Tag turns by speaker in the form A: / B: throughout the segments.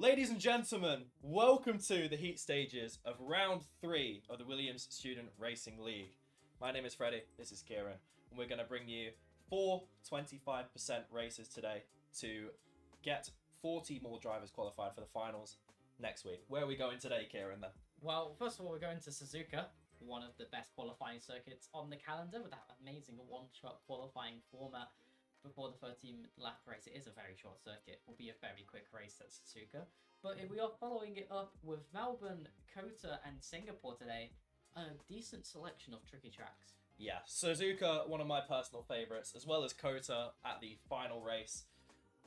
A: Ladies and gentlemen, welcome to the heat stages of round 3 of the Williams Student Racing League. My name is Freddie, this is Kieran, and we're going to bring you 4 25% races today to get 40 more drivers qualified for the finals next week. Where are we going today, Kieran, then?
B: Well, first of all, we're going to Suzuka, one of the best qualifying circuits on the calendar with that amazing one-shot qualifying format before the 13-lap race. It is a very short circuit. It will be a very quick race at Suzuka. But we are following it up with Melbourne, Kota and Singapore today. A decent selection of tricky tracks.
A: Yeah, Suzuka, one of my personal favourites, as well as Kota at the final race.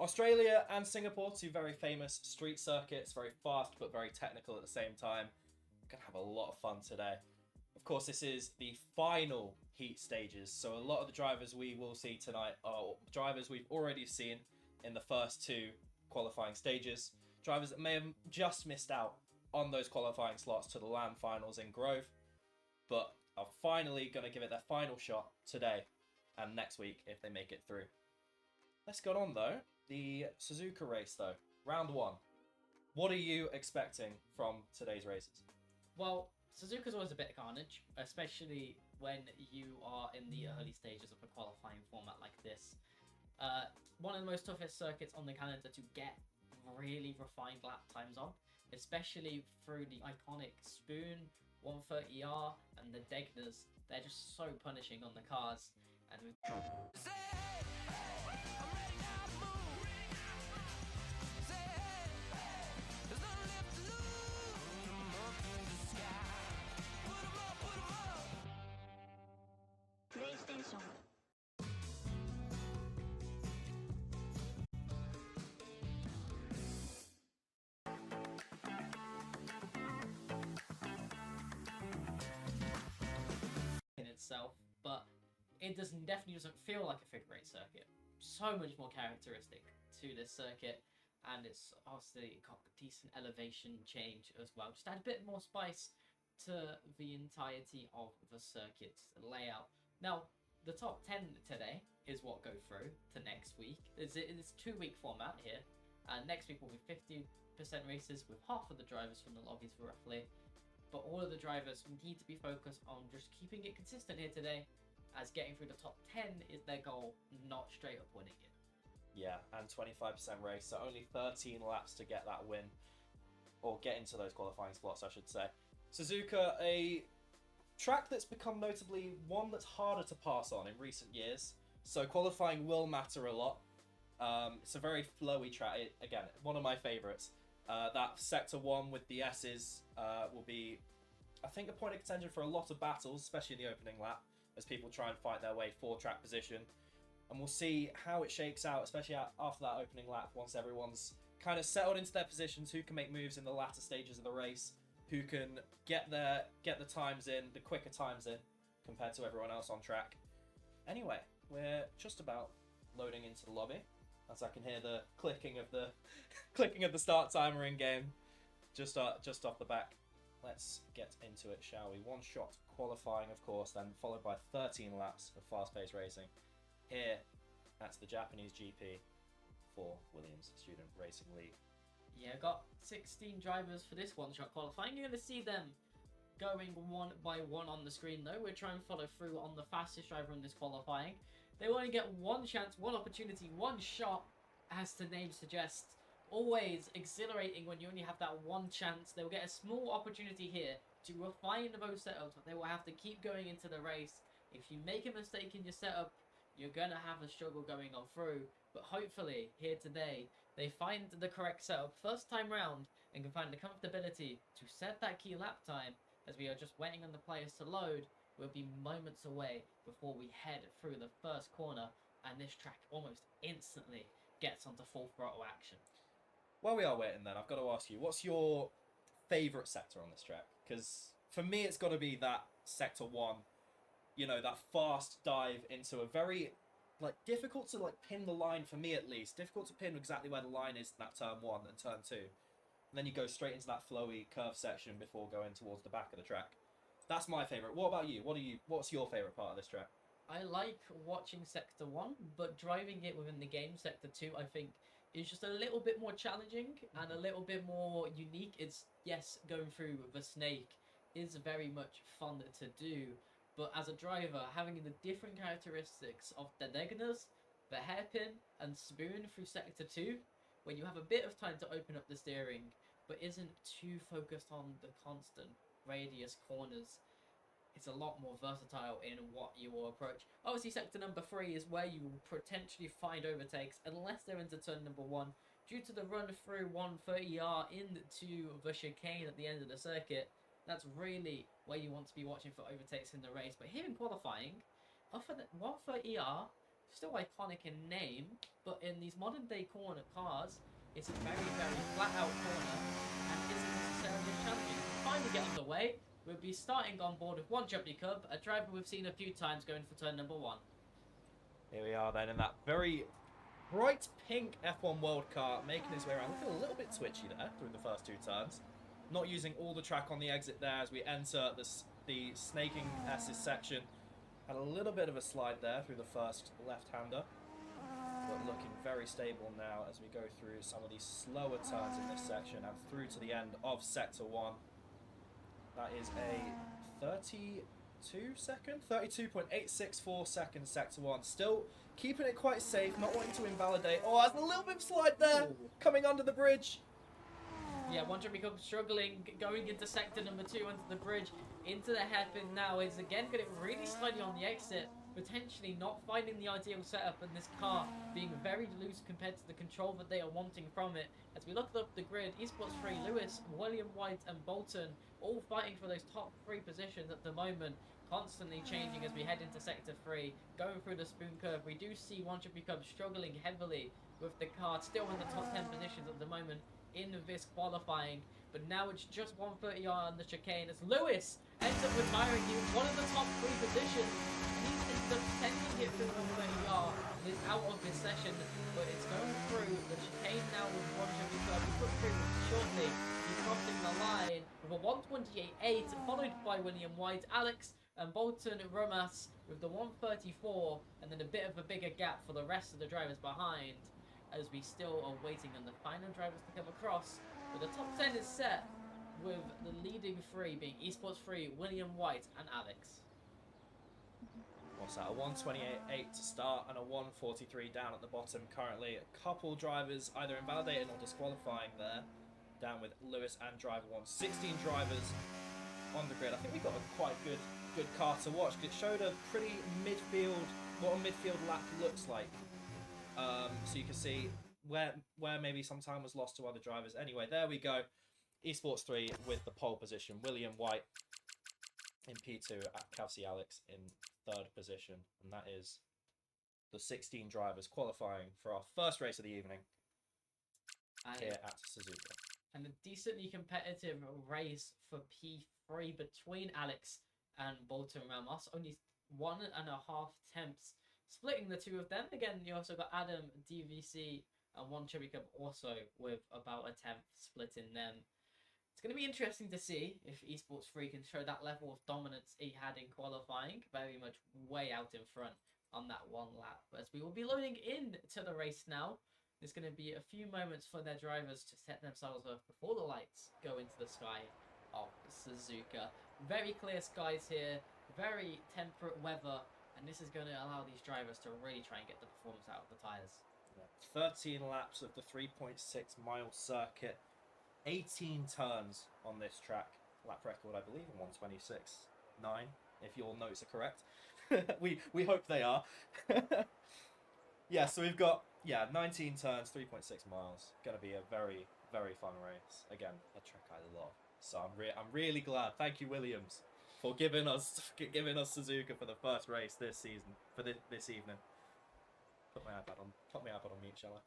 A: Australia and Singapore, two very famous street circuits, very fast but very technical at the same time. We're going to have a lot of fun today. Of course, this is the final heat stages, so a lot of the drivers we will see tonight are drivers we've already seen in the first 2 qualifying stages. Drivers that may have just missed out on those qualifying slots to the LAN finals in Grove, but are finally going to give it their final shot today and next week if they make it through. Let's get on though. The Suzuka race though, round 1. What are you expecting from today's races?
B: Well, Suzuka's always a bit of carnage, especially when you are in the early stages of a qualifying format like this. One of the most toughest circuits on the calendar to get really refined lap times on, especially through the iconic Spoon, 130R and the Degners. They're just so punishing on the cars. And
C: PlayStation
B: in itself, but it definitely doesn't feel like a figure eight circuit. So much more characteristic to this circuit, and it's obviously got a decent elevation change as well. Just add a bit more spice to the entirety of the circuit's layout. Now, the top 10 today is what go through to next week. It's a 2-week format here, and next week will be 50% races with half of the drivers from the lobbies roughly. But all of the drivers need to be focused on just keeping it consistent here today, as getting through the top 10 is their goal, not straight up winning it.
A: Yeah, and 25% race, so only 13 laps to get that win, or get into those qualifying slots, I should say. Suzuka, a track that's become notably one that's harder to pass on in recent years, so qualifying will matter a lot. It's a very flowy track. Again, one of my favourites. That Sector 1 with the S's will be, I think, a point of contention for a lot of battles, especially in the opening lap, as people try and fight their way for track position. And we'll see how it shakes out, especially after that opening lap, once everyone's kind of settled into their positions, who can make moves in the latter stages of the race, who can get the times in, the quicker times in, compared to everyone else on track. Anyway, we're just about loading into the lobby, as I can hear the clicking of the clicking of the start timer in game just off the back. Let's get into it, shall we? One shot qualifying, of course, then followed by 13 laps of fast-paced racing. Here, that's the Japanese GP for Williams Student Racing League.
B: Yeah, got 16 drivers for this one-shot qualifying. You're going to see them going one by one on the screen, though. We're trying to follow through on the fastest driver in this qualifying. They want to get one chance, one opportunity, one shot, as the name suggests. Always exhilarating when you only have that one chance. They will get a small opportunity here to refine those setups, but they will have to keep going into the race. If you make a mistake in your setup, you're going to have a struggle going on through. But hopefully, here today, they find the correct setup first time round and can find the comfortability to set that key lap time. As we are just waiting on the players to load, we'll be moments away before we head through the first corner, and this track almost instantly gets onto full throttle action.
A: While we are waiting then, I've got to ask you, what's your favourite sector on this track? Because for me, it's got to be that Sector 1, you know, that fast dive into a very, difficult to, pin the line, for me at least. Difficult to pin exactly where the line is in that Turn 1 and Turn 2. And then you go straight into that flowy curve section before going towards the back of the track. That's my favourite. What about you? What's your favourite part of this track?
B: I like watching Sector 1, but driving it within the game, Sector 2, I think, is just a little bit more challenging and a little bit more unique. It's, yes, going through the snake is very much fun to do, but as a driver, having the different characteristics of the diagonals, the hairpin, and spoon through Sector 2, where you have a bit of time to open up the steering, but isn't too focused on the constant radius corners. It's a lot more versatile in what you will approach. Obviously, sector number 3 is where you will potentially find overtakes, unless they're into turn number 1, due to the run through 130R into the chicane at the end of the circuit. That's really where you want to be watching for overtakes in the race. But here in qualifying, offer the 130R, still iconic in name, but in these modern day corner cars, it's a very, very flat out corner and isn't necessarily as challenging. To finally get underway, we'll be starting on board with one Jumpy Cub, a driver we've seen a few times going for turn number 1.
A: Here we are then in that very bright pink F1 World car, making his way around. Looking a little bit twitchy there through the first 2 turns. Not using all the track on the exit there as we enter the snaking S's section. Had a little bit of a slide there through the first left-hander, but looking very stable now as we go through some of these slower turns in this section and through to the end of Sector 1. That is a 32.864 seconds Sector 1. Still keeping it quite safe, not wanting to invalidate. Oh, there's a little bit of slide there, coming under the bridge.
B: Yeah, one Jumpy Cub struggling, going into sector number 2, under the bridge, into the hairpin now. Is again getting really slidey on the exit, potentially not finding the ideal setup, and this car being very loose compared to the control that they are wanting from it. As we look up the grid, Esports 3, Lewis, William White and Bolton all fighting for those top 3 positions at the moment, constantly changing as we head into sector 3, going through the spoon curve. We do see one Jumpy Cub struggling heavily with the car, still in the top 10 positions at the moment in this qualifying, but now it's just 130R on the chicane as Lewis ends up retiring. He was one of the top 3 positions, and he's ended up sending it through 130R and is out of this session, but it's going through the chicane now with one Jumpy Cub. He put through shortly. He's crossing the line with a 128.8, followed by William White, Alex and Bolton Romas with the 134, and then a bit of a bigger gap for the rest of the drivers behind, as we still are waiting on the final drivers to come across. But the top 10 is set, with the leading 3 being Esports 3, William White and Alex.
A: What's that? A 128.8 to start and a 143 down at the bottom currently. A couple drivers either invalidating or disqualifying there, down with Lewis and driver 1. 16 drivers on the grid. I think we got a quite good car to watch, because it showed a pretty midfield, what a midfield lap looks like. So you can see where maybe some time was lost to other drivers. Anyway, there we go. Esports 3 with the pole position. William White in P2 at Kelsey Alex in 3rd position. And that is the 16 drivers qualifying for our first race of the evening here at Suzuka.
B: And a decently competitive race for P3 between Alex and Bolton Ramos. Only 1.5 tenths splitting the 2 of them. Again, you also got Adam, DVC, and one Jumpy Cub also with about a 10th split in them. It's going to be interesting to see if Esports 3 can show that level of dominance he had in qualifying, very much way out in front on that 1 lap. As we will be loading in to the race now, there's going to be a few moments for their drivers to set themselves up before the lights go into the sky of Suzuka. Very clear skies here, very temperate weather, and this is going to allow these drivers to really try and get the performance out of the tyres.
A: 13 laps of the 3.6 mile circuit, 18 turns on this track. Lap record, I believe, in 126.9, if your notes are correct. we hope they are. Yeah, so we've got 19 turns, 3.6 miles. Going to be a very, very fun race. Again, a track I love. So I'm really glad. Thank you, Williams, for giving us Suzuka for the first race this season, for this evening. Put my iPad on mute, shall I?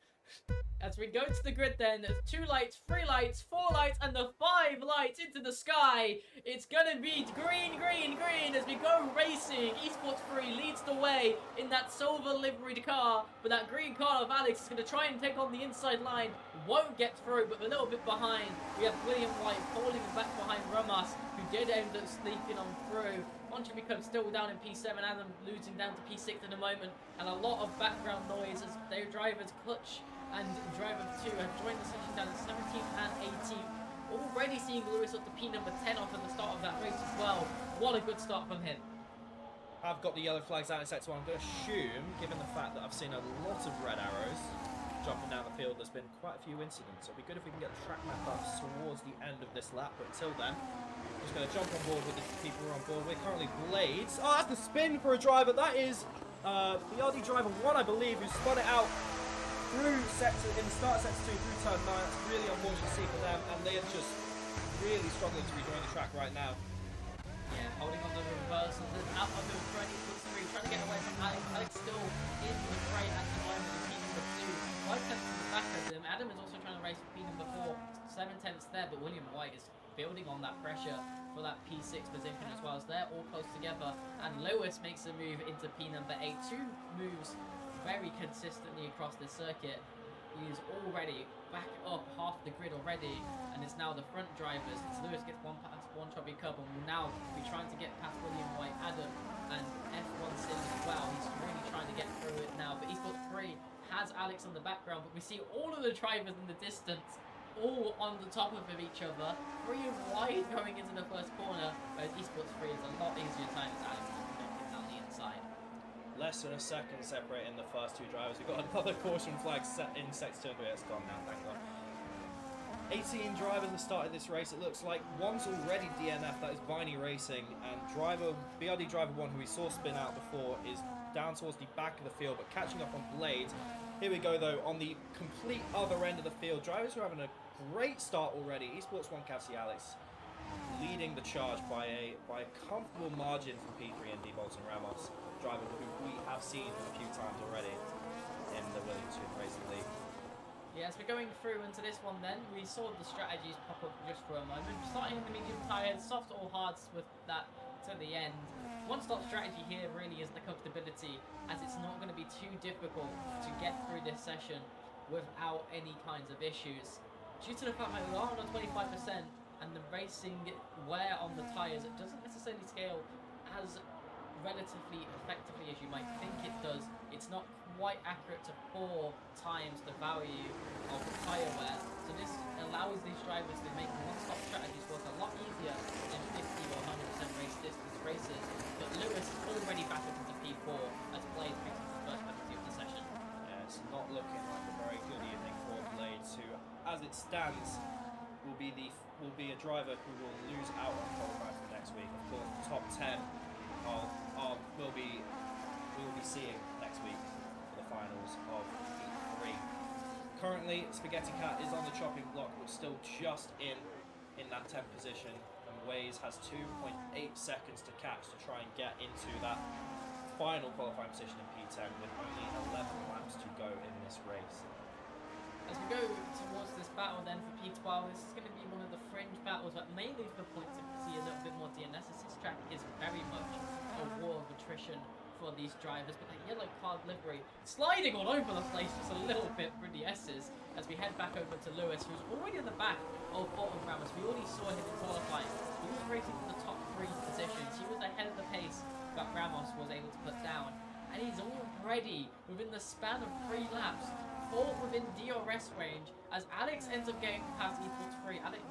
B: As we go to the grid then, 2 lights, 3 lights, 4 lights, and the 5 lights into the sky. It's gonna be green, green, green as we go racing. Esports 3 leads the way in that silver liveried car, but that green car of Alex is gonna try and take on the inside line. Won't get through, but a little bit behind. We have William White falling back behind Ramas, who did end up sneaking on through. Jumpy Cub still down in P7, Adam losing down to P6 in a moment, and a lot of background noise as their drivers clutch and driver 2 have joined the session down at 17th and 18th. Already seeing Lewis up to P number 10 off at the start of that race as well. What a good start from him.
A: I've got the yellow flags out in sector 1. I'm going to assume, given the fact that I've seen a lot of red arrows jumping down the field, there's been quite a few incidents. So it'd be good if we can get the track map up towards the end of this lap. But until then, I'm just going to jump on board with the people who are on board. We're currently Blades. Oh, that's the spin for a driver. That is BRD driver 1, I believe, who spun it out through sector, in the start of sector 2 through turn 9. That's really unfortunate to see for them. And they are just really struggling to rejoin the track right now.
B: Yeah, holding on the reversals. There's out of the front. Trying to get away from Alex. Alex still in the fray at the moment with P number 2. 5 tenths in the back of him. Adam is also trying to race for P number 4. 7 tenths there, but William White is building on that pressure for that P6 position as well, as they're all close together. And Lewis makes a move into P number 8. 2 moves very consistently across the circuit. He is already back up half the grid already, and it's now the front drivers. It's Lewis gets one past one chubby cub, and will now be trying to get past William White, Adam, and F1 Sim as well. He's really trying to get through it now, but Esports 3 has Alex on the background, but we see all of the drivers in the distance, all on the top of each other. 3 wide going into the first corner, whereas Esports 3 is a lot easier time as Alex is connected down the inside.
A: Less than a second separating the first 2 drivers. We've got another caution flag set in sector 2. It's gone now, thank God. 18 drivers have started this race. It looks like one's already DNF. That is Viney Racing. And BRD driver 1, who we saw spin out before, is down towards the back of the field, but catching up on Blades. Here we go, though, on the complete other end of the field. Drivers who are having a great start already. Esports 1 Cassie Alex leading the charge by a comfortable margin from P3 and D Bolton Ramos, driver who we have seen a few times already in the Williams Racing League.
B: Yeah, as we're going through into this one then, we saw the strategies pop up just for a moment. Starting in the medium tyres, soft or hards with that to the end. One-stop strategy here really is the comfortability, as it's not going to be too difficult to get through this session without any kinds of issues. Due to the fact that we are on a 25% and the racing wear on the tyres, it doesn't necessarily scale as relatively effectively as you might think it does. It's not quite accurate to 4 times the value of tyre wear, so this allows these drivers to make one-stop strategies work a lot easier than 50 or 100% race distance races. But Lewis is already back up into P4 as Blades picks up the first penalty of the session.
A: Yeah, it's not looking like a very good evening for Blades, who, as it stands, will be a driver who will lose out on qualifying for next week. Of course, the top 10 we'll be seeing next week for the finals of Heat 3. Currently, Spaghetti Cat is on the chopping block, but still just in that 10th position, and Waze has 2.8 seconds to catch to try and get into that final qualifying position in P10 with only 11 laps to go in this race.
B: As we go towards this battle then for P12, this is going to be one of the fringe battles, but mainly for points to see a little bit more DNS. This track is very much a war of attrition for these drivers, but that yellow card livery sliding all over the place just a little bit through the S's as we head back over to Lewis, who's already in the back of Bolton Ramos. We already saw him in qualifying. He was racing for the top 3 positions. He was ahead of the pace that Ramos was able to put down, and he's already within the span of 3 laps, 4 within DRS range, as Alex ends up getting past Esports 3. Alex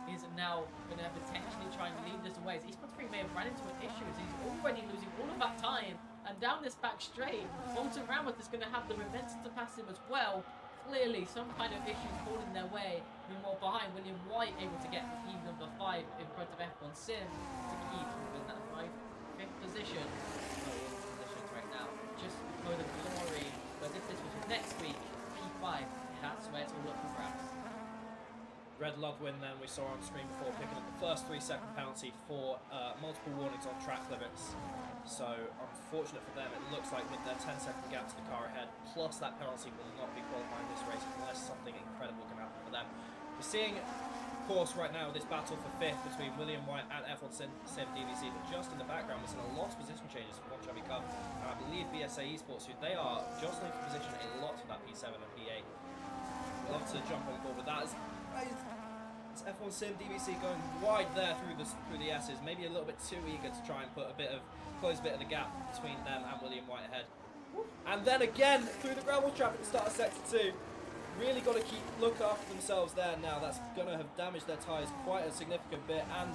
B: is now going to potentially try and lead this away, as Esports 3 may have run into an issue as he's already losing all of that time, and down this back straight, Bolton Ramos is going to have the momentum to pass him as well. Clearly some kind of issues falling their way. Meanwhile behind, William White able to get P number 5 in front of F1 Sim to keep within that 5th position. Positions right now, just for the glory, but if this was next week, P5, that's where it's all up for grabs.
A: Red Ludwin then we saw on screen before picking up the first 3-second penalty for multiple warnings on track limits. So unfortunate for them, it looks like with their 10-second gap to the car ahead, plus that penalty will not be qualifying this race unless something incredible can happen for them. We're seeing, of course, right now this battle for 5th between William White and F1 Sim DVC, but just in the background we're seeing a lot of position changes from One Chubby Cup, and I believe BSA Esports, who they are jostling for position a lot for that P7 and P8. We'd love to jump on board with that. It's F1 Sim DVC going wide there through the S's, maybe a little bit too eager to try and put close a bit of the gap between them and William White ahead. And then again through the gravel trap at the start of sector 2. really got to look after themselves there now. That's going to have damaged their tyres quite a significant bit and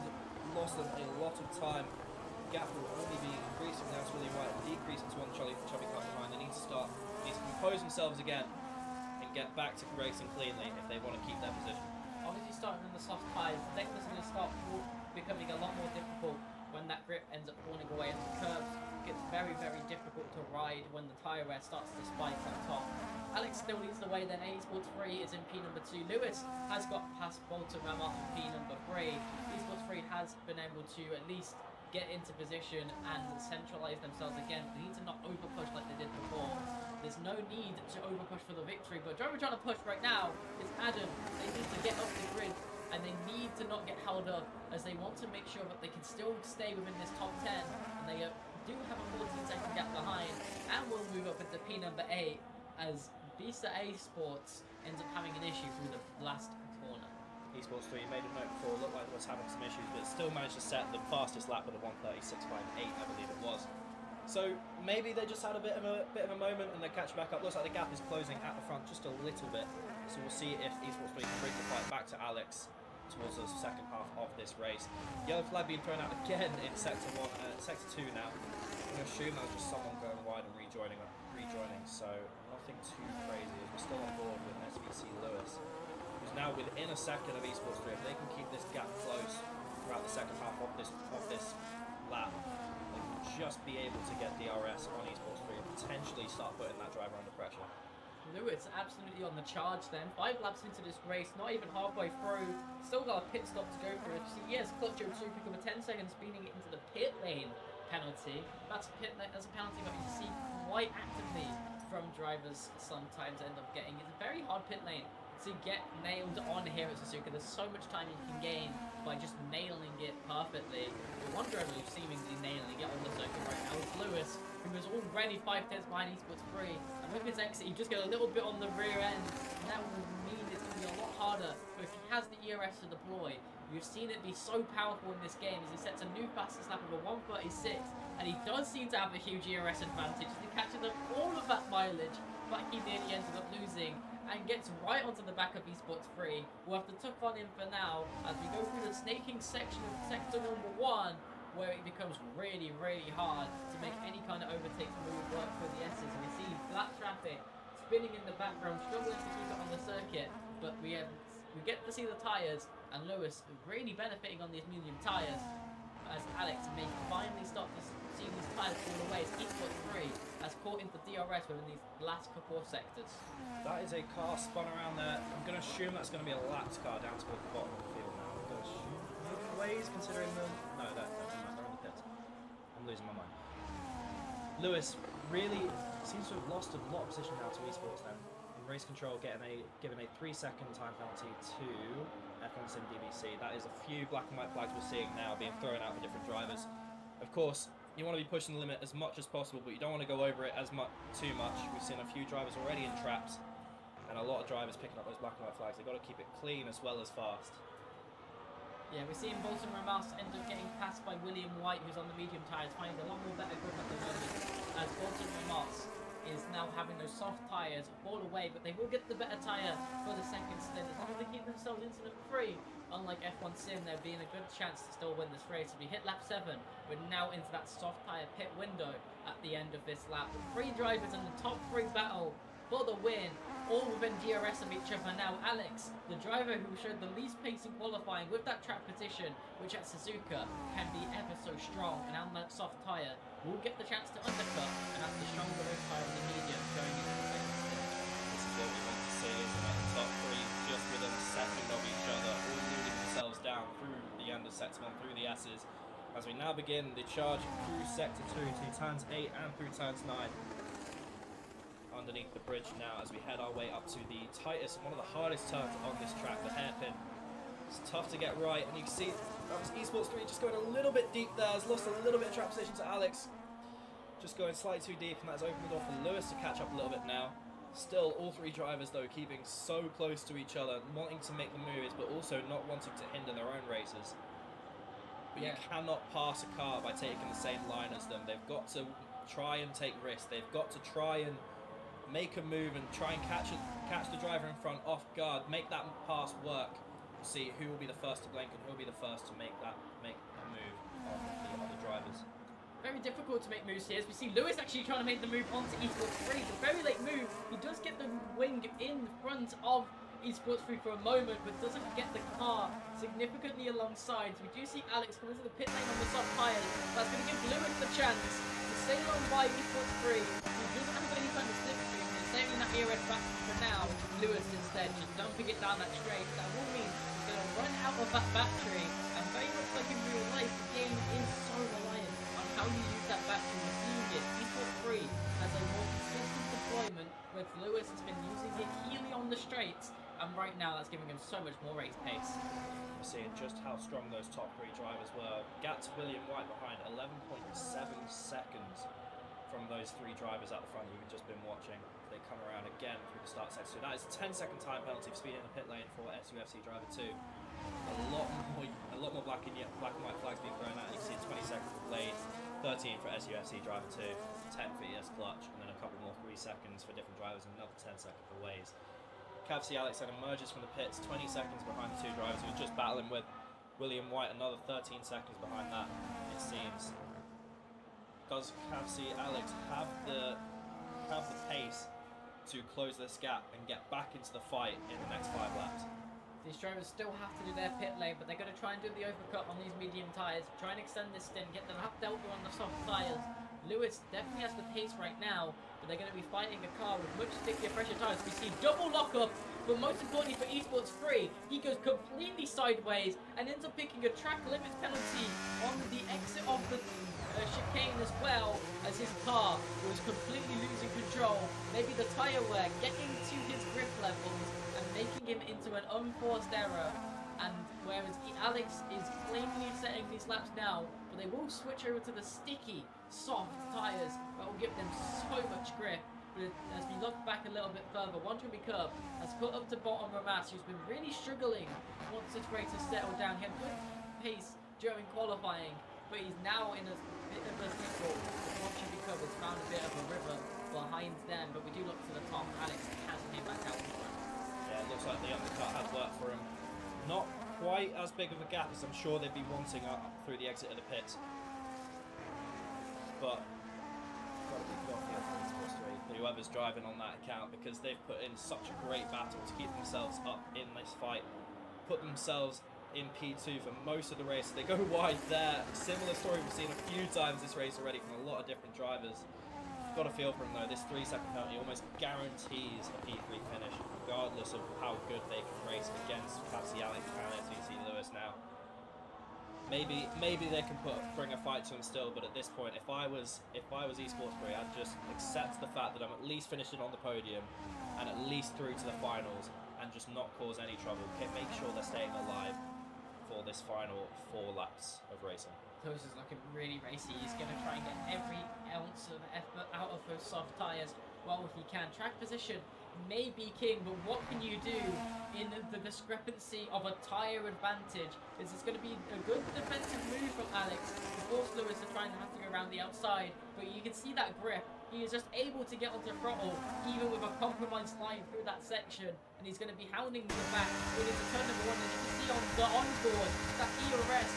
A: lost them a lot of time. Gap will only be increasing now. It's really right, decreasing to one chubby car behind. They need to compose themselves again and get back to racing cleanly if they want to keep their position.
B: Obviously, starting on the soft tyres, the technical is going to start becoming a lot more difficult when that grip ends up falling away into the curves. It gets very, very difficult to ride when the tyre wear starts to spike on top. Alex still leads the way, then Esports 3 is in P number 2. Lewis has got past Bolton Ramos in P number 3. Esports 3 has been able to at least get into position and centralise themselves again. They need to not overpush like they did before. There's no need to overpush for the victory, but driver trying to push right now is Adam. They need to get up the grid and they need to not get held up as they want to make sure that they can still stay within this top 10, and they do have a 14-second gap behind and will move up into P number 8 as Visa Esports ends up having an issue through the last corner.
A: Esports 3 made a note before, it looked like it was having some issues, but still managed to set the fastest lap with a 1:36.58, I believe it was. So maybe they just had a bit of a moment and they're catching back up. Looks like the gap is closing at the front just a little bit. So we'll see if Esports 3 can bring the fight back to Alex towards the second half of this race. Yellow flag being thrown out again in sector 2 now. I'm going to assume that was just someone going wide and rejoining. So nothing too crazy. We're still on board with SVC Lewis, who's now within a second of Esports 3. If they can keep this gap close throughout the second half of this lap, they can just be able to get DRS on Esports 3 and potentially start putting that driver under pressure.
B: Lewis absolutely on the charge then. 5 laps into this race, not even halfway through. Still got a pit stop to go through. Yes, Clutch 02 pick up a 10 seconds, speeding it into the pit lane penalty. That's a penalty that you see quite actively from drivers sometimes end up getting. It's a very hard pit lane to get nailed on here at Suzuka. There's so much time you can gain by just nailing it perfectly. The one driver who's seemingly nailing it on the circuit right now is Lewis, who was already 5 tenths behind Esports 3. And with his exit, he just got a little bit on the rear end. And that will mean it's going to be a lot harder. But if he has the ERS to deploy, you've seen it be so powerful in this game as he sets a new fastest lap of a 1:36. And he does seem to have a huge ERS advantage. He catches up all of that mileage, but he nearly ended up losing and gets right onto the back of Esports 3. We'll have to tuck on him for now as we go through the snaking section of sector number 1, where it becomes really, really hard to make any kind of overtake move work for the S's. And we see flat traffic spinning in the background, struggling to keep it on the circuit, but we get to see the tyres, and Lewis really benefiting on these medium tyres as Alex may finally start to see these tyres fall away as Esports 3 has caught into DRS within these last couple of sectors.
A: That is a car spun around there. I'm going to assume that's going to be a lapped car down towards the bottom of the field now. I'm going to assume ways considering them. No, they're on the pits. I'm losing my mind. Lewis really seems to have lost a lot of position now to Esports then. In race control, given a 3-second time penalty to F1 Sim DBC. That is a few black and white flags we're seeing now being thrown out for different drivers. Of course, you want to be pushing the limit as much as possible, but you don't want to go over it too much. We've seen a few drivers already in traps, and a lot of drivers picking up those black and white flags. They've got to keep it clean as well as fast.
B: Yeah, we're seeing Bolton Ramos end up getting passed by William White, who's on the medium tyres, finding a lot more better grip at the moment, as Bolton Ramos is now having those soft tyres fall away, but they will get the better tyre for the second stint as long as they keep themselves incident free. Unlike F1 Sim, there being a good chance to still win this race. As we hit lap 7, we're now into that soft tyre pit window at the end of this lap. 3 drivers in the top 3 battle for the win, all within DRS of each other now. Alex, the driver who showed the least pace in qualifying with that track position, which at Suzuka can be ever so strong, and on that soft tyre will get the chance to undercut and have the stronger tyre on the medium going into the second stint.
A: This is what we want to see, isn't it? The top 3 just within a second of each other, all moving themselves down through the end of sector 1, through the S's, as we now begin the charge through sector 2 to turns 8 and through turns 9. Underneath the bridge now as we head our way up to the tightest, one of the hardest turns on this track, the hairpin. It's tough to get right, and you can see that was Esports 3 just going a little bit deep there. Has lost a little bit of track position to Alex. Just going slightly too deep, and that's opened the door for Lewis to catch up a little bit now. Still, all 3 drivers though keeping so close to each other, wanting to make the moves, but also not wanting to hinder their own races. But you cannot pass a car by taking the same line as them. They've got to try and take risks. They've got to try and make a move and try and catch the driver in front off guard, make that pass work. See who will be the first to blink and who will be the first to make a move on the other drivers.
B: Very difficult to make moves here, as we see Lewis actually trying to make the move onto Esports 3. It's a very late move. He does get the wing in front of Esports 3 for a moment, but doesn't get the car significantly alongside. So we do see Alex come into the pit lane on the soft tyres. That's going to give Lewis the chance to sail on by Esports 3. He doesn't have any kind of slipstream. He's saving that ERS back for now. Lewis instead just dumping it down that straight. That will mean he's going to run out of that battery. And very much like in real life, the game is so reliant on how you use that battery. We're seeing it. Esports 3 has a more consistent deployment, with Lewis has been using it healing on the straights. And right now, that's giving him so much more race pace.
A: We're seeing just how strong those top 3 drivers were. Gap to William White behind, 11.7 seconds from those 3 drivers at the front you've just been watching. They come around again through the start section. So that is a 10-second time penalty for speeding in the pit lane for SUFC driver 2. A lot more black and white flags being thrown out. You can see 20 seconds for Blade, 13 for SUFC driver 2, 10 for ES Clutch, and then a couple more 3 seconds for different drivers, and another 10 seconds for Waze. SRL Alex then emerges from the pits 20 seconds behind the 2 drivers he was just battling with. William White another 13 seconds behind that, it seems. Does SRL Alex have the pace to close this gap and get back into the fight in the next 5 laps?
B: These drivers still have to do their pit lane, but they're going to try and do the overcut on these medium tyres, try and extend this stint, get the lap delta on the soft tyres. Lewis definitely has the pace right now, but they're going to be fighting a car with much stickier pressure tyres. We see double lockup, but most importantly for Esports 3, he goes completely sideways and ends up picking a track limits penalty on the exit of the chicane, as well as his car was completely losing control. Maybe the tyre wear getting to his grip levels and making him into an unforced error. And whereas Alex is plainly setting these laps now, but they will switch over to the sticky, soft tyres that will give them so much grip. But as we look back a little bit further, Wandering Curb has caught up to bottom Ramas, who's been really struggling once this race has settled down. He had good pace during qualifying, but he's now in a bit of a nickel. Wandering Curb has found a bit of a river behind them, but we do look to the top. Alex has came back out.
A: Yeah, it looks like the undercut has worked for him. Not quite as big of a gap as I'm sure they'd be wanting up through the exit of the pits. But got to be confident for Esports 3, whoever's driving on that account, because they've put in such a great battle to keep themselves up in this fight, put themselves in P2 for most of the race. They go wide there. Similar story we've seen a few times this race already from a lot of different drivers. Got a feel for him though, this 3-second penalty almost guarantees a P3 finish, regardless of how good they can race against SRL Alex and SVC Lewis now. Maybe they can bring a fight to him still, but at this point, if I was Esports 3, I'd just accept the fact that I'm at least finishing on the podium and at least through to the finals, and just not cause any trouble. Make sure they're staying alive for this final 4 laps of racing.
B: Lewis is looking really racy. He's going to try and get every ounce of effort out of those soft tyres while he can. Track position may be king, but what can you do in the discrepancy of a tyre advantage? Is this going to be a good defensive move from Alex to force Lewis to try and have to go around the outside? But you can see that grip. He is just able to get onto throttle, even with a compromised line through that section, and he's going to be hounding the back going into turn number 1. And you can see on the onboard that ERS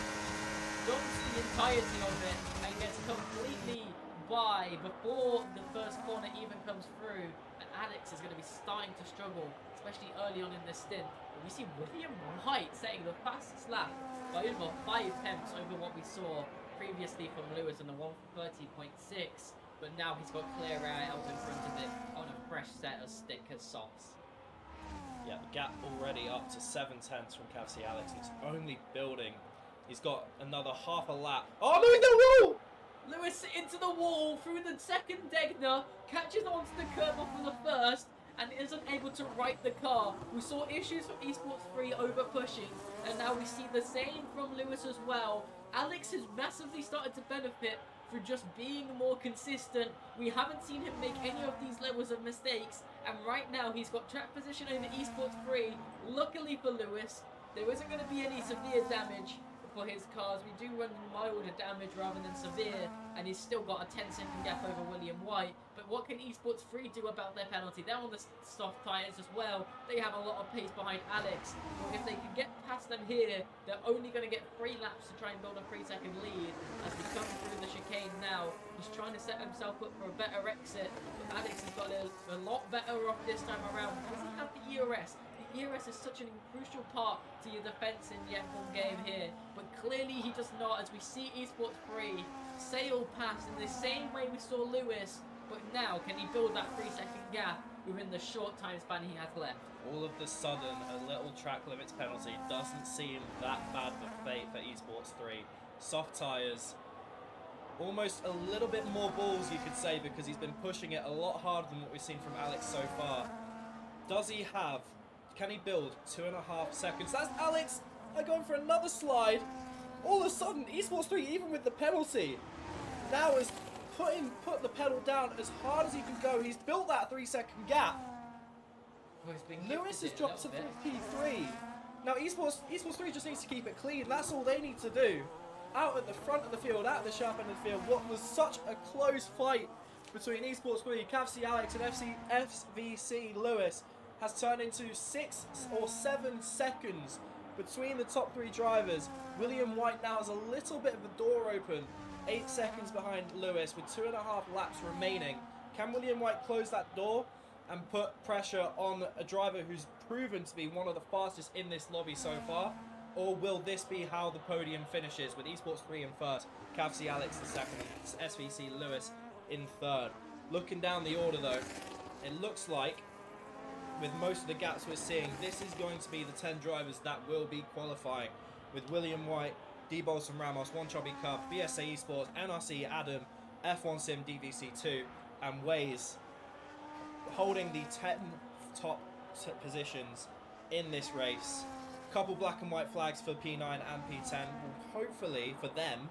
B: dumps the entirety of it and gets completely by before the first corner even comes through, and Alex is going to be starting to struggle, especially early on in this stint. But we see William White setting the fastest lap by over 5 tenths over what we saw previously from Lewis on the 130.6, but now he's got clear air out in front of it on a fresh set of sticker softs.
A: Yeah, the gap already up to 7 tenths from SRL Alex, and it's only building. He's got another half a lap. Oh, no, the wall!
B: Lewis into the wall through the second Degner, catches onto the curb off of the first, and isn't able to right the car. We saw issues from Esports 3 over pushing, and now we see the same from Lewis as well. Alex has massively started to benefit through just being more consistent. We haven't seen him make any of these levels of mistakes, and right now he's got track position over Esports 3. Luckily for Lewis, there isn't going to be any severe damage for his cars. We do run milder damage rather than severe, and he's still got a 10-second gap over William White. But what can Esports 3 do about their penalty? They're on the soft tyres as well. They have a lot of pace behind Alex. But if they can get past them here, they're only going to get 3 laps to try and build a 3-second lead. As they come through the chicane now, he's trying to set himself up for a better exit. But Alex has got a lot better off this time around because he has the ERS. The ERS is such a crucial part to your defence in the F1 game here. But clearly he does not, as we see Esports 3 sail past in the same way we saw Lewis. But now, can he build that 3-second gap within the short time span he has left?
A: All of the sudden, a little track limits penalty doesn't seem that bad of a fate for Esports 3. Soft tyres, almost a little bit more balls, you could say, because he's been pushing it a lot harder than what we've seen from Alex so far. Does he have, can he build 2.5 seconds? That's Alex going for another slide. All of a sudden, Esports 3, even with the penalty, now is put the pedal down as hard as he can go. He's built that 3-second gap. Lewis has dropped to P3. Now Esports 3 just needs to keep it clean. That's all they need to do. Out at the front of the field, out at the sharp end of the field, what was such a close fight between Esports 3, CavC Alex and FVC Lewis has turned into 6 or 7 seconds between the top 3 drivers. William White now has a little bit of a door open. 8 seconds behind Lewis with 2.5 laps remaining. Can William White close that door and put pressure on a driver who's proven to be one of the fastest in this lobby so far? Or will this be how the podium finishes with Esports 3 in first, CavC Alex in second, and SVC Lewis in third? Looking down the order though, it looks like with most of the gaps we're seeing, this is going to be the 10 drivers that will be qualifying, with William White, D-Bolson Ramos, One Chubby Cub, BSA Esports, NRC Adam, F1 Sim DVC2, and Waze holding the 10 top positions in this race. Couple black and white flags for P9 and P10 will hopefully, for them,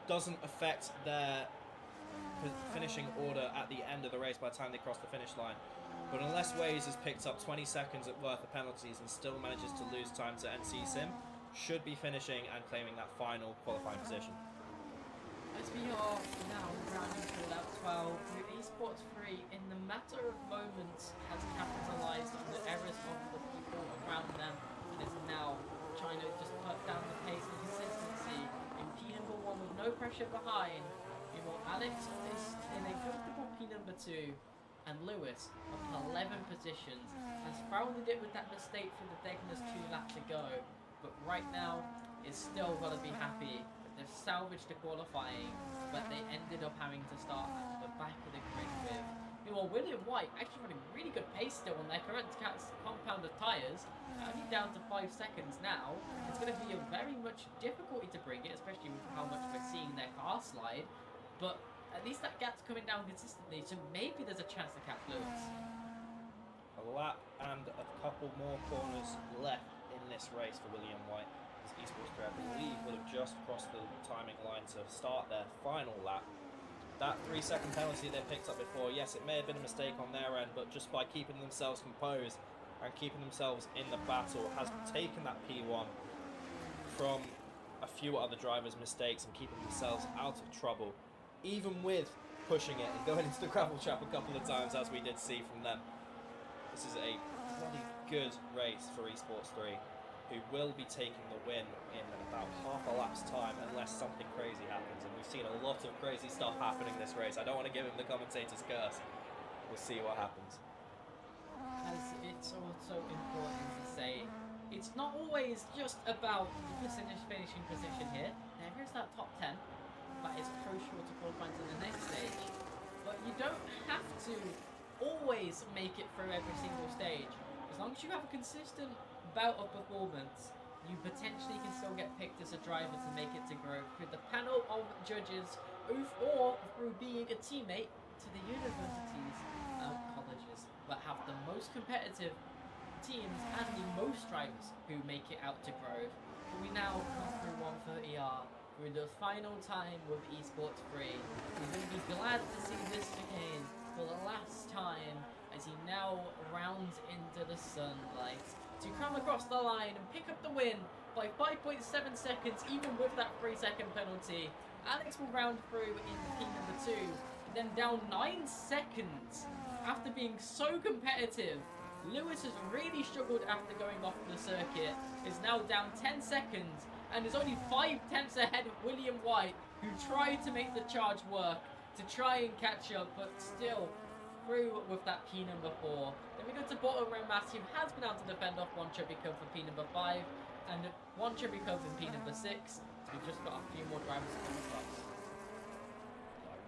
A: doesn't affect their finishing order at the end of the race by the time they cross the finish line. But unless Waze has picked up 20 seconds worth of penalties and still manages to lose time to NC Sim, should be finishing and claiming that final qualifying position.
B: As we are now rounding to lap 12, with Esports 3 in the matter of moments has capitalised on the errors of the people around them and is now trying to just put down the pace and consistency in P number 1 with no pressure behind. Meanwhile, Alex is in a comfortable P number 2 and Lewis up 11 positions has founded it with that mistake for the Degner's 2 laps to go. But right now, it's still got to be happy that they've salvaged the qualifying, but they ended up having to start at the back of the grid with. Meanwhile, William White actually running really good pace still on their current compound of tyres, only down to 5 seconds now. It's going to be a very much difficulty to bring it, especially with how much we're seeing their car slide. But at least that gap's coming down consistently, so maybe there's a chance to catch Lewis.
A: A lap and a couple more corners left in this race for William White, as Esports 3, I believe, would have just crossed the timing line to start their final lap. That 3-second penalty they picked up before, yes, it may have been a mistake on their end, but just by keeping themselves composed and keeping themselves in the battle has taken that P1 from a few other drivers' mistakes and keeping themselves out of trouble, even with pushing it and going into the gravel trap a couple of times, as we did see from them. This is a bloody good race for Esports 3, who will be taking the win in about half a lap's time unless something crazy happens, and we've seen a lot of crazy stuff happening this race. I don't want to give him the commentator's curse. We'll see what happens.
B: As it's also important to say, it's not always just about the finishing position here. There is that top 10 that is crucial to qualifying to the next stage, but you don't have to always make it through every single stage. As long as you have a consistent bout of performance, you potentially can still get picked as a driver to make it to growth through the panel of judges or through being a teammate to the universities and colleges that have the most competitive teams and the most drivers who make it out to growth. But we now come through 130R through the final time with Esports 3. He's going to be glad to see this again for the last time as he now rounds into the sunlight to come across the line and pick up the win by 5.7 seconds, even with that 3-second penalty. Alex will round through in P number 2, and then down 9 seconds after being so competitive. Lewis has really struggled after going off the circuit, is now down 10 seconds, and is only 5 tenths ahead of William White, who tried to make the charge work, to try and catch up, but still through with that P number 4. Then we go to Bottom Row Mass, who has been able to defend off one chubby cove for P number 5, and one chubby cove in P number 6, so we've just got a few more drivers to come across.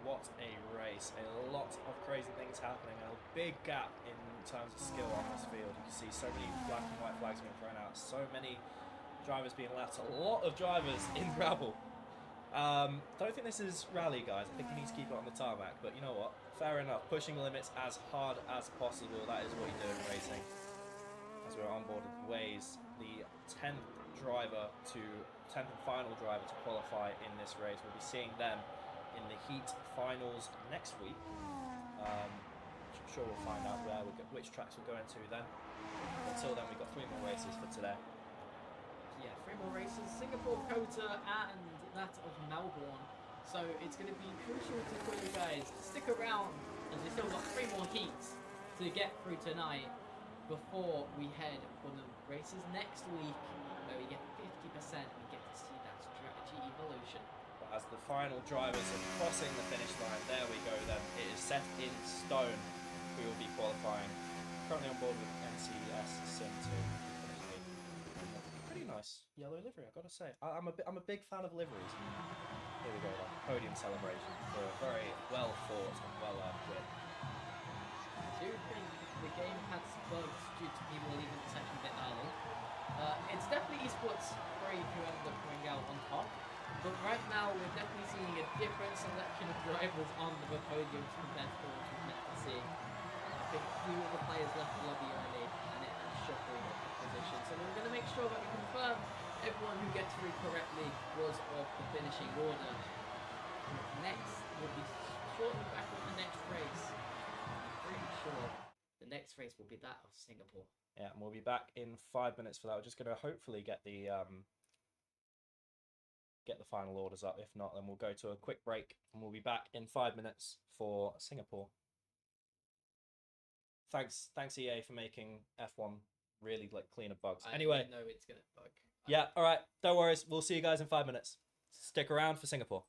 A: What a race. A lot of crazy things happening. A big gap in terms of skill on this field. You can see so many black and white flags being thrown out. So many drivers being left. A lot of drivers in gravel. Don't think this is rally, guys. I think you need to keep it on the tarmac. But you know what? Fair enough. Pushing limits as hard as possible. That is what you do in racing. As we're on board with Waze, the 10th driver to 10th and final driver to qualify in this race. We'll be seeing them in the heat finals next week. I'm sure we'll find out which tracks we're going to then. Until then, we've got 3 more races for today.
B: Yeah, 3 more races: Singapore, Kota, and that of Melbourne. So it's going to be crucial for you guys to stick around, as we've still got 3 more heats to get through tonight before we head for the races next week, where we get 50%. We get to see that strategy evolution.
A: As the final drivers are crossing the finish line, there we go then. It is set in stone who will be qualifying. Currently on board with NCS Sim 2. Pretty nice yellow livery, I've got to say. I'm a big fan of liveries. Here we go then. Podium celebration for a very well fought and well earned win.
B: I do think the game has bugs due to people leaving the section a bit early. It's definitely esports 3 who ended up coming out on top. But right now, we're definitely seeing a different selection of drivers on the podiums compared to what we've meant to see. I think a few of the players left the lobby early, and it has shuffled up the position. So we're going to make sure that we confirm everyone who gets through correctly was of the finishing order. Next, we'll be shortly back with the next race. I'm pretty sure the next race will be that of Singapore.
A: Yeah, and we'll be back in 5 minutes for that. We're just going to hopefully get the final orders up. If not, then we'll go to a quick break and we'll be back in 5 minutes for Singapore. Thanks EA for making F1 really clean of bugs. Anyway,
B: I know it's gonna bug.
A: Yeah, all right, don't worry. We'll see you guys in 5 minutes. Stick around for Singapore.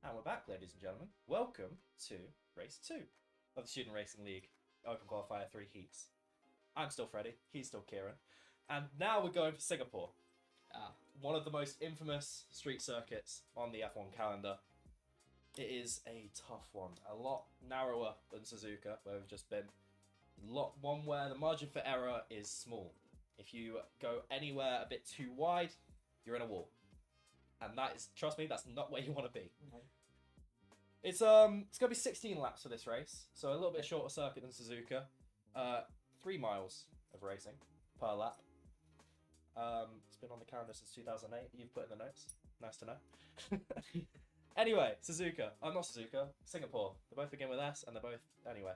A: And we're back, ladies and gentlemen. Welcome to Race 2 of the Student Racing League Open Qualifier 3 Heats. I'm still Freddie, he's still Kieran. And now we're going for Singapore. One of the most infamous street circuits on the F1 calendar. It is a tough one, a lot narrower than Suzuka, where we've just been. One where the margin for error is small. If you go anywhere a bit too wide, you're in a wall. And that is, trust me, that's not where you want to be. It's going to be 16 laps for this race, so a little bit shorter circuit than Suzuka. 3 miles of racing per lap. It's been on the calendar since 2008. You've put in the notes. Nice to know. Anyway, not Suzuka, Singapore. They both begin with S, and they're both, anyway.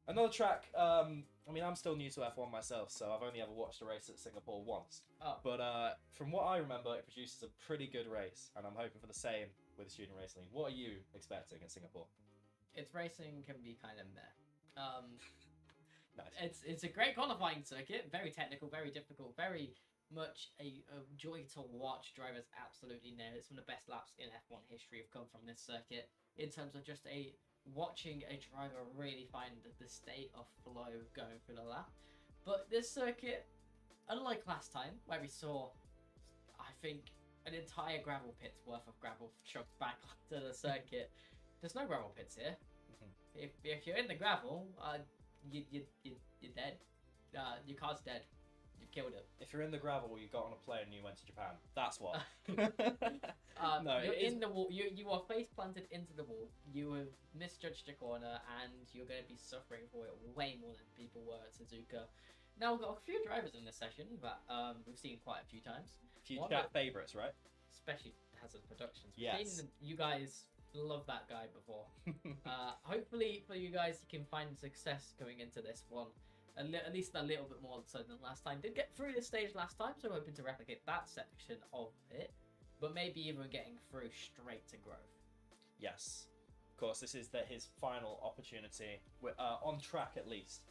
A: Another track, I mean, I'm still new to F1 myself, so I've only ever watched a race at Singapore once.
B: Oh.
A: But from what I remember, it produces a pretty good race, and I'm hoping for the same with the Student Racing League. What are you expecting at Singapore?
B: Its racing can be kind of meh.
A: Nice.
B: It's a great qualifying circuit, very technical, very difficult, very much a joy to watch. Drivers absolutely nail it. Some of the best laps in F1 history have come from this circuit in terms of just watching a driver really find the state of flow going through the lap. But this circuit, unlike last time where we saw, I think, an entire gravel pit's worth of gravel chucked back onto the circuit, there's no gravel pits here. If you're in the gravel, you're dead. Your car's dead. You've killed it.
A: If you're in the gravel, you got on a plane and you went to Japan. That's what.
B: No, you're in the wall. You are face planted into the wall. You have misjudged a corner, and you're going to be suffering for it way more than people were at Suzuka. Now we've got a few drivers in this session that we've seen quite a few times.
A: Few chat favourites, right?
B: Especially Hazard Productions.
A: Yes.
B: You guys love that guy before. Hopefully for you guys, you can find success going into this one. At least a little bit more so than last time. Did get through this stage last time, so hoping to replicate that section of it. But maybe even getting through straight to Grove.
A: Yes. Of course, this is his final opportunity, on track at least,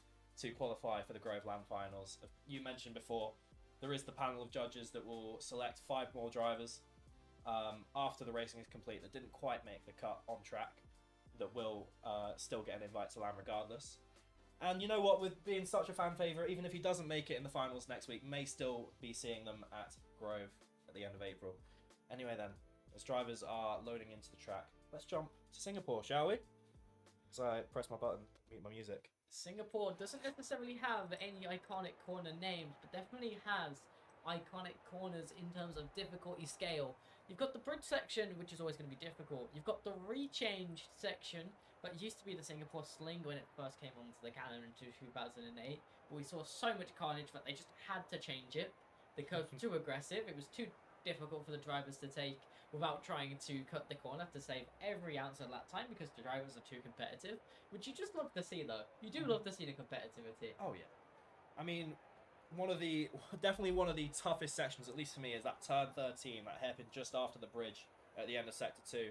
A: to qualify for the Groveland Finals. You mentioned before, there is the panel of judges that will select 5 more drivers after the racing is complete that didn't quite make the cut on track, that will still get an invite to LAN regardless. And you know what, with being such a fan favourite, even if he doesn't make it in the finals next week, may still be seeing them at Grove at the end of April. Anyway then, as drivers are loading into the track, let's jump to Singapore, shall we? So I press my button, mute my music.
B: Singapore doesn't necessarily have any iconic corner names, but definitely has iconic corners in terms of difficulty scale. You've got the bridge section, which is always going to be difficult. You've got the rechange section, but it used to be the Singapore Sling when it first came onto the calendar in 2008. But we saw so much carnage that they just had to change it. The curve was too aggressive. It was too difficult for the drivers to take without trying to cut the corner to save every ounce of lap time because the drivers are too competitive, which you just love to see though. You do love to see the competitivity.
A: Oh yeah. I mean, definitely one of the toughest sections, at least for me, is that turn 13, that hairpin just after the bridge at the end of sector 2.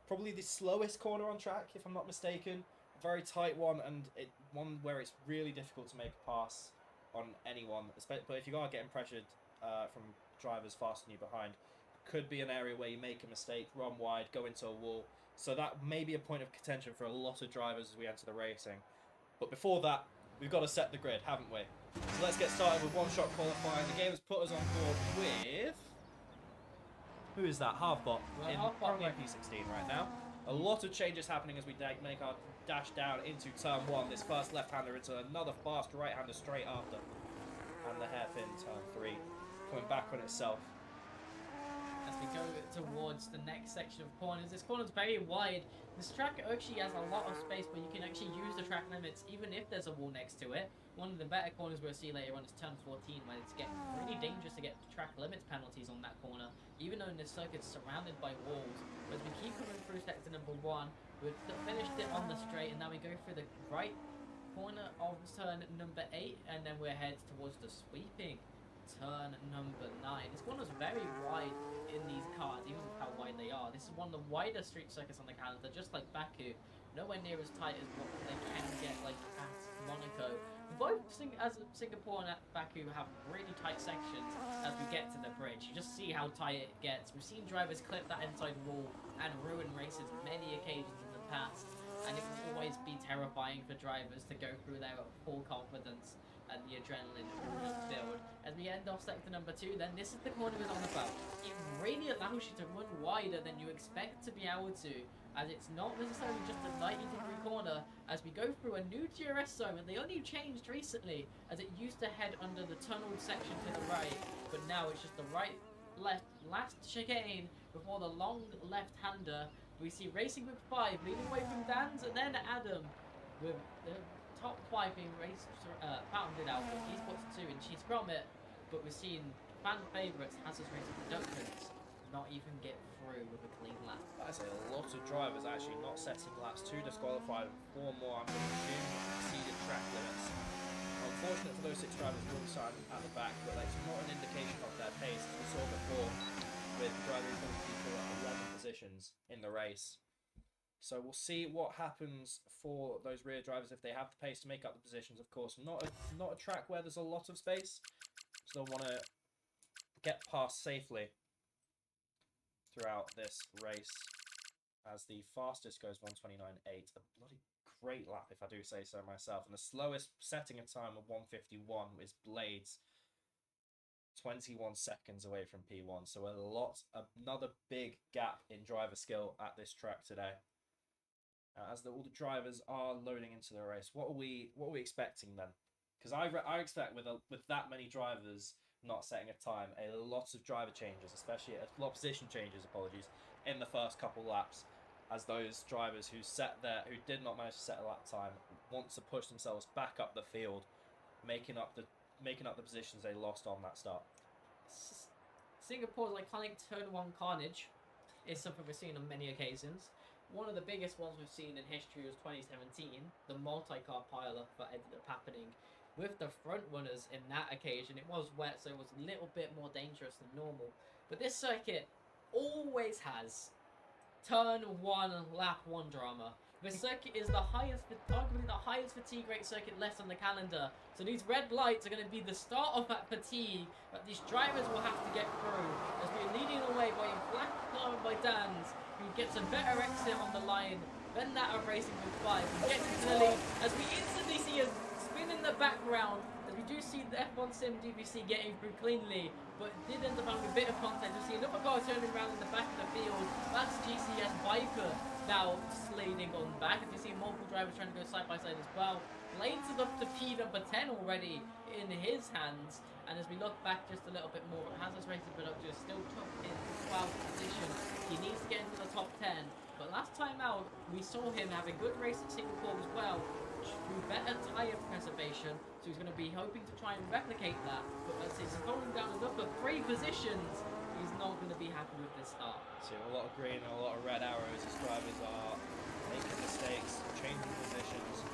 A: Probably the slowest corner on track, if I'm not mistaken. A very tight one, and one where it's really difficult to make a pass on anyone. But if you are getting pressured from drivers faster than you behind, it could be an area where you make a mistake, run wide, go into a wall. So that may be a point of contention for a lot of drivers as we enter the racing. But before that, we've got to set the grid, haven't we? So let's get started with one-shot qualifying. The game has put us on board with... Who is that? Halfbot in Promo P16 right now. A lot of changes happening as we make our dash down into turn 1. This first left-hander into another fast right-hander straight after. And the hairpin turn 3 coming back on itself.
B: As we go towards the next section of corners, this corner's very wide. This track actually has a lot of space where you can actually use the track limits even if there's a wall next to it. One of the better corners we'll see later on is turn 14, where it's getting really dangerous to get track limits penalties on that corner, even though this circuit's surrounded by walls. But as we keep coming through sector number 1, we've finished it on the straight, and now we go through the right corner of turn number 8, and then we're headed towards the sweeping turn number 9. This corner's very wide in these cars, even with how wide they are. This is one of the widest street circuits on the calendar, just like Baku. nowhere near as tight as what they can get like at Monaco. Both Singapore and Baku have really tight sections as we get to the bridge. You just see how tight it gets. We've seen drivers clip that inside wall and ruin races many occasions in the past, and it will always be terrifying for drivers to go through there at full confidence and the adrenaline all just build. As we end off sector number 2, then this is the corner we're on about. It really allows you to run wider than you expect to be able to, as it's not necessarily just a 90-degree corner, as we go through a new DRS zone, and they only changed recently, as it used to head under the tunneled section to the right, but now it's just the left, last chicane before the long left-hander. We see Racing with 5, leading away from Dan's, and then Adam, with the top 5 being founded out, but he's got 2 and she's from it, but we've seen fan favourites, Hazard's Racing Productions, not even get through with a clean lap.
A: That's a lot of drivers actually not setting laps, 2 disqualified, 4 more, I'm going to assume, exceeded track limits. Unfortunate for those 6 drivers who will sign at the back, but that's not an indication of their pace, as we saw before with drivers going for 11 positions in the race. So we'll see what happens for those rear drivers if they have the pace to make up the positions. Of course, not a track where there's a lot of space, so they'll want to get past safely throughout this race, as the fastest goes 1:29.8, a bloody great lap if I do say so myself, and the slowest setting a time of 1:51 is Blades, 21 seconds away from P1. So another big gap in driver skill at this track today. As all the drivers are loading into the race, what are we expecting then? Because I expect with that many drivers not setting a time, a lot of driver changes, especially a lot of position changes, in the first couple laps, as those drivers who did not manage to set a lap time want to push themselves back up the field, making up the positions they lost on that start.
B: Singapore's iconic turn 1 carnage is something we've seen on many occasions. One of the biggest ones we've seen in history was 2017, the multi-car pile-up that ended up happening with the front runners in that occasion. It was wet, so it was a little bit more dangerous than normal. But this circuit always has turn 1, lap 1 drama. This circuit is arguably the highest fatigue rate circuit left on the calendar. So these red lights are going to be the start of that fatigue that these drivers will have to get through. As we're leading away by a black car by Dan's, who gets a better exit on the line than that of Racing with 5. We get into the lead as we instantly see a spin in the background, as we do see the F1 Sim DVC getting through cleanly, but it did end up having a bit of contact. We see another car turning around in the back of the field. That's GCS Viper now sliding on back, as we see multiple drivers trying to go side by side as well. Blades is up to P number 10 already in his hands, and as we look back just a little bit more, Hazard's Racing Production is still top in 12th position. He needs to get into the top 10, but last time out we saw him have a good race at Singapore as well, through better tyre preservation, so he's going to be hoping to try and replicate that, but as he's falling down another 3 positions, he's not going to be happy with this start.
A: See a lot of green and a lot of red arrows as drivers are making mistakes, changing positions,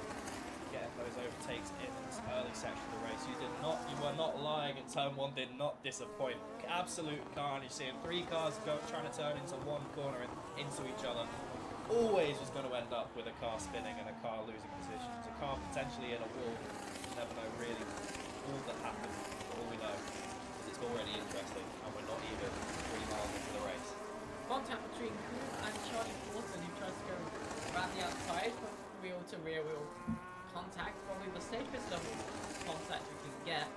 A: getting those overtakes in this early section of the race. You were not lying, and turn 1 did not disappoint. Absolute carnage, seeing 3 cars trying to turn into one corner and into each other. Always was going to end up with a car spinning and a car losing positions, a car potentially in a wall. You never know really all that happened, but all we know is it's already interesting, and we're not even 3 miles into the race.
B: Contact between Kuhn and Charlie Fortin, who tries to go around the outside, but wheel to rear wheel contact, probably the safest level contact we can get,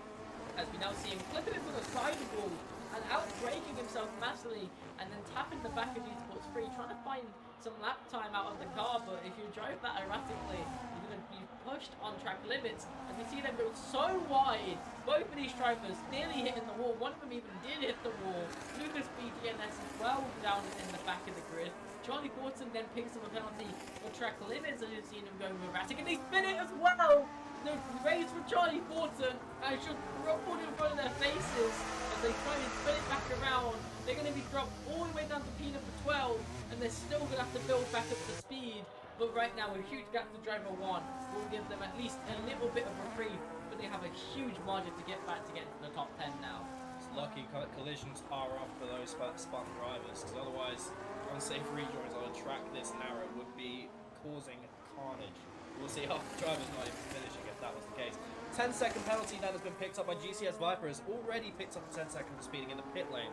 B: as we now see him flipping into the side wall and out-braking himself massively, and then tapping the back of these sports free, trying to find some lap time out of the car. But if you drive that erratically, you're going to be pushed on track limits, as we see them go so wide. Both of these drivers nearly hitting the wall. One of them even did hit the wall. Lucas BGNS as well down in the back of the grid. Charlie Fortin then picks up a penalty for track limits, as you've seen him going erratic, and they spin it as well. The race for Charlie Fortin just rumbled in front of their faces as they try and spin it back around. They're going to be dropped all the way down to P number 12, and they're still going to have to build back up to speed. But right now, a huge gap to driver 1 will give them at least a little bit of reprieve, but they have a huge margin to get back to get into the top 10 now.
A: It's lucky collisions are off for those spun drivers, because otherwise unsafe rejoins on a track this narrow would be causing carnage. We'll see half the drivers not even finishing if that was the case. 10-second penalty then has been picked up by GCS Viper, has already picked up a 10-second for speeding in the pit lane.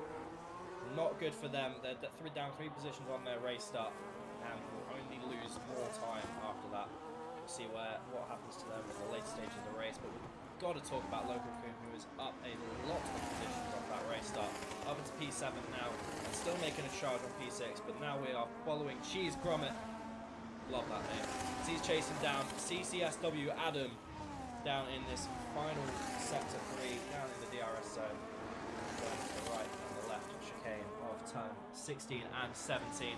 A: Not good for them. They're down 3 positions on their race start and will only lose more time after that. We'll see what happens to them in the later stages of the race, but we've got to talk about Local Coon, who is up a lot of positions off that race start. Up into P7 now, and still making a charge on P6, but now we are following Cheese Grommet. Love that name. As he's chasing down CCSW Adam down in this final sector 3, down in the DRS zone. Going to the right and the left chicane of turn 16 and 17.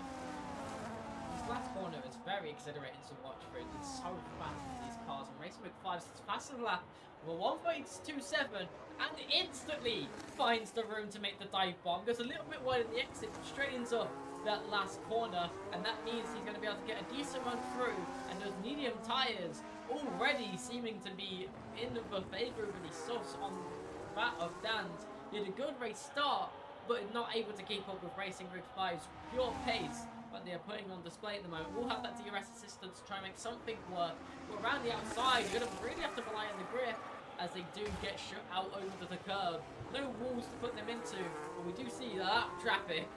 B: This last corner is very exhilarating to watch for. It's so fast with these cars, and Racing Rig 5 is fast as a lap with a 1.27 and instantly finds the room to make the dive bomb. Goes a little bit wide in the exit, straight into that last corner, and that means he's going to be able to get a decent run through, and those medium tyres already seeming to be in the favourably softs on that of Dan's. He had a good race start, but not able to keep up with Racing Rig 5's pure pace that they are putting on display at the moment. We'll have that DRS assistance to try and make something work. But around the outside, you're going to really have to rely on the grip as they do get shut out over the curb. No walls to put them into, but we do see that traffic.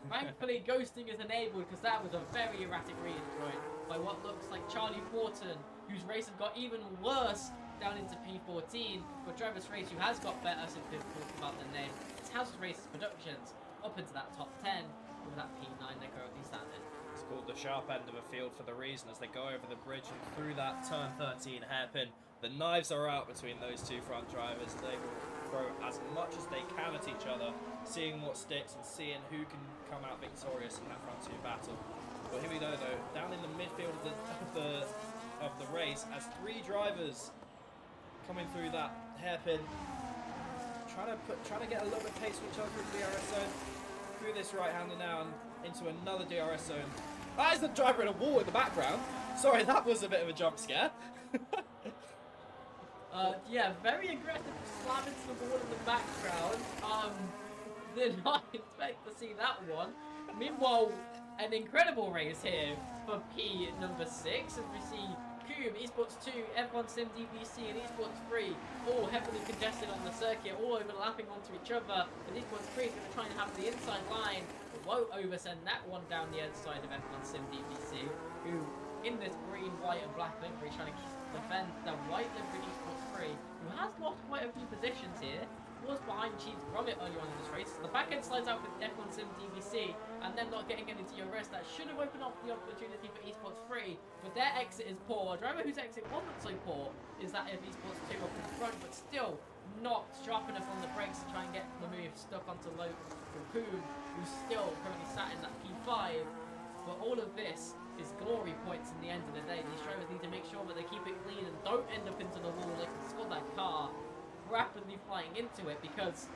B: Thankfully, ghosting is enabled because that was a very erratic re-join by what looks like Charlie Fortin, whose race has got even worse down into P14. But Travis Race, who has got better since we've talked about the name, it's House Races Productions up into that top 10 with that P9 they're currently standing.
A: It's called the sharp end of a field for the reason as they go over the bridge and through that turn 13 hairpin. The knives are out between those two front drivers. They will throw as much as they can at each other, seeing what sticks and seeing who can come out victorious in that front two battle. But here we go though, down in the midfield of the race as 3 drivers coming through that hairpin, trying to get a little bit of pace with each other through the DRS zone, through this right-hander now and into another DRS zone. That is the driver in a wall in the background. Sorry, that was a bit of a jump scare.
B: Yeah, very aggressive slam into the wall in the background. Did not expect to see that one. Meanwhile, an incredible race here for P number 6 as we see Coom, Esports 2, F1 Sim DBC and Esports 3 all heavily congested on the circuit, all overlapping onto each other. And Esports 3 is going to try and have the inside line, but won't oversend that one down the outside of F1 Sim DBC, who in this green, white and black livery trying to defend the white livery Esports 3, who has lost quite a few positions here. Was behind Cheese Grommet earlier on in this race. The back end slides out with F1 Sim DBC and then not getting any DRS. That should have opened up the opportunity for Esports 3, but their exit is poor. A driver whose exit wasn't so poor is that of Esports 2 up in front, but still not sharp enough on the brakes to try and get the move stuck onto Cocoon, who's still currently sat in that P5. But all of this is glory points in the end of the day. These drivers need to make sure that they keep it clean and don't end up into the wall. They can score that car rapidly flying into it because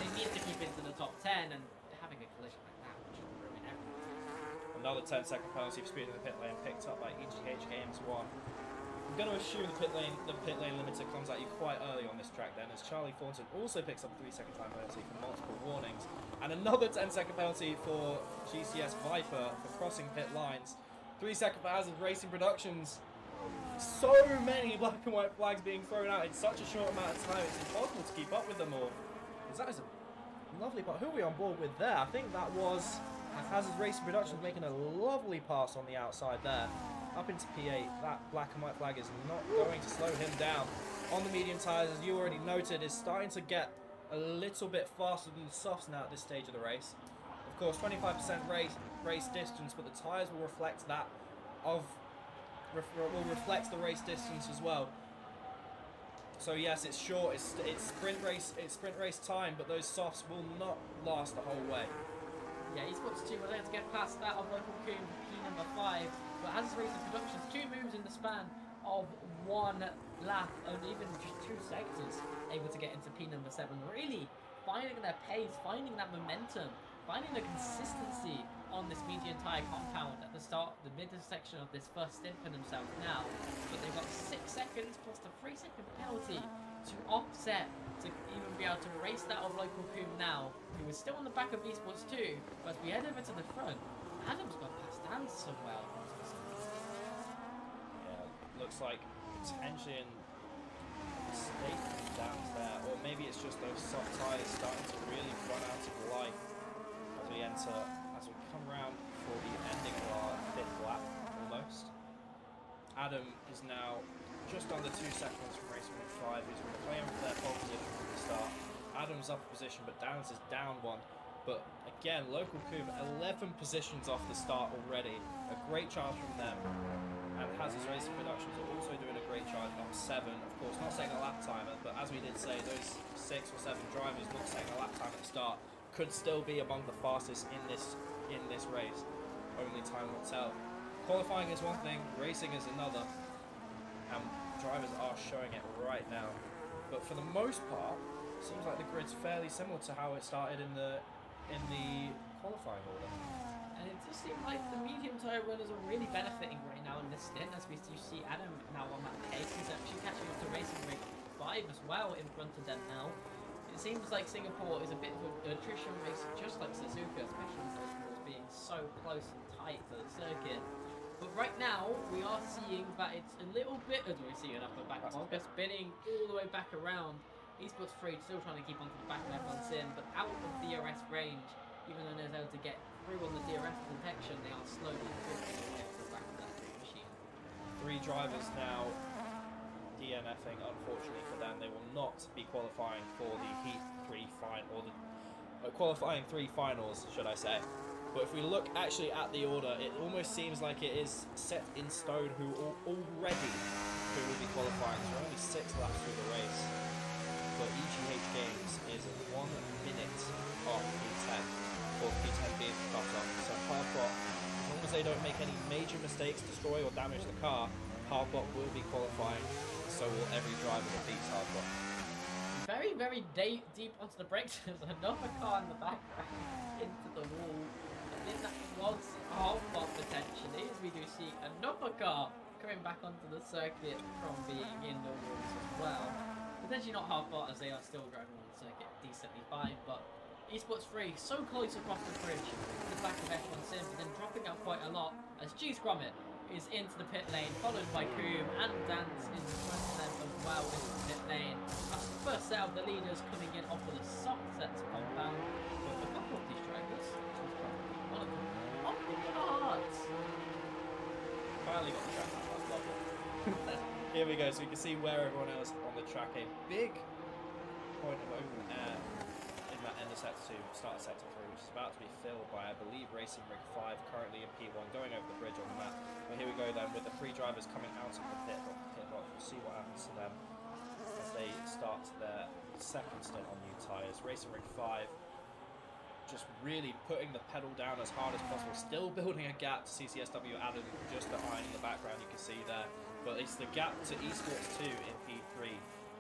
B: they need to keep into the top 10, and having a collision like that would just ruin everything.
A: Another 10-second penalty for speed in the pit lane picked up by EGH Games 1. I'm going to assume the pit lane limiter comes at you quite early on this track then, as Charlie Thornton also picks up a 3-second time penalty for multiple warnings, and another 10-second penalty for GCS Viper for crossing pit lines. 3-second for Hazard Racing Productions. So many black and white flags being thrown out in such a short amount of time, it's impossible to keep up with them all. That is a lovely part. Who are we on board with there? I think that was Hazard Racing Productions making a lovely pass on the outside there. Up into P8, that black and white flag is not going to slow him down. On the medium tyres, as you already noted, is starting to get a little bit faster than the softs now at this stage of the race. Of course, 25% race distance, but the tyres will reflect that will reflect the race distance as well. So yes, it's short, it's sprint race time, but those softs will not last the whole way.
B: Yeah, Esports 2 were able to get past that of Local Coon P number 5, but Hazard Racing Productions 2 moves in the span of 1 lap and even just 2 sectors able to get into P number 7. Really finding their pace, finding that momentum, finding the consistency on this medium tyre compound at the start, the middle section of this first stint for themselves now. But they've got 6 seconds plus the 3-second penalty to offset to even be able to race that of Local Coom now, who is still on the back of Esports 2. But as we head over to the front, Adam's got past Dan so well.
A: looks like potentially in mistake downs there, or maybe it's just those soft tyres starting to really run out of life as we come around for the ending of our 5th lap almost. Adam is now just under 2 seconds from racing with 5, who's been playing for their pole position from the start. Adam's up a position, but Downs is down 1. But again, Local Coupe 11 positions off the start already. A great charge from them. And Hazard's Racing Productions are also doing a great charge on 7. Of course, not saying a lap timer, but as we did say, those 6 or 7 drivers not saying a lap time at the start could still be among the fastest in this race. Only time will tell. Qualifying is one thing, racing is another, and drivers are showing it right now. But for the most part, it seems like the grid's fairly similar to how it started in the qualifying order.
B: And it does seem like the medium tyre runners are really benefiting right now in this stint, as we do see Adam now on that pace. He's actually catching up to Racing Rig 5 as well in front of them now. It seems like Singapore is a bit of an attrition race, just like Suzuka, especially with those walls being so close and tight to the circuit. But right now, we are seeing that it's a little bit, as we see an upper back marker spinning all the way back around. Esports 3 still trying to keep onto the back of F1 Sim, but out of DRS range. Even though they're able to get through on the DRS detection, they are slowly drifting away to the back of that machine.
A: 3 drivers now DNFing, unfortunately for them. They will not be qualifying for the Heat 3 final, or the qualifying 3 finals, should I say. But if we look actually at the order, it almost seems like it is set in stone who will be qualifying. So we're only 6 laps through the race. But EGH Games is 1 minute off P10, or P10 being cut off. So Hardbot, as long as they don't make any major mistakes, destroy or damage the car, Hardbot will be qualifying. So will every driver that beats Hardbot.
B: Very, very deep onto the brakes. There's another car in the background into the wall. I think that was Hardbot potentially, as we do see another car coming back onto the circuit from being in the walls as well. Potentially not Hardbot, as they are still driving on the circuit D75, but Esports 3 so close across the bridge to the back of F1 Sim, but then dropping out quite a lot as G Gromit is into the pit lane, followed by Coom and Dance in front of them as well into the pit lane. That's the first set of the leaders coming in off of the soft sets compound, but a couple of these drivers, one of them, off in the hearts.
A: Finally got the track, that's lovely. Here we go, so we can see where everyone else on the track. A big point of open air in that end of sector 2, start of sector 3, which is about to be filled by, I believe, Racing Rig 5, currently in P1, going over the bridge on the map. But here we go then, with the 3 drivers coming out of the pit box. We'll see what happens to them as they start their second stint on new tyres. Racing Rig 5 just really putting the pedal down as hard as possible, still building a gap to CCSW Adam just behind in the background, you can see there. But it's the gap to Esports 2 in P3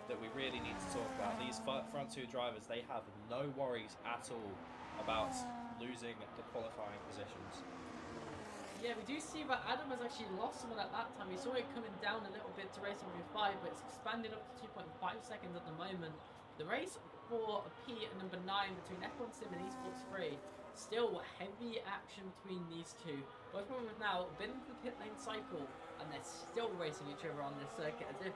A: that we really need to talk about. These front 2 drivers, they have no worries at all about losing the qualifying positions.
B: Yeah, we do see that Adam has actually lost someone at that time. We saw it coming down a little bit to Racing Rig 5, but it's expanded up to 2.5 seconds at the moment. The race for P at number 9 between F1 Sim and Esports 3, still heavy action between these 2. Both of them have now been in the pit lane cycle, and they're still racing each other on this circuit as if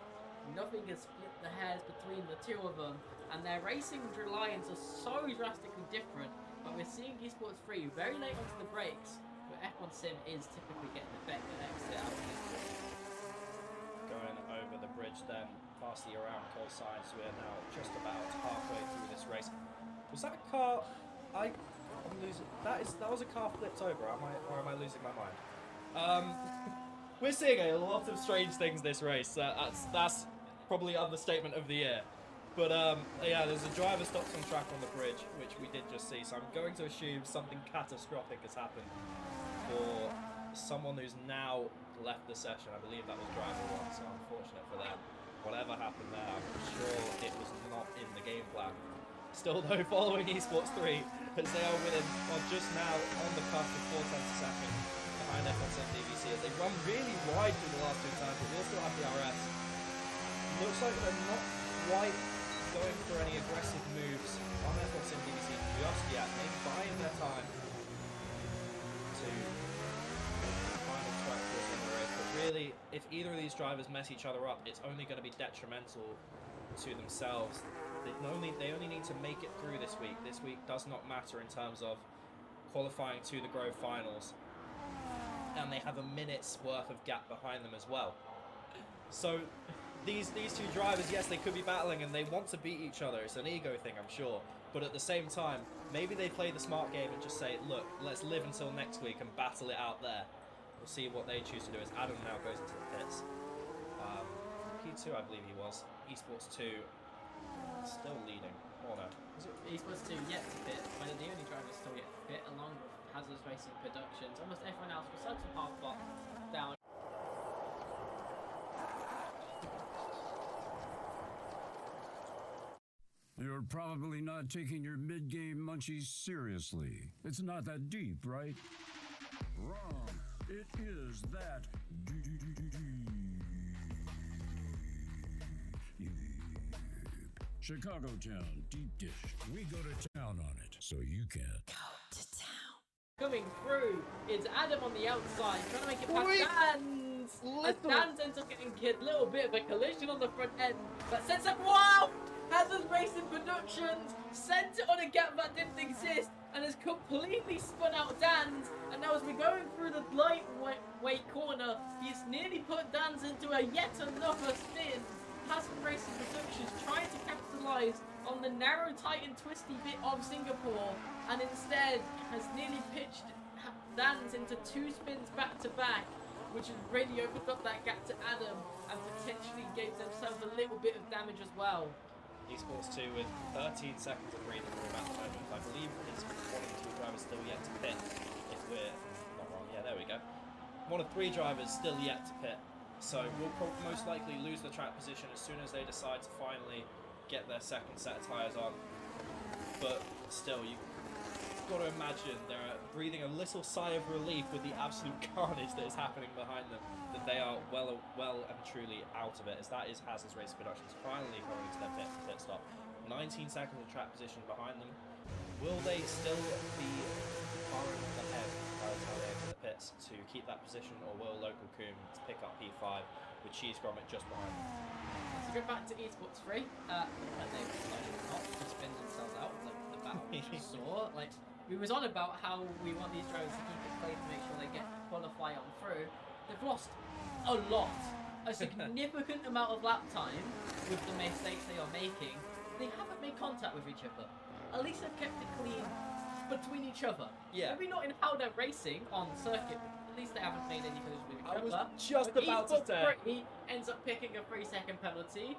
B: nothing has split the hairs between the 2 of them, and their racing lines are so drastically different. But we're seeing Esports 3 very late onto the brakes, but F1 Sim is typically getting the better exit out of this race.
A: Going over the bridge then, past the Aramco sign, so we're now just about halfway through this race. Was that a car? I'm losing. That was a car flipped over. Am I losing my mind? We're seeing a lot of strange things this race. That's probably understatement of the year. But yeah, there's a driver stopped on track on the bridge, which we did just see. So I'm going to assume something catastrophic has happened for someone who's now left the session. I believe that was driver 1, so unfortunate for them. Whatever happened there, I'm sure it was not in the game plan. Still though, following Esports 3, as they are within, or just now on the cusp of 4 tenths a second behind F1 DVC, as they run really wide through the last 2 times, but we'll still have the RS. Looks like they're not quite going for any aggressive moves on F1 DVC just yet. Maybe buying their time to the final track in the race, but really, if either of these drivers mess each other up, it's only going to be detrimental to themselves. They only need to make it through this week. This week does not matter in terms of qualifying to the Grove Finals. And they have a minute's worth of gap behind them as well. So these two drivers, yes, they could be battling and they want to beat each other. It's an ego thing, I'm sure. But at the same time, maybe they play the smart game and just say, look, let's live until next week and battle it out there. We'll see what they choose to do as Adam now goes into the pits. P2, I believe he was. Esports 2 still leading. Oh no.
B: Is it Esports 2 yet to pit? One of the only drivers still yet to pit, along with Hazard's Racing Productions. Almost everyone else was such a half spot down.
C: You're probably not taking your mid-game munchies seriously. It's not that deep, right? Wrong. It is that deep. Chicago Town deep dish. We go to town on it, so you can.
B: Go to town. Coming through, it's Adam on the outside, trying to make it past Dan's. As Dan's ends up getting a little bit of a collision on the front end. That sets up, wow! Hazard Racing Productions sent it on a gap that didn't exist and has completely spun out Dan's. And now as we're going through the lightweight corner, he's nearly put Dan's into a yet another spin. Hazard Racing Productions trying to capitalise on the narrow, tight and twisty bit of Singapore, and instead has nearly pitched Dan's into 2 spins back to back, which has really opened up that gap to Adam and potentially gave themselves a little bit of damage as well.
A: Esports 2 with 13 seconds of breathing room at the moment. I believe it's 1 of 2 drivers still yet to pit, if we're not wrong. Yeah, there we go. 1 of 3 drivers still yet to pit. So we'll most likely lose the track position as soon as they decide to finally get their second set of tyres on. But still, you've got to imagine they're breathing a little sigh of relief with the absolute carnage that is happening behind them, that they are well and truly out of it, as that is Hazard's Racing Productions finally coming to their pit stop. 19 seconds of track position behind them. Will they still be firing ahead by the time they enter the pits to keep that position, or will Local Coom pick up P5 with Cheese Grommet just behind them?
B: To go back to Esports 3, they decided not to spin themselves out of the battle we just saw. Like, we was on about how we want these drivers to keep it clean to make sure they get qualify on through. They've lost a lot, a significant amount of lap time with the mistakes they are making. They haven't made contact with each other. At least they've kept it clean between each other. Yeah. Maybe not in how they're racing on circuit, but at least they haven't made any collision with each other.
A: I was just about to say.
B: He ends up picking a 3-second penalty.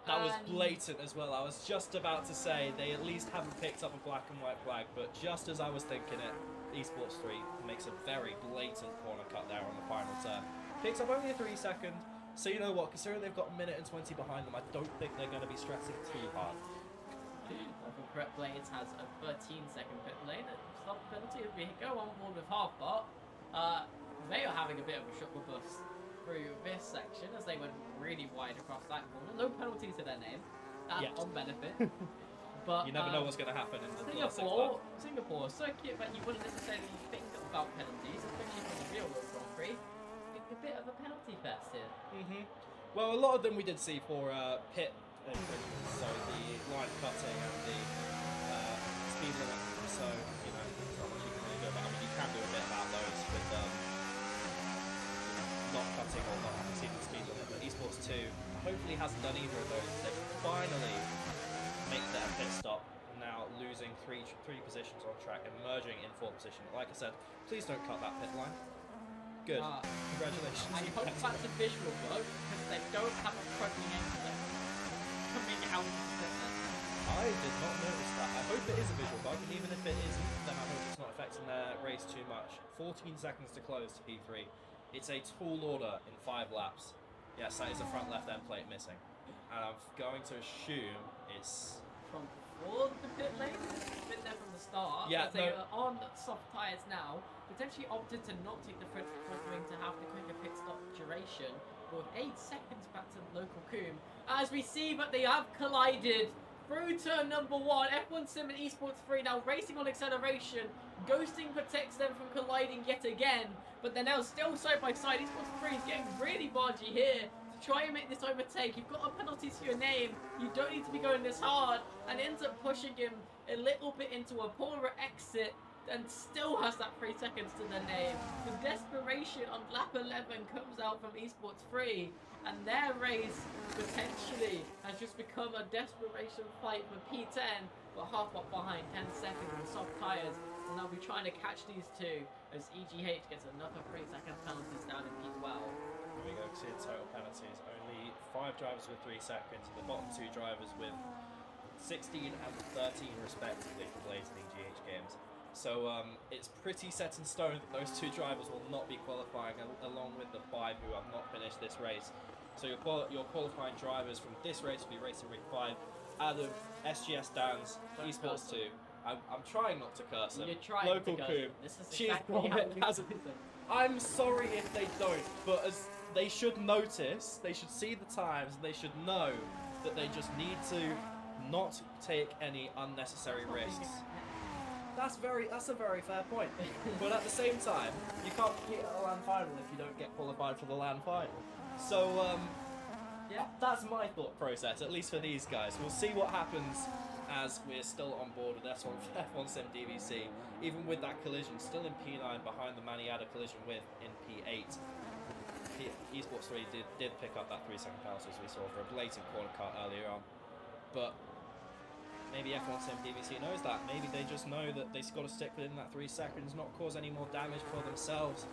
A: That was blatant as well. I was just about to say they at least haven't picked up a black and white flag, but just as I was thinking it, Esports 3 makes a very blatant corner cut there on the final turn. Picks up only a 3-second, so you know what, considering they've got a minute and 20 behind them, I don't think they're going to be stressing too hard.
B: Correct Blades has a 13-second pit lane. Stop penalty if we go on board with half bar. They are having a bit of a shuttle bus through this section as they went really wide across that corner. No penalty to their name. That's on benefit. But
A: you never know what's going to happen in the
B: Singapore, circuit that you wouldn't necessarily think about penalties, especially from the real world Grand Prix. It's a bit of a penalty fest here.
A: Well, a lot of them we did see for pit infringements, so the line cutting and the speed limit. So, you know, there's not much you can really do about it. I mean, you can do a bit about those with not cutting or not exceeding the speed limit, but Esports 2 hopefully hasn't done either of those. They finally make their pit stop, now losing three positions on track and merging in 4th position. Like I said, please don't cut that pit line. Good. Congratulations.
B: I hope that's a visual bug, because they don't have a front-wing engine coming out of the pit lane.
A: I did not notice that. I hope it is a visual bug, and even if it isn't, then I hope it's not affecting their race too much. 14 seconds to close to P3. It's a tall order in 5 laps. Yes, that is a front left end plate missing. And I'm going to assume it's...
B: From before the pit lane? It's been there from the start.
A: Yeah,
B: they are on soft tyres now. Potentially opted to not take the front wing to have the quicker pit stop duration. With 8 seconds back to Local Coom. As we see that they have collided through turn number 1. F1 Sim and Esports 3 now racing on acceleration. Ghosting protects them from colliding yet again, but they're now still side by side. Esports 3 is getting really bargy here to try and make this overtake. You've got a penalty to your name. You don't need to be going this hard, and ends up pushing him a little bit into a poorer exit, and still has that 3 seconds to their name. The desperation on lap 11 comes out from Esports 3, and their race potentially has just become a desperation fight for P10, but half up behind, 10 seconds on soft tyres. And they'll be trying to catch these two as EGH gets another 3-second penalties down in P12.
A: Here we go, see the total penalties. Only 5 drivers with 3 seconds, and the bottom 2 drivers with 16 and 13 respectively for Blaze and EGH games. So it's pretty set in stone that those 2 drivers will not be qualifying, along with the 5 who have not finished this race. So your qualifying drivers from this race will be Racing Rig 5, Adam, SGS Downs, Esports 2. I'm trying not to curse them.
B: You're trying
A: Local
B: to curse
A: coup.
B: them. This is exactly how you
A: hasn't. I'm sorry if they don't, but as they should notice, they should see the times, and they should know that they just need to not take any unnecessary risks. That's a very fair point. But at the same time, you can't compete at the LAN final if you don't get qualified for the LAN final. So
B: Yeah.
A: that's my thought process, at least for these guys. We'll see what happens as we're still on board with F1 Sim DVC. Even with that collision, still in P9 behind the man he had a collision with in P8. Esports 3 did pick up that 3-second penalty as we saw for a blatant corner cut earlier on. But maybe F1 Sim DVC knows that. Maybe they just know that they've got to stick within that 3 seconds, not cause any more damage for themselves.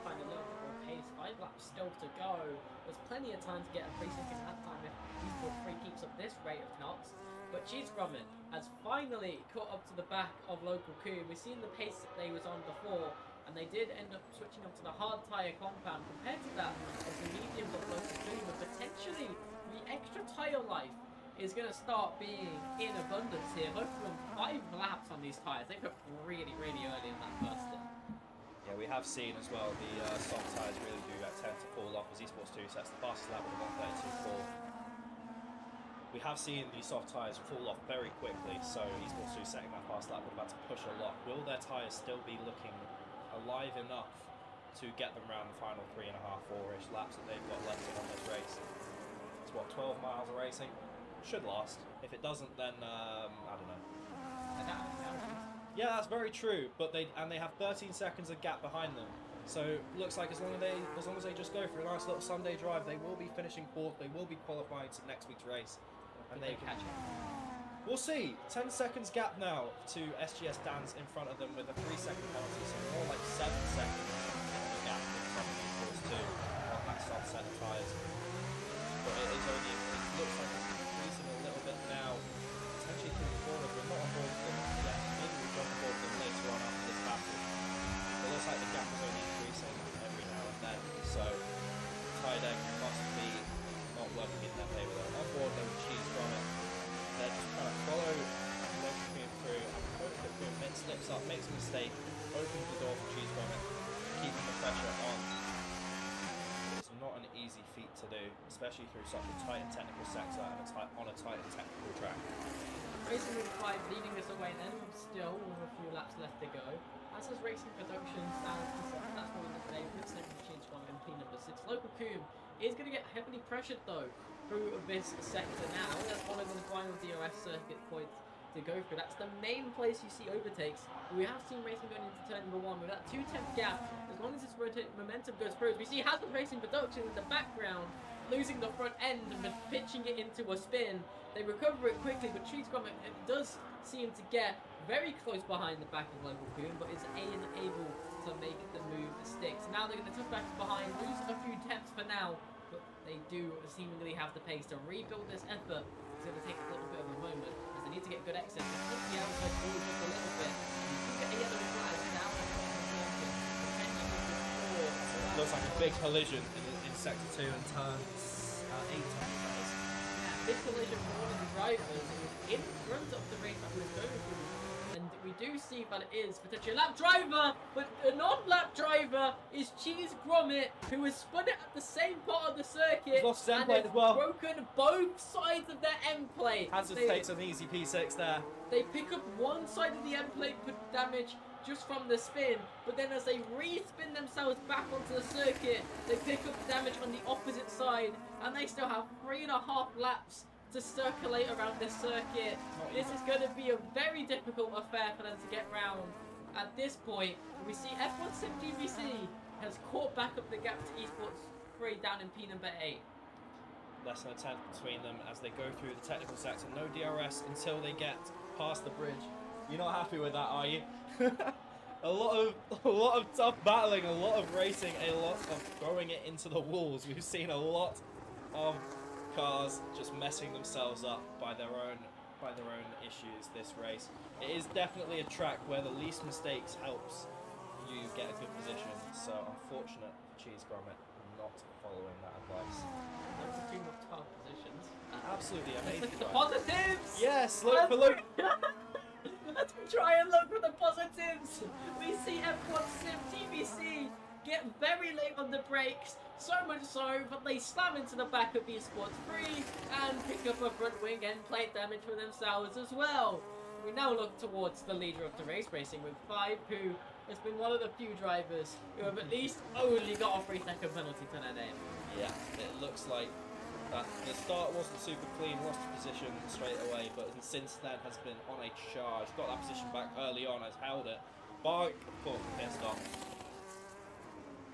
B: Find a little bit more pace. 5 laps still to go. There's plenty of time to get a 3-second ad time if Esports 3 keeps up this rate of knots. But Cheese Grumman has finally caught up to the back of Local Coup. We've seen the pace that they was on before, and they did end up switching up to the hard tyre compound. Compared to that, as the medium of Local Coup, but potentially the extra tyre life is going to start being in abundance here. Both of them 5 laps on these tyres. They put really, really early in that first stint.
A: Yeah, we have seen as well the soft tyres really do tend to fall off as Esports 2 sets the fastest lap with a 1:32.4. We have seen the soft tyres fall off very quickly, so Esports 2 setting that fast lap would have had to push a lot. Will their tyres still be looking alive enough to get them around the final 3.5, 4-ish laps that they've got left on this race? It's what, 12 miles of racing? Should last. If it doesn't, then I don't know. Yeah, that's very true, but they have 13 seconds of gap behind them. So looks like as long as they just go for a nice little Sunday drive, they will be finishing 4th. They will be qualifying to next week's race, and they
B: catch it.
A: We'll see. 10 seconds gap now to SGS Dance in front of them with a 3-second penalty, so more like 7 seconds of gap in front of Esports 2 on that soft set of tyres. But it looks like it's increasing a little bit now. Potentially through the corner, we're not on board with them yet. Maybe we'll jump on board with them later on after this battle. It looks like the gap is only increasing every now and then. So tie deck must be not working in their favour. They're on board though with Cheese from it. They're just trying to follow Local Coup through and hope that Coup slips up, makes a mistake, opens the door for Cheese from it, keeping the pressure on. It's not an easy feat to do, especially through such a tight and technical sector and on a tight and technical track.
B: Racing Rig 5 leading us away then, still with a few laps left to go. As is Racing Productions down to 7, that's what we're today with second machines from MP number 6. Local Coup is going to get heavily pressured though through this sector now. That's following the final DRS circuit point to go through. That's the main place you see overtakes. We have seen racing going into turn number 1 with that 2/10 gap. As long as this momentum goes through, we see Hazard Racing Production in the background losing the front end and pitching it into a spin. They recover it quickly, but Cheese Grumman does seem to get very close behind the back of Local Coup, but is unable to make the move stick. So now they're going to tuck back behind, lose a few tenths for now, but they do seemingly have the pace to rebuild this effort. It's going to take a little bit of a moment, as they need to get good access. They put the outside forward just a little bit. You do get a yellow flag now.
A: Looks like a big collision in sector 2 and turns 8 on the race.
B: Yeah, big collision for one of the drivers in front of the race that was going through. And we do see that it is potentially a lap driver, but a non-lap driver driver is Cheese Gromit, who has spun it at the same part of the circuit.
A: He's lost his end
B: and
A: plate
B: has
A: as well.
B: broken both sides of their end plate.
A: Hazard takes an easy P6 there.
B: They pick up one side of the end plate damage just from the spin, but then as they re-spin themselves back onto the circuit, they pick up damage on the opposite side, and they still have 3.5 laps to circulate around this circuit. This is going to be a very difficult affair for them to get round. At this point, we see F1 Sim GBC has caught back up the gap to Esports 3 down in P number 8.
A: Less than a tenth between them as they go through the technical sector. No DRS until they get past the bridge. You're not happy with that, are you? a lot of tough battling, a lot of racing, a lot of throwing it into the walls. We've seen a lot of cars just messing themselves up by their own issues this race. It is definitely a track where the least mistakes helps you get a good position. So unfortunate for Cheese Gromit not following that advice.
B: Those are 2 top positions.
A: Absolutely amazing.
B: The positives!
A: Yes, look for look.
B: Let's try and look for the positives. We see F1 Sim TBC get very late on the brakes, so much so that they slam into the back of Esports 3 and pick up a front wing end plate damage for themselves as well. We now look towards the leader of the race, Racing Rig 5, who has been one of the few drivers who have at least only got a 3-second penalty to their name.
A: Yeah, it looks like that the start wasn't super clean, lost position straight away, but since then has been on a charge. Got that position back early on, has held it. Bike, of course, pissed off.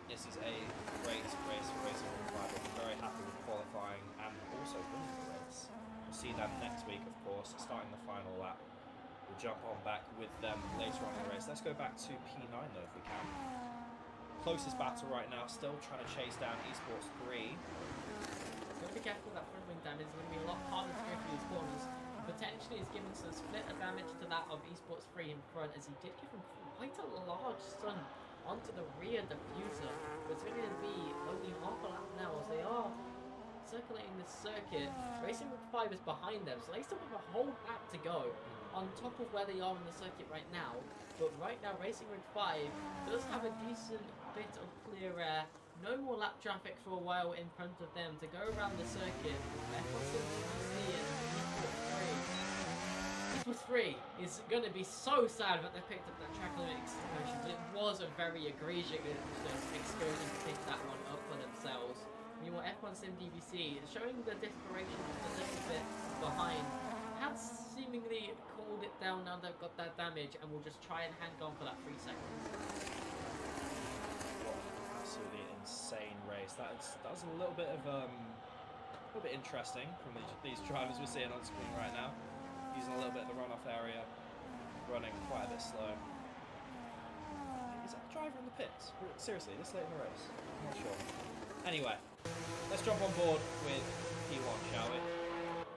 A: This is a great race for Racing Rig 5. I'm very happy with qualifying and also winning the race. We'll see them next week, of course, starting the final lap. We'll jump on back with them later on in the race. Let's go back to P9 though, if we can. Closest battle right now, still trying to chase down Esports 3.
B: Be careful, that front wing damage is going to be a lot harder to go through these corners. Potentially is giving some split of damage to that of Esports 3 in front, as he did give him quite a large stun onto the rear diffuser. But it's going to be only half a lap now as they are circulating this circuit. Racing Rig 5 is behind them, so they still have a whole lap to go on top of where they are in the circuit right now. But right now, Racing Rig 5 does have a decent bit of clear air. No more lap traffic for a while in front of them to go around the circuit. Esports 3 is going to be so sad that they picked up that track limit excursion, but it was a very egregious excursion to pick that one up for themselves. Meanwhile, F1 Sim DBC is showing the desperation just a little bit behind. Has seemingly called it down now they've got that damage and will just try and hang on for that 3 seconds.
A: Absolutely insane race. That's a little bit interesting from these drivers we're seeing on screen right now. Using a little bit of the runoff area, running quite a bit slow. Is that a driver in the pits? Seriously, this late in the race? I'm not sure. Anyway, let's jump on board with P1, shall we?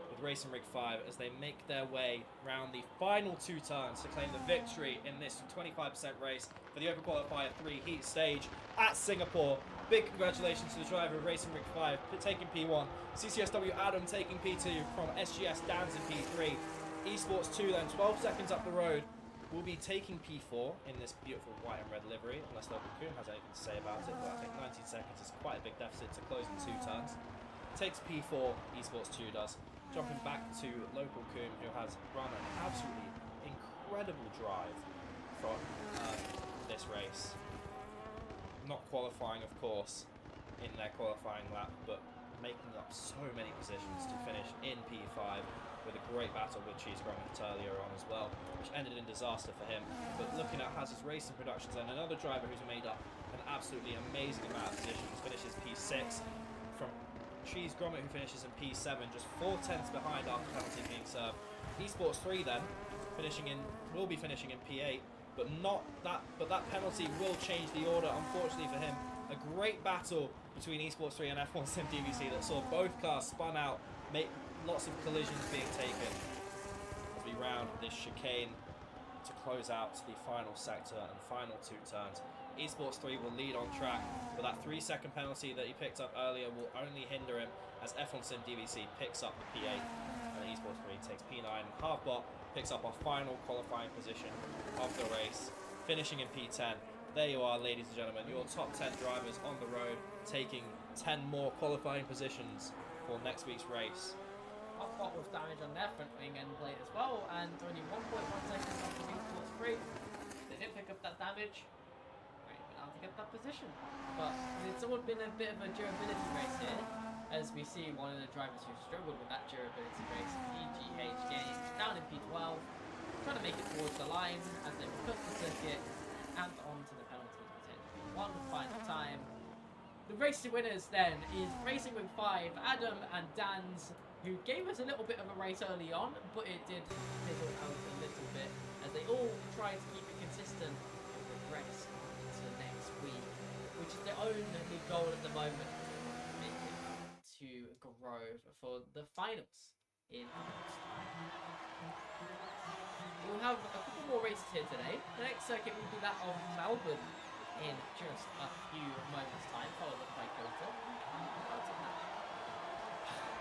A: With Racing Rig 5 as they make their way round the final 2 turns to claim the victory in this 25% race for the Open Qualifier 3 Heat stage at Singapore. Big congratulations to the driver of Racing Rig 5 taking P1, CCSW Adam taking P2 from SGS Dans in P3, Esports 2 then 12 seconds up the road will be taking P4 in this beautiful white and red livery, unless Local Coon has anything to say about it, but I think 19 seconds is quite a big deficit to close in 2 turns. Takes P4, Esports 2 does. Jumping back to Local Coon, who has run an absolutely incredible drive from this race. Not qualifying, of course, in their qualifying lap, but making up so many positions to finish in P5 with a great battle with Cheese Gromit earlier on as well, which ended in disaster for him. But looking at Hazard's Racing Productions and another driver who's made up an absolutely amazing amount of positions, finishes P6 from Cheese Gromit, who finishes in P7, just 4 tenths behind after penalty being served. Esports 3 then will be finishing in P8. But that penalty will change the order, unfortunately for him. A great battle between Esports 3 and F1 Sim DVC that saw both cars spun out, make lots of collisions being taken as we round this chicane to close out the final sector and final 2 turns. Esports 3 will lead on track, but that 3-second penalty that he picked up earlier will only hinder him as F1 Sim DVC picks up the P8 and Esports 3 takes P9. Halfbot picks up our final qualifying position of the race, finishing in P10. There you are, ladies and gentlemen, your top 10 drivers on the road, taking 10 more qualifying positions for next week's race.
B: Off spot with damage on their front wing end plate as well, and only 1.1 seconds after being Sports 3. They didn't pick up that damage. Right, been able to get that position. But it's all been a bit of a durability race here, as we see one of the drivers who struggled with that durability race, EGH, getting down in P12, trying to make it towards the line as they cut the circuit and onto the penalties potentially. One final time. The race to winners then is Racing with 5, Adam and Dan's, who gave us a little bit of a race early on, but it did fizzle out a little bit as they all tried to keep it consistent and progress into next week, which is their only goal at the moment, make it to Grove for the finals in August. We'll have a couple more races here today. The next circuit will be that of Melbourne in just a few moments' time, followed up by Kyoto.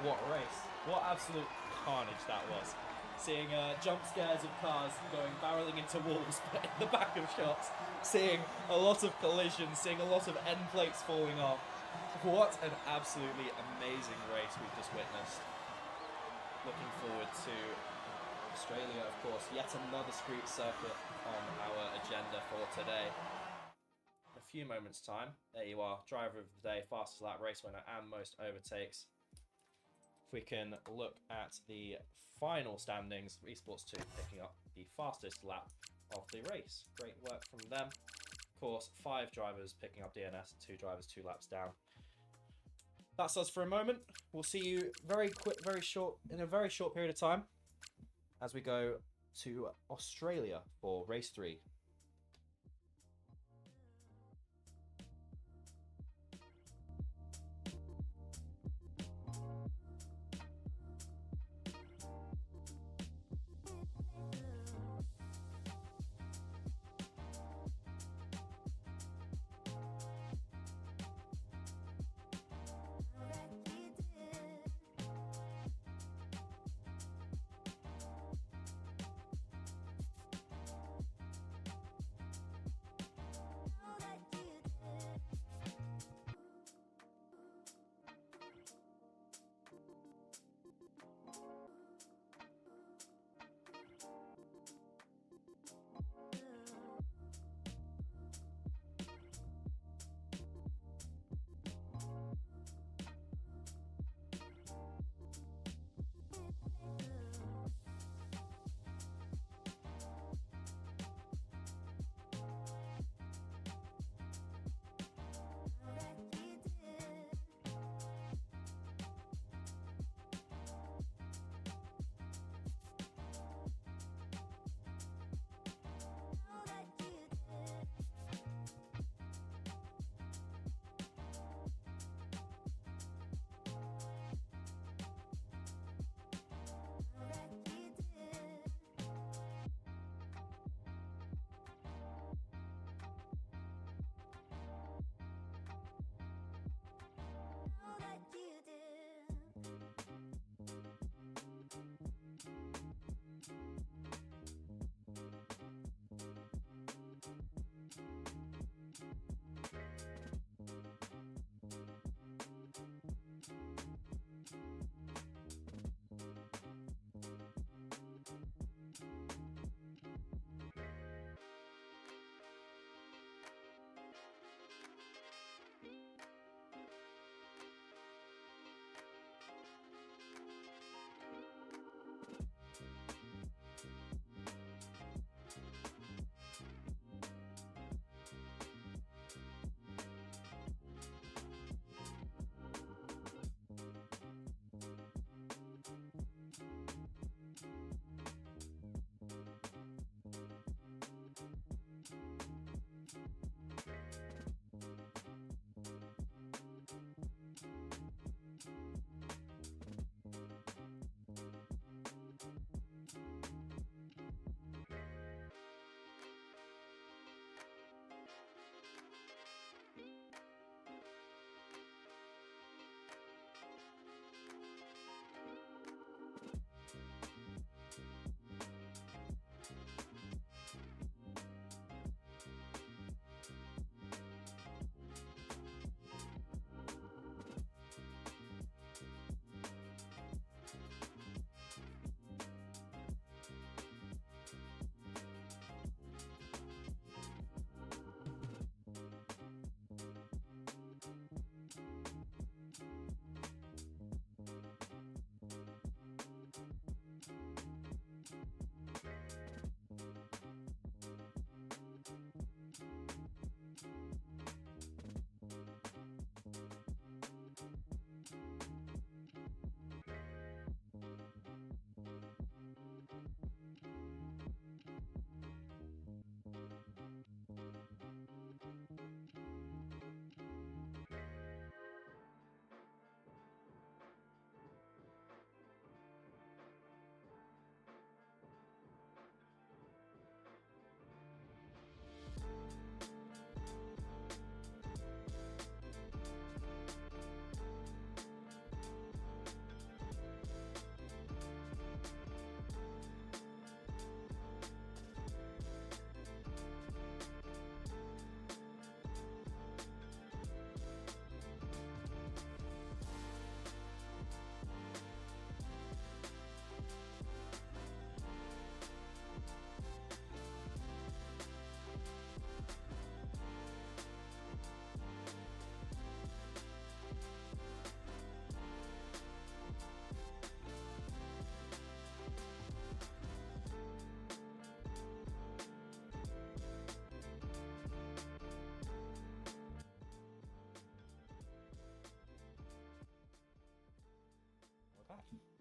A: What a race. What absolute carnage that was. Seeing jump scares of cars going barreling into walls but in the back of shots. Seeing a lot of collisions, seeing a lot of end plates falling off. What an absolutely amazing race we've just witnessed. Looking forward to Australia, of course. Yet another street circuit on our agenda for today. In a few moments' time, there you are, driver of the day, fastest lap race winner and most overtakes. We can look at the final standings, Esports 2 picking up the fastest lap of the race. Great work from them. Of course, 5 drivers picking up DNS, 2 drivers 2 laps down. That's us for a moment. We'll see you in a very short period of time as we go to Australia for race 3.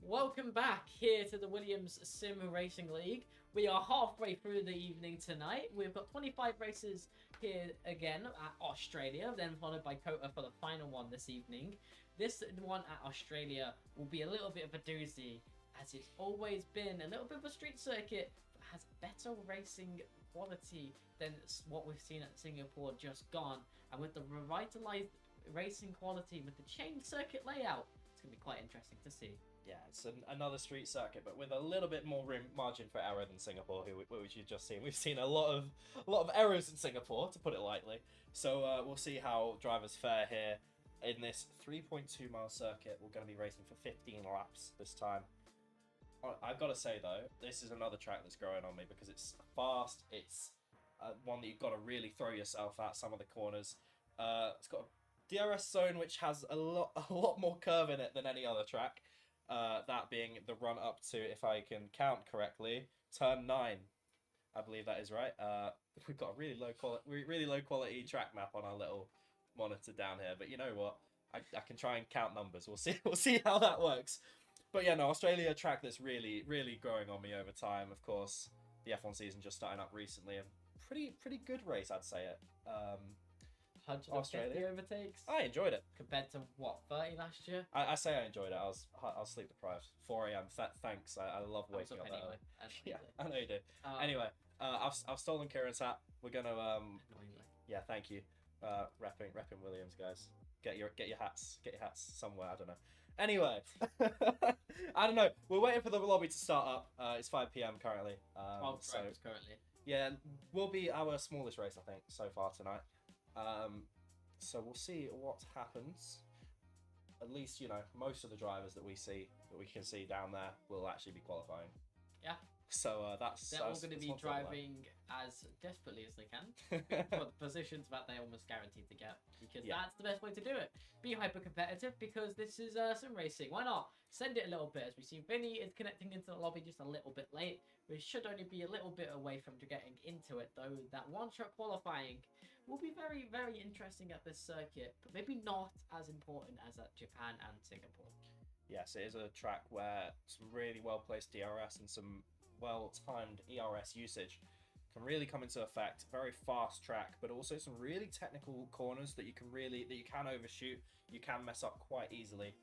B: Welcome back here to the Williams Sim Racing League. We are halfway through the evening tonight. We've got 25 races here again at Australia, then followed by Kota for the final one this evening. This one at Australia will be a little bit of a doozy, as it's always been a little bit of a street circuit, but has better racing quality than what we've seen at Singapore just gone. And with the revitalized racing quality, with the changed circuit layout, it's going to be quite interesting to see.
A: Yeah, it's another street circuit, but with a little bit more margin for error than Singapore, which you've just seen. We've seen a lot of errors in Singapore, to put it lightly. So we'll see how drivers fare here in this 3.2 mile circuit. We're going to be racing for 15 laps this time. I've got to say though, this is another track that's growing on me because it's fast. It's one that you've got to really throw yourself at. Some of the corners. It's got a DRS zone which has a lot more curve in it than any other track. That being the run up to, if I can count correctly, turn 9. I believe that is right. We've got a really low quality track map on our little monitor down here. But you know what? I can try and count numbers. We'll see how that works. But yeah, no, Australia, a track that's really growing on me over time. Of course, the F1 season just starting up recently. A pretty good race, I'd say it.
B: 150 overtakes.
A: I enjoyed it.
B: Compared to, what, 30 last year?
A: I say I enjoyed it. I was sleep deprived. 4 a.m. Thanks. I love waking up
B: anyway.
A: Yeah, I know you do. Anyway, I've stolen Kieran's hat. We're gonna yeah, thank you. Repping Williams, guys. Get your hats somewhere. I don't know. Anyway, I don't know. We're waiting for the lobby to start up. It's 5 p.m. currently.
B: 12 drivers currently.
A: Yeah, will be our smallest race, I think, so far tonight. So we'll see what happens. At least, you know, most of the drivers that we can see down there will actually be qualifying.
B: Yeah.
A: So
B: they're all going to be driving as desperately as they can for the positions that they're almost guaranteed to get, because that's the best way to do it. Be hyper competitive, because this is sim racing. Why not send it a little bit? As we see, Vinny is connecting into the lobby just a little bit late. We should only be a little bit away from getting into it, though. That one-shot qualifying will be very interesting at this circuit, but maybe not as important as at Japan and Singapore.
A: Yes, it is a track where some really well-placed DRS and some well-timed ERS usage can really come into effect. Very fast track, but also some really technical corners that you can overshoot. You can mess up quite easily.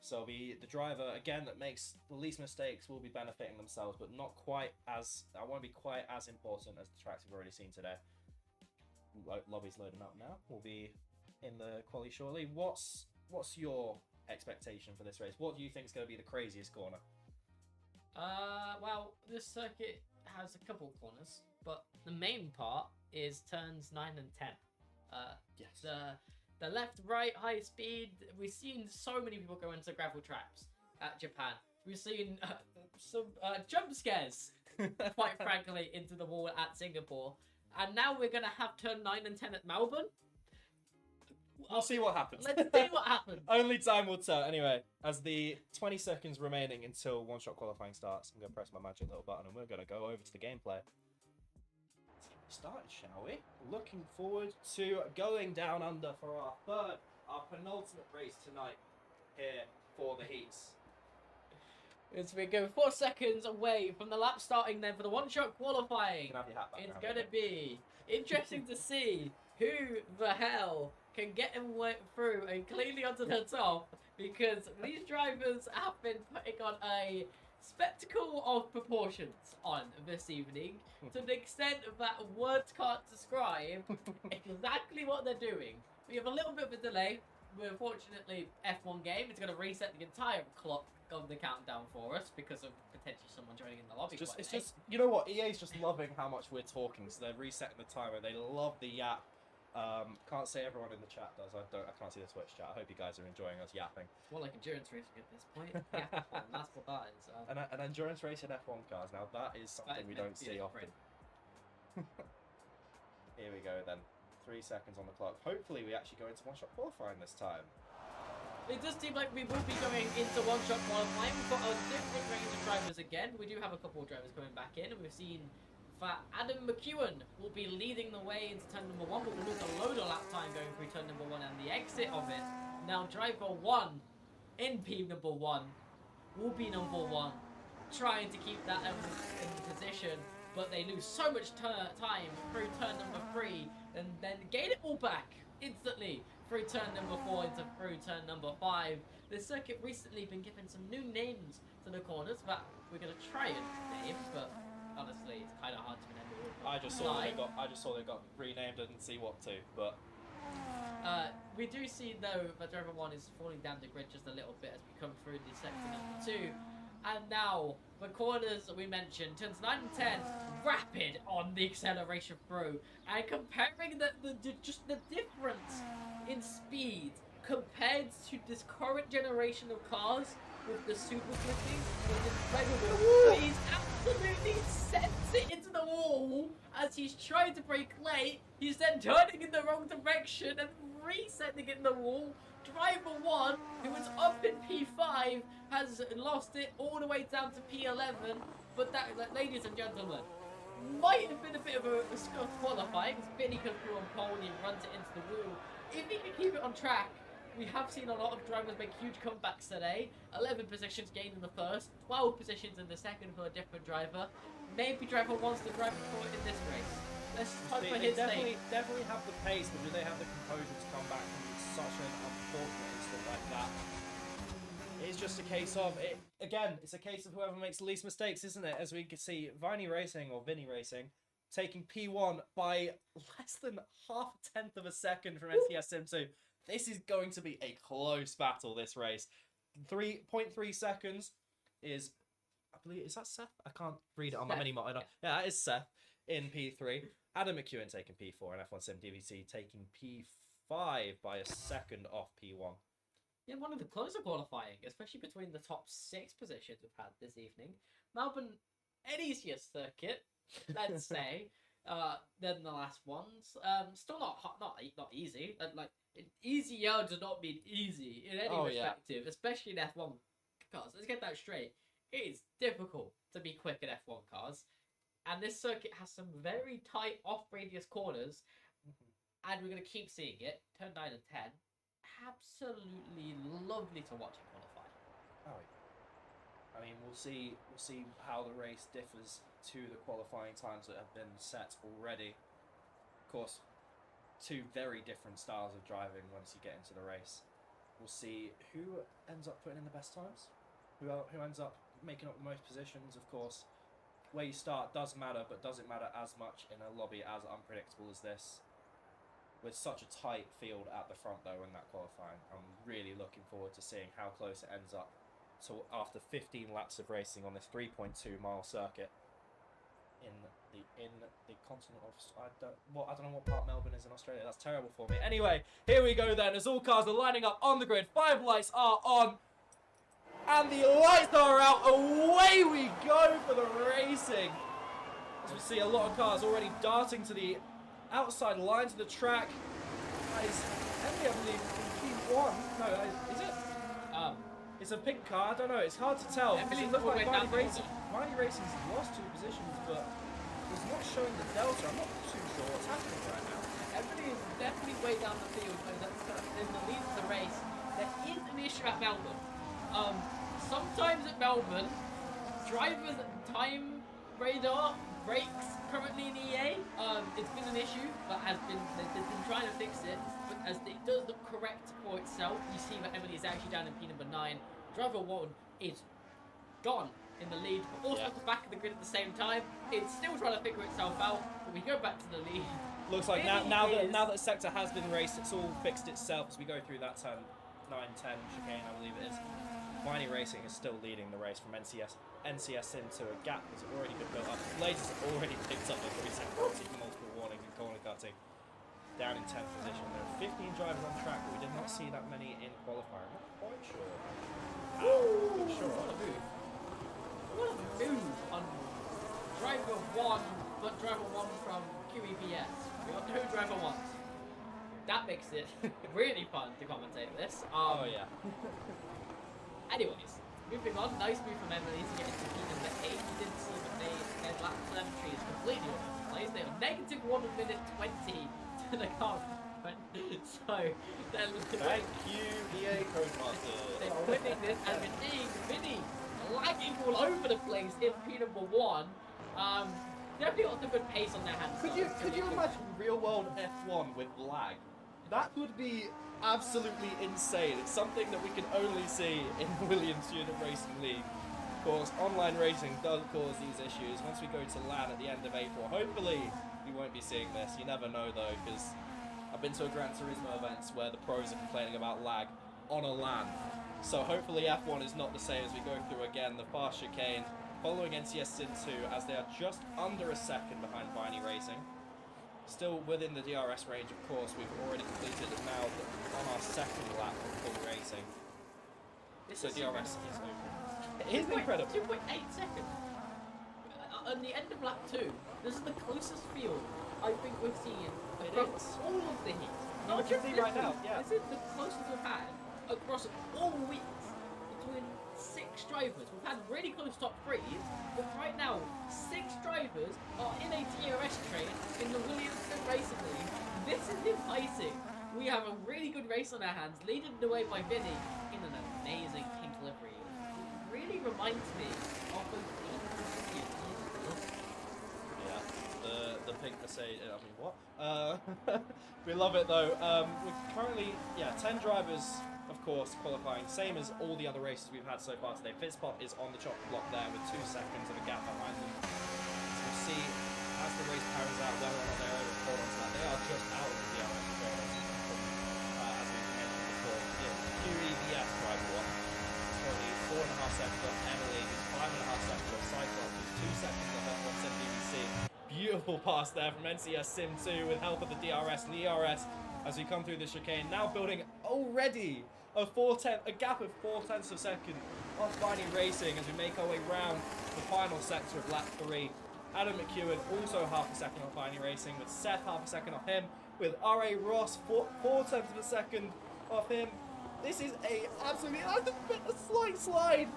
A: So the driver again that makes the least mistakes will be benefiting themselves, but not quite as won't be quite as important as the tracks we've already seen today. Lobby's loading up now. We'll be in the quali shortly. What's your expectation for this race? What do you think is going to be the craziest corner?
B: Well, this circuit has a couple corners, but the main part is turns 9 and 10.
A: Yes.
B: The left, right, high speed. We've seen so many people go into gravel traps at Japan. We've seen some jump scares, quite frankly, into the wall at Singapore. And now we're going to have turn 9 and 10 at Melbourne.
A: We'll see what happens.
B: Let's see what happens.
A: Only time will tell. Anyway, as the 20 seconds remaining until one-shot qualifying starts, I'm going to press my magic little button and we're going to go over to the gameplay. Let's get started, shall we? Looking forward to going down under for our penultimate race tonight here for the Heats.
B: As we go 4 seconds away from the lap starting then for the one-shot qualifying.
A: You can have your hat back
B: it's
A: now,
B: going to be interesting to see who the hell can get him through and cleanly onto the top, because these drivers have been putting on a spectacle of proportions on this evening to the extent that words can't describe exactly what they're doing. We have a little bit of a delay. Unfortunately, F1 game is going to reset the entire clock of the countdown for us because of potentially someone joining in the lobby.
A: It's just you know what, EA's just loving how much we're talking, so they're resetting the timer. They love the yap. Can't say everyone in the chat does. I can't see the Twitch chat. I hope you guys are enjoying us yapping.
B: It's more like endurance racing at this point. Yeah, that's what that is.
A: An endurance race in F1 cars. Now that is something we don't see often. Here we go then. 3 seconds on the clock. Hopefully we actually go into one-shot qualifying this time.
B: It does seem like we will be going into one-shot qualifying. We've got a different range of drivers again. We do have a couple of drivers coming back in. We've seen that Adam McEwen will be leading the way into turn number 1, but we'll lose a load of lap time going through turn number 1 and the exit of it. Now driver 1 in P number 1 will be number 1, trying to keep that in position, but they lose so much time through turn number 3, and then gain it all back instantly through turn number 4 into through turn number 5. The circuit recently been given some new names to the corners that we're gonna try and name, but honestly, it's kind of hard to remember.
A: I just saw they got renamed. I didn't see what to, but
B: we do see though that driver 1 is falling down the grid just a little bit as we come through the sector number 2. And now, the corners that we mentioned, turns 9 and 10, rapid on the acceleration through. And comparing just the difference in speed compared to this current generation of cars with the super switching is incredible. He's absolutely sends it into the wall as he's trying to brake late. He's then turning in the wrong direction and resetting it in the wall. Driver 1, who was up in P5, has lost it all the way down to P11. But that, ladies and gentlemen, might have been a bit of a scuff qualifying. Vinny comes through on pole and he runs it into the wall. If he can keep it on track, we have seen a lot of drivers make huge comebacks today. 11 positions gained in the first, 12 positions in the second for a different driver. Maybe driver 1's the driver forward in this race. Let's hope for his sake.
A: Definitely have the pace, but do they have the composure to come back from such an unfortunate incident like that? It's just a case of it. Again, it's a case of whoever makes the least mistakes, isn't it? As we can see, Vinny Racing taking P1 by less than half a tenth of a second from NCS Sim 2. This is going to be a close battle. This race, 3.3 seconds is, I believe, is that Seth? I can't read it on my mini monitor. Yeah, that is Seth in P3. Adam McEwen taking P4 and F1 Sim DVC taking P5 by a second off P1.
B: Yeah, one of the closer qualifying, especially between the top 6 positions we've had this evening. Melbourne, an easier circuit, let's say, than the last ones. Still not easy. Like easier does not mean easy in any perspective, especially in F1 cars. Let's get that straight. It is difficult to be quick in F1 cars, and this circuit has some very tight off-radius corners, and we're going to keep seeing it. Turn 9 and 10. Absolutely lovely to watch it qualify.
A: Oh, I mean, we'll see how the race differs to the qualifying times that have been set already. Of course, 2 very different styles of driving once you get into the race. We'll see who ends up putting in the best times, who ends up making up the most positions. Of course, where you start does matter, but doesn't matter as much in a lobby as unpredictable as this. With such a tight field at the front, though, in that qualifying, I'm really looking forward to seeing how close it ends up. So after 15 laps of racing on this 3.2-mile circuit in the continent of I don't know what part Melbourne is in Australia. That's terrible for me. Anyway, here we go then. As all cars are lining up on the grid, 5 lights are on, and the lights are out. Away we go for the racing. As we see a lot of cars already darting to the outside lines of the track. That is Emily, I believe, in P1. No, is it? It's a pink car. I don't know. It's hard to tell. It looks like Viney Racing's lost 2 positions, but it's not showing the delta. I'm not too sure what's happening right now.
B: Emily is definitely way down the field, but in the lead of the race, there is an issue at Melbourne. Sometimes at Melbourne, drivers' time radar breaks currently in EA. It's been an issue, but they've been trying to fix it. But as it does look correct for itself, you see that Emily is actually down in P number 9. Driver 1 is gone in the lead, but also at the back of the grid at the same time. It's still trying to figure itself out, but we go back to the lead.
A: Looks like now that the sector has been raced, it's all fixed itself as we go through that turn 9-10 chicane, I believe it is. Viney Racing is still leading the race from NCS into a gap that's already been built up. Laters have already picked up the 3-second penalty for multiple warnings and corner cutting. Down in 10th position. There are 15 drivers on track, but we did not see that many in qualifying. I'm not quite sure.
B: What a move. What a move on driver 1, but driver 1 from QEBS. We got 2 driver 1s. That makes it really fun to commentate this. Anyways, moving on. Nice move from Emily to get into P number 8. You didn't see that their lap telemetry is completely all over the place. They are negative 1 minute 20 to the car. So,
A: thank you, EA Codemasters.
B: They're winning this, and we're seeing Vinny lagging all over the place in P1. Definitely got the good pace on their hands.
A: Could you imagine real world F1 with lag? That would be absolutely insane. It's something that we can only see in Williams Student Racing League. Of course, online racing does cause these issues. Once we go to LAN at the end of April, hopefully we won't be seeing this. You never know though, because I've been to a Gran Turismo events where the pros are complaining about lag on a LAN. So hopefully F1 is not the same as we go through again the fast chicane, following NCS Sim 2 as they are just under a second behind Viney Racing. Still within the DRS range, of course. We've already completed it now on our second lap of full racing. So DRS is open. It is incredible.
B: 2.8 seconds. On the end of lap 2, this is the closest field I think we've seen across all of the heats.
A: You can see right now, yeah.
B: This is the closest we've had across all weeks between 6 drivers. We've had really close top 3s, but right now 6 drivers are in a DRS train in the Williams Racing League. This is enticing. We have a really good race on our hands, leading the way by Vinny in an amazing pink livery. It really reminds me of the
A: the pink Mercedes. I mean, what? We love it though. We're currently, 10 drivers, of course, qualifying. Same as all the other races we've had so far today. Pitspot is on the chopping block there with 2 seconds of a gap behind them. So we'll see as the race powers out whether or not they're able to hold on to that. They are just out of the DRS train, as we mentioned before. QEVS driver 1. It's only 4.5 seconds off Emily, who's 5.5 seconds off Cyclops, who's 2 seconds off F1 BBC. Beautiful pass there from NCS Sim 2 with help of the DRS and ERS as we come through the chicane. Now building already a gap of 0.4 of a second off Viney Racing as we make our way round the final sector of lap 3. Adam McEwen also half a second off Viney Racing, with Seth half a second off him, with R.A. Ross 0.4 of a second off him. This is absolutely a slight slide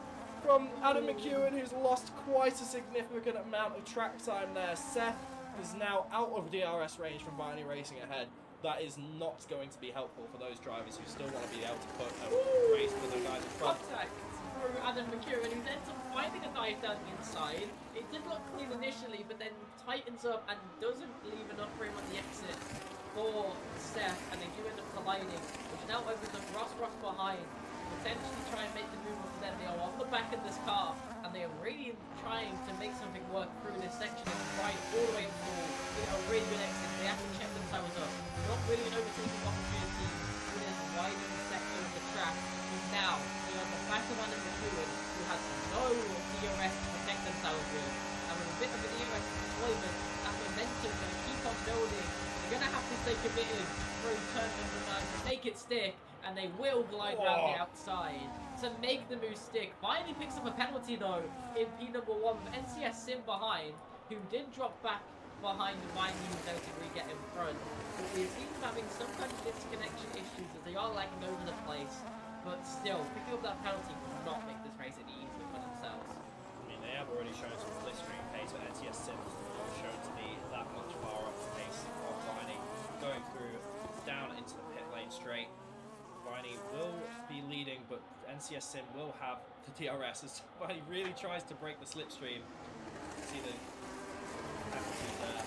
A: from Adam McEwen, who's lost quite a significant amount of track time there. Seth is now out of DRS range from Viney Racing ahead. That is not going to be helpful for those drivers who still want to be able to put a race for the guys in front.
B: Contact through Adam McEwen, who ends up finding a dive down the inside. It did look clean initially, but then tightens up and doesn't leave enough room on the exit for Seth, and they do end up colliding, which now opens up Ross behind. Potentially try and make the move up to them. They are on the back of this car and they are really trying to make something work through this section and ride all the way through. Get a really good exit. They have to check themselves up. Not really an overtaking opportunity in this widening section of the track. And now they are on the back of Adam McEwen, who has no DRS to protect themselves with. And with a bit of a DRS deployment, that momentum going to keep on building. They're going to have to stay committed through turn number 9 to make it stick. And they will glide around the outside to make the move stick. Finally picks up a penalty though in P1 with NCS Sim behind, who did drop back behind the Viney, who was able to re-get in front. But we've seen them having some kind of disconnection issues as they are lagging over the place. But still, picking up that penalty will not make this race any easier for themselves.
A: I mean, they have already shown some blistering pace, but NCS Sim is not shown to be that much far off the pace of Viney. Going through down into the pit lane straight. Viney will be leading, but NCS Sim will have the DRS as Viney really tries to break the slipstream. See the penalty there.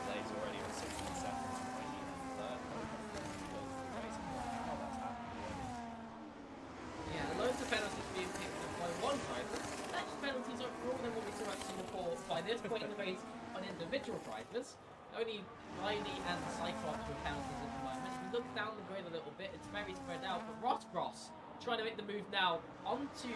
A: Blaze already on 16 seconds. Viney in third. Oh, that's happened already.
B: Yeah, loads of penalties being picked up by one driver. Actually, penalties overall than what we saw actually before by this point in the race on individual drivers. Only Viney and Cyclops with penalties at the moment. If we look down the grid a little bit, it's very spread out, but Ross trying to make the move now onto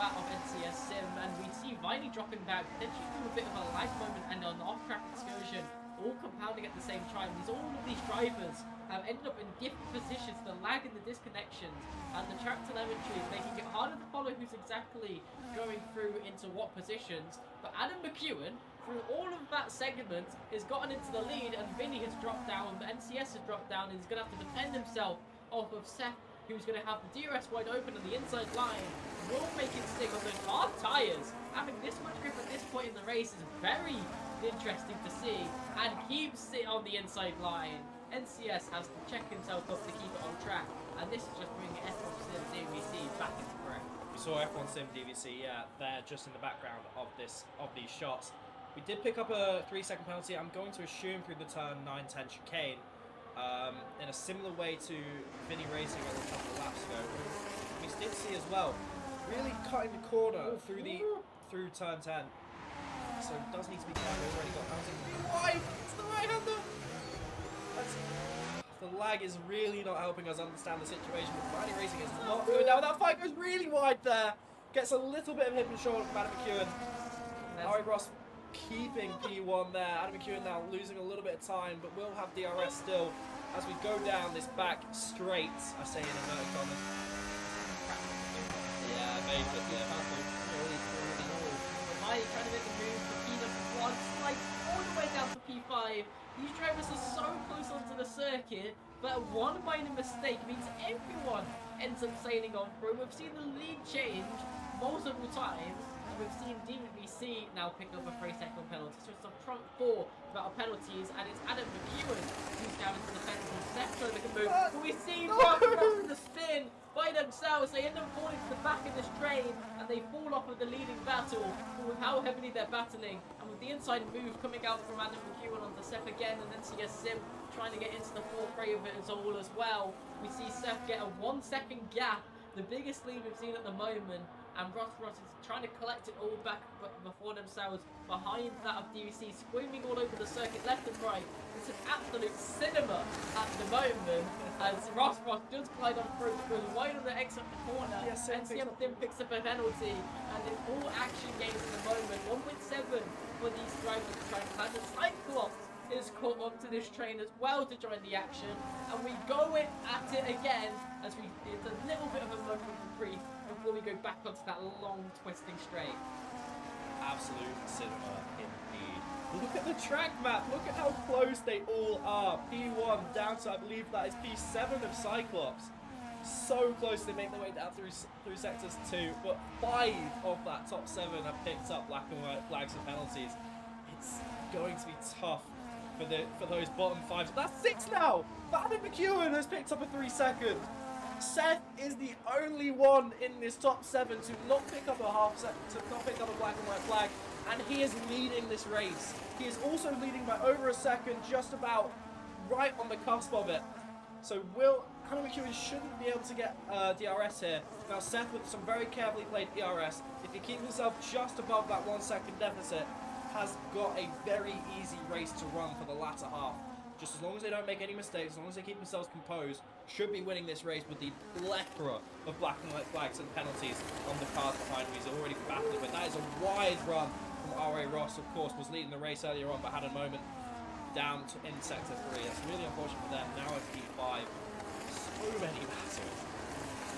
B: that of NCS Sim, and we see Viney dropping back, potentially through a bit of a lag moment and an off-track excursion, all compounding at the same time. All of these drivers have ended up in different positions, the lag and the disconnections, and the track telemetry is making it harder to follow who's exactly going through into what positions. But Adam McEwen, through all of that segment, has gotten into the lead, and Vinny has dropped down, but NCS has dropped down, and he's going to have to defend himself off of Seth, who's going to have the DRS wide open on the inside line. Will make it stick on those hard tyres. Having this much grip at this point in the race is very interesting to see, and keeps it on the inside line. NCS has to check himself up to keep it on track, and this is just bringing F1 CMC back into correct.
A: We saw F1 Sim DVC, yeah, there just in the background of these shots. We did pick up a 3-second penalty. I'm going to assume through the turn 9-10 chicane, in a similar way to Vinny Racing a couple of laps ago. We did see as well, really cutting the corner through turn 10. So it does need to be careful. He's already got penalty. Why? It's the right-hander. The lag is really not helping us understand the situation. But Vinny Racing is not going down. That fight goes really wide there. Gets a little bit of hip and shoulder from Adam McEwen. Ari Ross keeping P1 there. Adam McEwen now losing a little bit of time, but we'll have DRS still as we go down this back straight. I say in inverted commas. Yeah, basically.
B: Trying to make a move for P1, slide all the way down to P5. These drivers are so close onto the circuit, but one minor mistake means everyone ends up sailing on through. We've seen the lead change multiple times, and we've seen DVC now pick up a 3-second penalty. So it's a front 4 amount of penalties, and it's Adam McEwen who's down into the fence and Seth trying to make a move. But we see from the spin by themselves. They end up falling to the back of this train, and they fall off of the leading battle with how heavily they're battling. And with the inside move coming out from Adam McEwen onto Seth again, and then CS Sim trying to get into the fourth fray of it as well. We see Seth get a 1-second gap, the biggest lead we've seen at the moment, and Ross is trying to collect it all back before themselves behind that of DVC, screaming all over the circuit left and right. It's an absolute cinema at the moment as Ross does glide on through, goes wide on the exit of the corner,
A: Yes,
B: and CM Sim picks up a penalty, and it's all action games at the moment. 1.7 for these drivers to try and land. The Cyclops is caught onto this train as well to join the action, and we go at it again as it's a little bit of a moment of grief before we go back onto that long twisting straight.
A: Absolute cinema indeed. Look at the track map. Look at how close they all are. P1 down to, I believe that is P7 of Cyclops. So close they make their way down through sectors 2, but 5 of that top 7 have picked up black and white flags and penalties. It's going to be tough for those bottom 5s. That's 6 now. But Adam McEwen has picked up a 3-second. Seth is the only one in this top 7 to not pick up a black and white flag, and he is leading this race. He is also leading by over a second, just about right on the cusp of it. So Adam McEwen shouldn't be able to get DRS here. Now Seth, with some very carefully played DRS, if he keeps himself just above that 1-second deficit, has got a very easy race to run for the latter half. Just as long as they don't make any mistakes, as long as they keep themselves composed, should be winning this race with the plethora of black and white flags and penalties on the cars behind him. He's already battling, but that is a wide run from R.A. Ross, of course, was leading the race earlier on, but had a moment down in sector 3. That's really unfortunate for them. Now at P5, so many battles.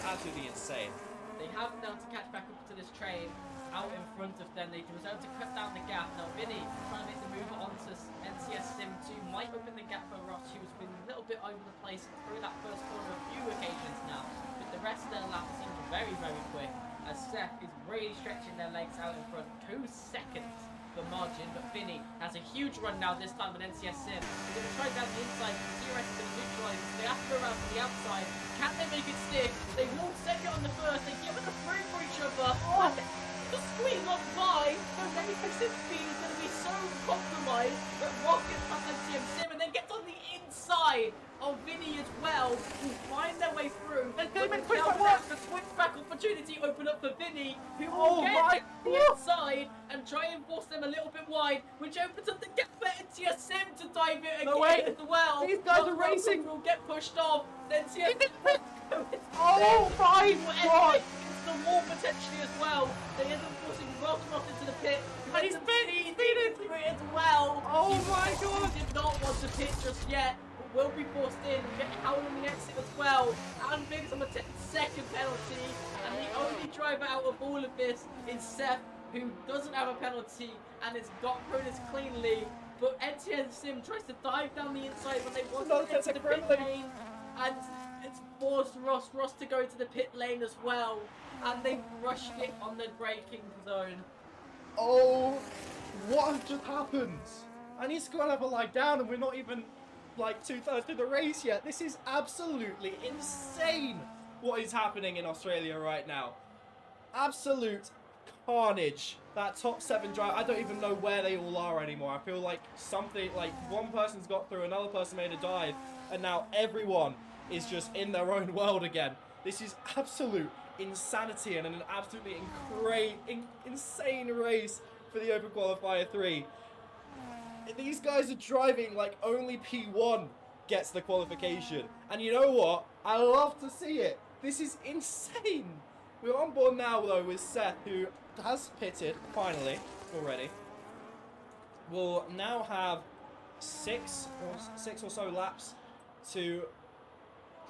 A: Absolutely insane.
B: They have now to catch back up to this train out in front of them. They deserve to cut down the gap. Now Vinny trying to make the move onto NCS Sim 2 might open the gap for Ross, who's been a little bit over the place through that first corner a few occasions now. But the rest of their lap seems very, very quick as Seth is really stretching their legs out in front. 2 seconds for margin, but Vinny has a huge run now this time with NCS Sim. They're going to try down the inside, DRS is going to neutralise it. They have to go around from the outside. Can they make it stick? They won't send it on the first. They give it a through for each other. The squeeze on by, the racing speed is going to be so compromised that Ross gets past NCM Sim and then gets on the inside of Vinny as well, who find their way through. And the switchback opportunity open up for Vinny, who will get the inside and try and force them a little bit wide, which opens up the gap for NCS Sim to dive it again as well.
A: These guys are racing.
B: Will get pushed off. NCS Sim.
A: Oh my god!
B: The wall potentially as well. They end up forcing Ross into the pit.
A: And he's speeding
B: through it as well.
A: Oh my god!
B: He did not want to pit just yet, but will be forced in. Get Howell on the exit as well. And Biggs on the second penalty. And the only driver out of all of this is Seth, who doesn't have a penalty and has got through this cleanly. But NTN Sim tries to dive down the inside when they want to get to the pit lane. And it's forced Ross to go into the pit lane as well. And they rushed it on the braking zone.
A: Oh, what has just happened? I need to go and have a lie down, and we're not even like 2/3 through the race yet. This is absolutely insane what is happening in Australia right now. absolute carnage. That top 7 drive, I don't even know where they all are anymore. I feel like something, like one person's got through, another person made a dive, and now everyone is just in their own world again. This is absolute insanity and an absolutely insane race for the Open Qualifier 3. These guys are driving like only P1 gets the qualification. And you know what? I love to see it. This is insane. We're on board now, though, with Seth, who has pitted, finally, already. We'll now have six or so laps to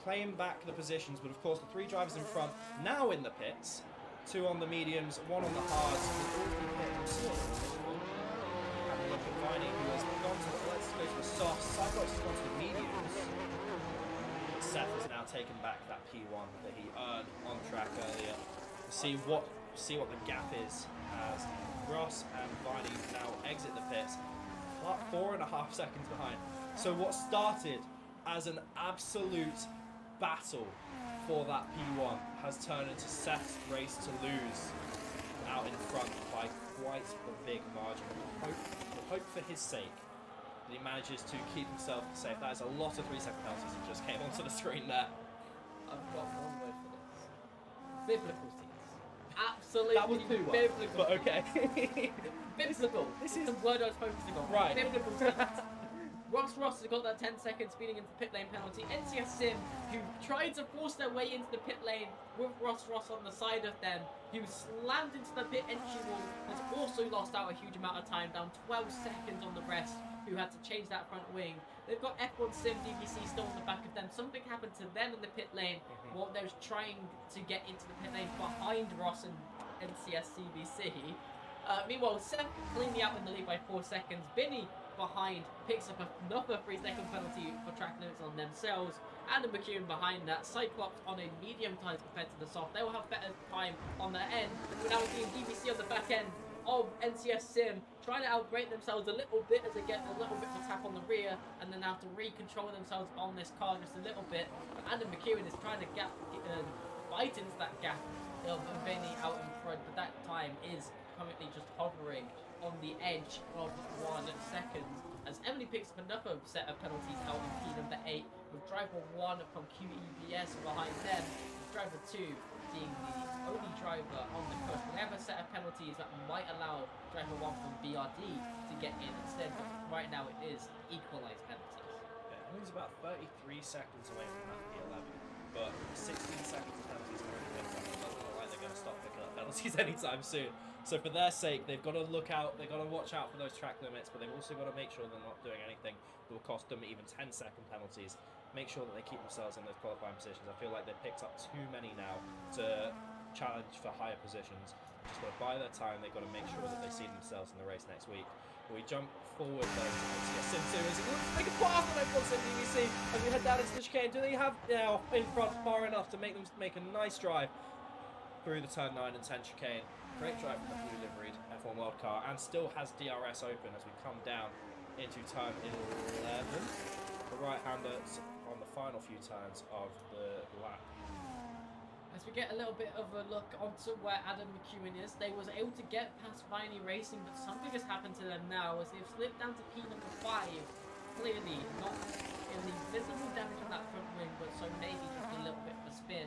A: claim back the positions. But, of course, the 3 drivers in front now in the pits. 2 on the mediums, 1 on the hards. Have a look at Viney, who has gone to the, let's go to the softs. Cyclops has gone to the mediums. Seth has now taken back that P1 that he earned on track earlier. See what the gap is as Ross and Viney now exit the pits, 4.5 seconds behind. So what started as an absolute battle for that P1 has turned into Seth's race to lose out in front by quite a big margin. We'll hope for his sake that he manages to keep himself safe. That is a lot of 3-second penalties that just came onto the screen there.
B: I've got one word for this. Biblical seats. Absolutely
A: That was 2
B: biblical.
A: but okay.
B: Biblical. This is the word I was focusing on.
A: Right.
B: Biblical seats. Ross has got that 10-second speeding into the pit lane penalty. NCS Sim, who tried to force their way into the pit lane with Ross on the side of them, who slammed into the pit entry wall, has also lost out a huge amount of time, down 12 seconds on the rest, who had to change that front wing. They've got F1 Sim DVC still on the back of them. Something happened to them in the pit lane while they was trying to get into the pit lane behind Ross and NCS CVC. Meanwhile, Seth cleanly out in the lead by 4 seconds. Vinny behind picks up another 3-second penalty for track limits on themselves. Adam McEwen behind that. Cyclops on a medium tyres compared to the soft. They will have better time on their end. We're now seeing DVC on the back end of NCS Sim trying to outbrake themselves a little bit as they get a little bit of a tap on the rear and then have to recontrol themselves on this car just a little bit. But Adam McEwen is trying to bite into that gap of Vinny out in front, but that time is currently just hovering on the edge of 1 second as Emily picks up another set of penalties out in P number 8 with driver 1 from QEBS behind them, driver 2 being the only driver on the coast. We have a set of penalties that might allow driver 1 from BRD to get in instead, but right now it is equalised penalties.
A: Yeah, he's about 33 seconds away from that P11, but 16 seconds of penalties are already picked up. It doesn't look like they're going to stop picking up penalties anytime soon. So for their sake, they've got to look out, they've got to watch out for those track limits, but they've also got to make sure they're not doing anything that will cost them even 10-second penalties. Make sure that they keep themselves in those qualifying positions. I feel like they've picked up too many now to challenge for higher positions. Just got to buy their time, they've got to make sure that they see themselves in the race next week. We jump forward though to Sim 2 as it looks like a pass on F1 Sim DVC as we head down into the chicane. Do they have now in front far enough to make them make a nice drive through the turn 9 and 10 chicane? Great drive from the blue liveried F1 World car and still has DRS open as we come down into turn 11. The right-hander on the final few turns of the lap.
B: As we get a little bit of a look onto where Adam McEwen is, they was able to get past Viney Racing, but something has happened to them now as they've slipped down to P number 5. Clearly not in the visible damage on that front wing, but so maybe just a little bit of a spin.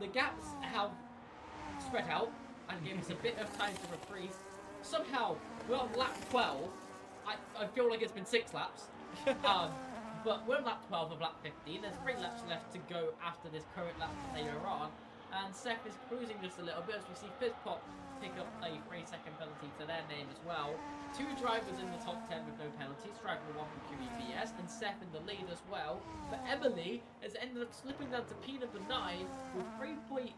B: The gaps have spread out and give us a bit of time to reprise. Somehow, we're on lap 12. I feel like it's been 6 laps. But we're on lap 12 of lap 15. There's 3 laps left to go after this current lap later on. And Seth is cruising just a little bit as we see Fizzpop pick up a 3-second penalty to their name as well. 2 drivers in the top 10 with no penalties. Driver 1 from QEBS and Seth in the lead as well. But Emily has ended up slipping down to P number 9 with 3 point...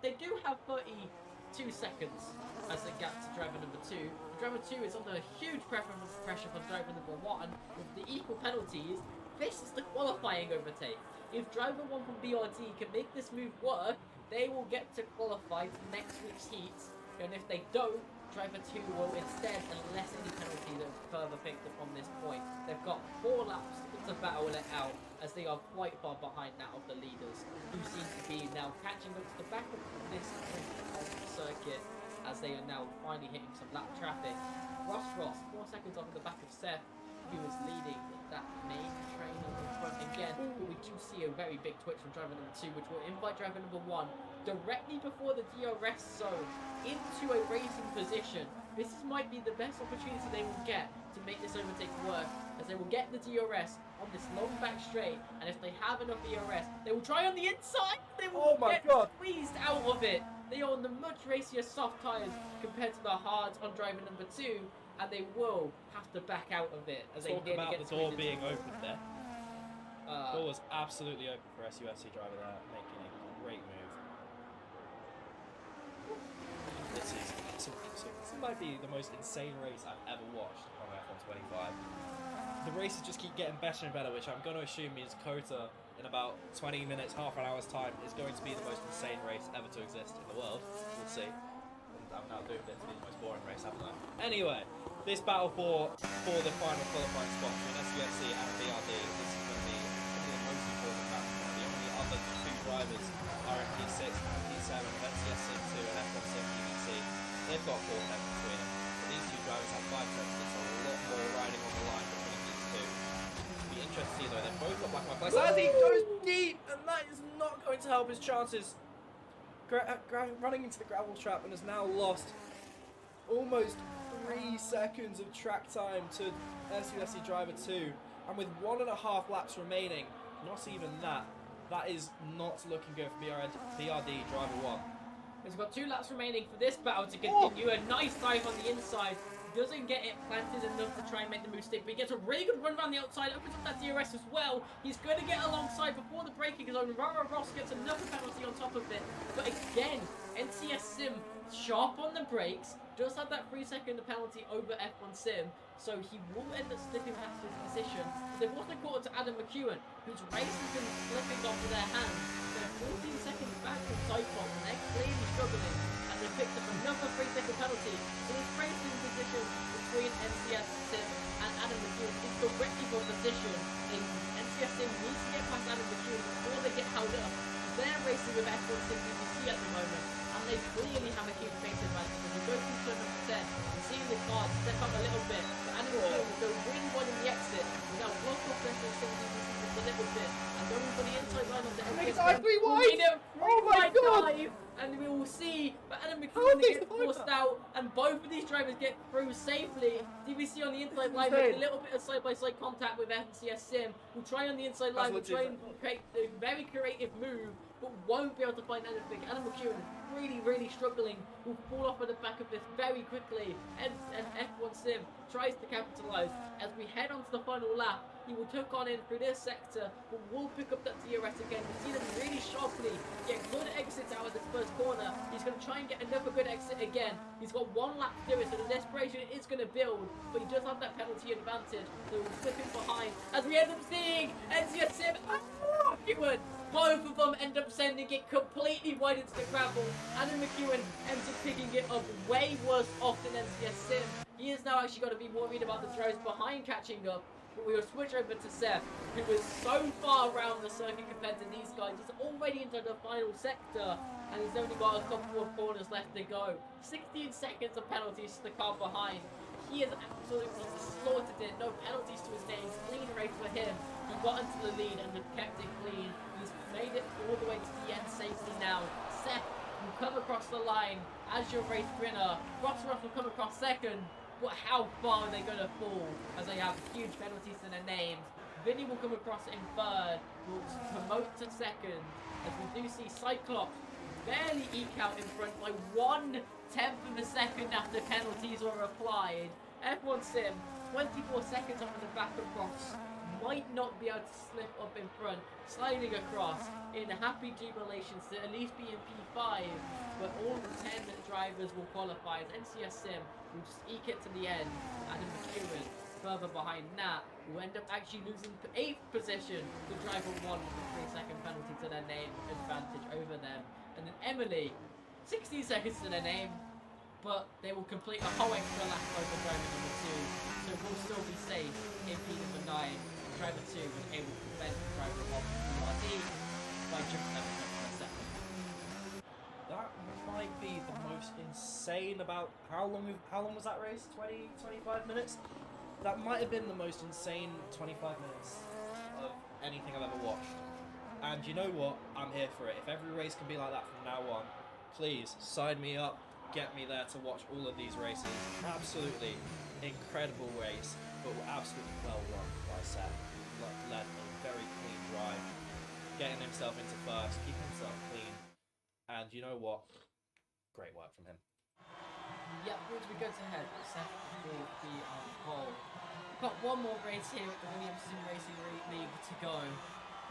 B: They do have 32 seconds as the gap to driver number 2. Driver 2 is under huge pressure from driver number 1 with the equal penalties. This is the qualifying overtake. If driver 1 from BRD can make this move work, they will get to qualify to next week's heats. And if they don't, driver 2 will instead, unless any penalties are further picked up from this point. They've got 4 laps to battle it out as they are quite far behind that of the leaders, who seem to be now catching up to the back of this circuit as they are now finally hitting some lap traffic. Ross, 4 seconds off of the back of Seth, who is leading that main train in front again. But we do see a very big twitch from driver number 2, which will invite driver number 1 directly before the DRS zone into a racing position. This might be the best opportunity they will get to make this overtake work, as they will get the DRS on this long back straight, and if they have enough DRS, they will try on the inside. They will get squeezed out of it. They are on the much racier soft tyres compared to the hards on driver number 2, and they will have to back out of it as
A: Talk
B: they
A: about
B: get
A: the door being open there. The door was
B: uh,
A: absolutely open for SUFC driver there, making a great move. This might be the most insane race I've ever watched on F125. The races just keep getting better and better, which I'm going to assume means Kota in about 20 minutes, half an hour's time, is going to be the most insane race ever to exist in the world. We'll see. And I'm now doomed it to be the most boring race, haven't I? Anyway, this battle for the final qualifying spot between SUFC and BRD, this is going to be the most important battle. The only other two drivers are in P6 and P7 of NCS Sim 2 and F1 Sim BBC. They've got 4 tenths between them. But these two drivers have 5 tenths, so a lot more riding on the line between these two. It'll be interesting to see though, they've both got black and white flags. As he goes deep, and that is not going to help his chances. Running into the gravel trap and has now lost almost 3 seconds of track time to SUFC driver 2. And with 1.5 laps remaining, not even that, that is not looking good for BRD driver 1.
B: He's got 2 laps remaining for this battle to continue. A nice dive on the inside. Doesn't get it planted enough to try and make the move stick, but he gets a really good run around the outside, opens up that DRS as well. He's going to get alongside before the braking zone. Ross gets another penalty on top of it. But again, NCS Sim sharp on the brakes, does have that 3-second penalty over F1 Sim, so he will end up slipping past his position. They've also caught up to Adam McEwen, whose race has been slipping off of their hands. They're 14 seconds back from Cyclops, and they're clearly struggling, and they picked up another 3-second penalty. So this racing position between NCS Sim and Adam McEwen is directly for position. NCS Sim needs to get past Adam McEwen before they get held up. They're racing with F1 Sim BBC at the moment, and they clearly have a huge pace advantage. As they go through turn number 10, and seeing the car step up a little bit, but Adam McEwen will go really wide in the exit. Will now block off F1 Sim BBC just a little bit, and going for the inside line on the
A: Oh my god!
B: Dive, and we will see, but Adam McEwen gets forced out, and both of these drivers get through safely. DVC on the inside line with a little bit of side-by-side contact with NCS Sim. Will try on the inside line, will try and create a very creative move, but won't be able to find anything. Adam McEwen really struggling, will fall off at the back of this very quickly, and F1 Sim tries to capitalise. As we head onto the final lap, he will tuck on in through this sector, but will pick up that DRS again. We see them really sharply get good exits out of this first corner. He's going to try and get another good exit again. He's got 1 lap to do it, so the desperation is going to build, but he does have that penalty advantage, so he'll slip in behind. As we end up seeing NCS Sim and McEwen, both of them end up sending it completely wide into the gravel. Adam McEwen ends up picking it up way worse off than NCS Sim. He is now actually got to be worried about the drivers behind catching up. But we will switch over to Seth, who is so far around the circuit compared to these guys. He's already into the final sector, and he's only got a couple of corners left to go. 16 seconds of penalties to the car behind. He has absolutely slaughtered it. No penalties to his name. Clean race for him. He got into the lead and kept it clean. He's made it all the way to the end safely now. Seth will come across the line as your race winner. Ross will come across second. But how far are they going to fall as they have huge penalties to their names? Vinny will come across in third, will promote to second, as we do see Cyclops barely eke out in front by 1/10 of a second after penalties were applied. F1 Sim, 24 seconds off of the back of Ross, might not be able to slip up in front, sliding across in happy jubilations to at least be in P5, but all 10 drivers will qualify as NCS Sim will just eke it to the end. Adam McEwen further behind Nat will end up actually losing 8th position to driver 1 with a 3-second penalty to their name advantage over them. And then Emily, 16 seconds to their name, but they will complete a whole extra lap over driver number 2, so we'll still be safe in P number 9. Driver 2 was able to prevent driver 1 by just
A: insane about how long was that race? 20, 25 minutes? That might have been the most insane 25 minutes of anything I've ever watched. And you know what? I'm here for it. If every race can be like that from now on, please sign me up. Get me there to watch all of these races. Absolutely incredible race, but absolutely well run by Seth. Led a very clean drive, getting himself into first, keeping himself clean. And you know what? Great work from him.
B: Yep, which we go to head. Seth will be on pole. We've got one more race here at the Williamson Racing League to go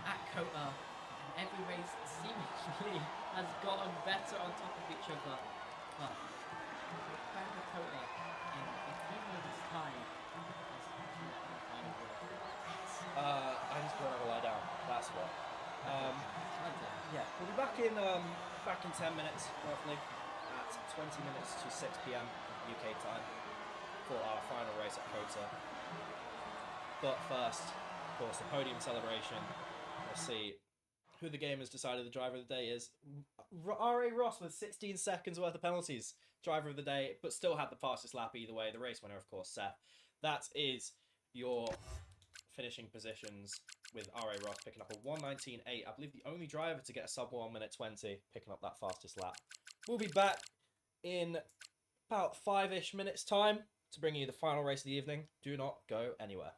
B: at Kota. And every race seemingly has gotten better on top of each other. But back at Kota in a few moments' time.
A: I just want to lie down. That's what. Yeah, we'll be back in 10 minutes roughly at 20 minutes to 6 p.m. UK time for our final race at Kota. But first, of course, the podium celebration. We'll see who the game has decided the driver of the day is. R.A. Ross with 16 seconds worth of penalties, driver of the day, but still had the fastest lap either way. The race winner, of course, Seth. That is your finishing positions, with R.A. Ross picking up a 1:19.8. I believe the only driver to get a sub 1 minute 20, picking up that fastest lap. We'll be back in about 5-ish minutes time to bring you the final race of the evening. Do not go anywhere.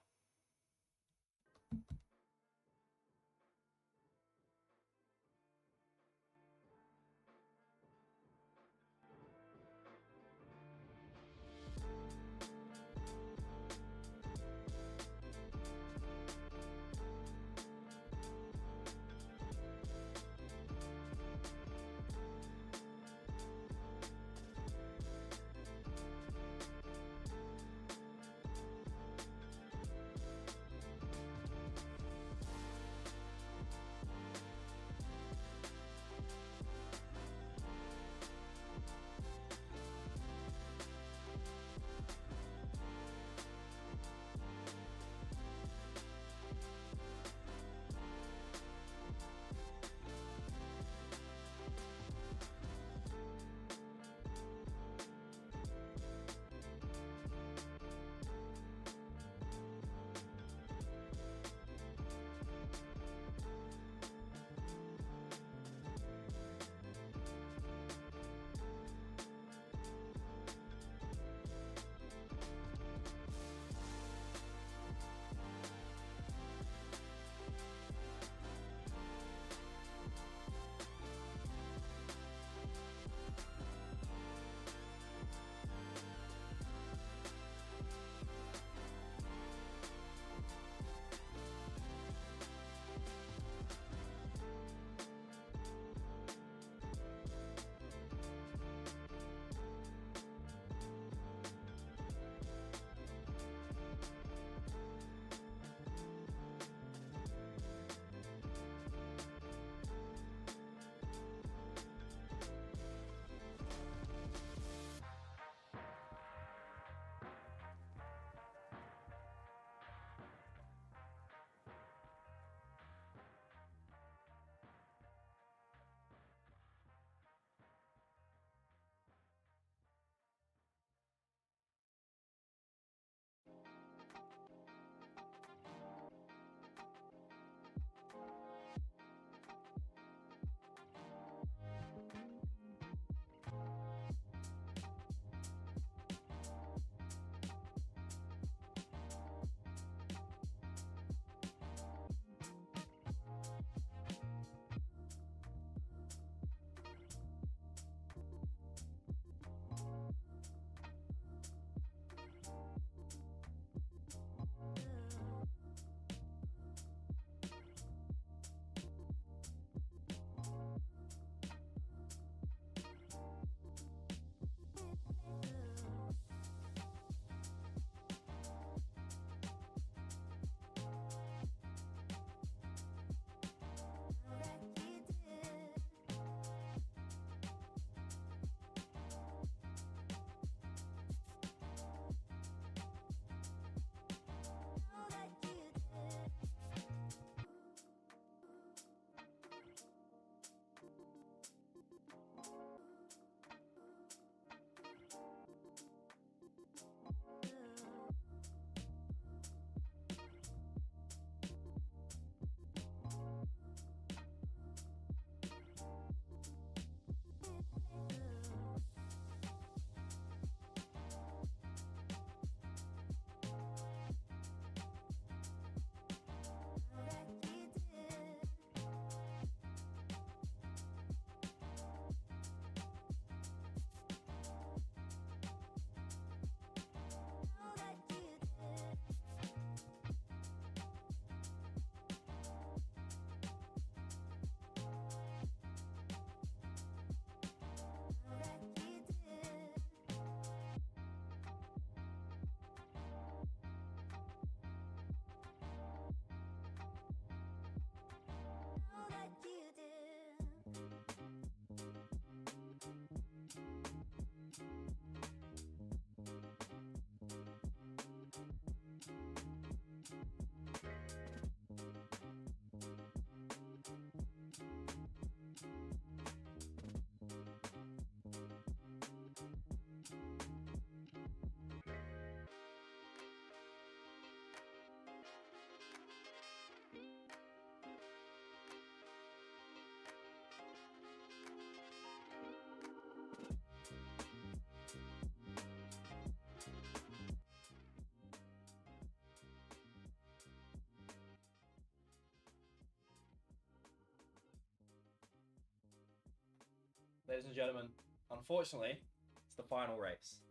A: ladies and gentlemen, unfortunately, it's the final race.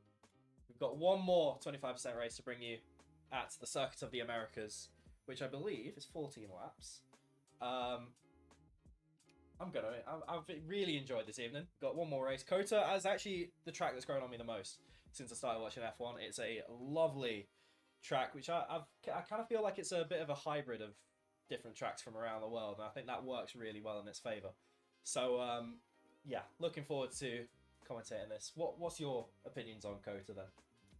A: We've got one more 25% race to bring you at the Circuit of the Americas, which I believe is 14 laps. I've really enjoyed this evening. Got one more race. Kota is actually the track that's grown on me the most since I started watching F1. It's a lovely track, which I kind of feel like it's a bit of a hybrid of different tracks from around the world, and I think that works really well in its favour. So, yeah, looking forward to commentating this. What's your opinions on Kota then?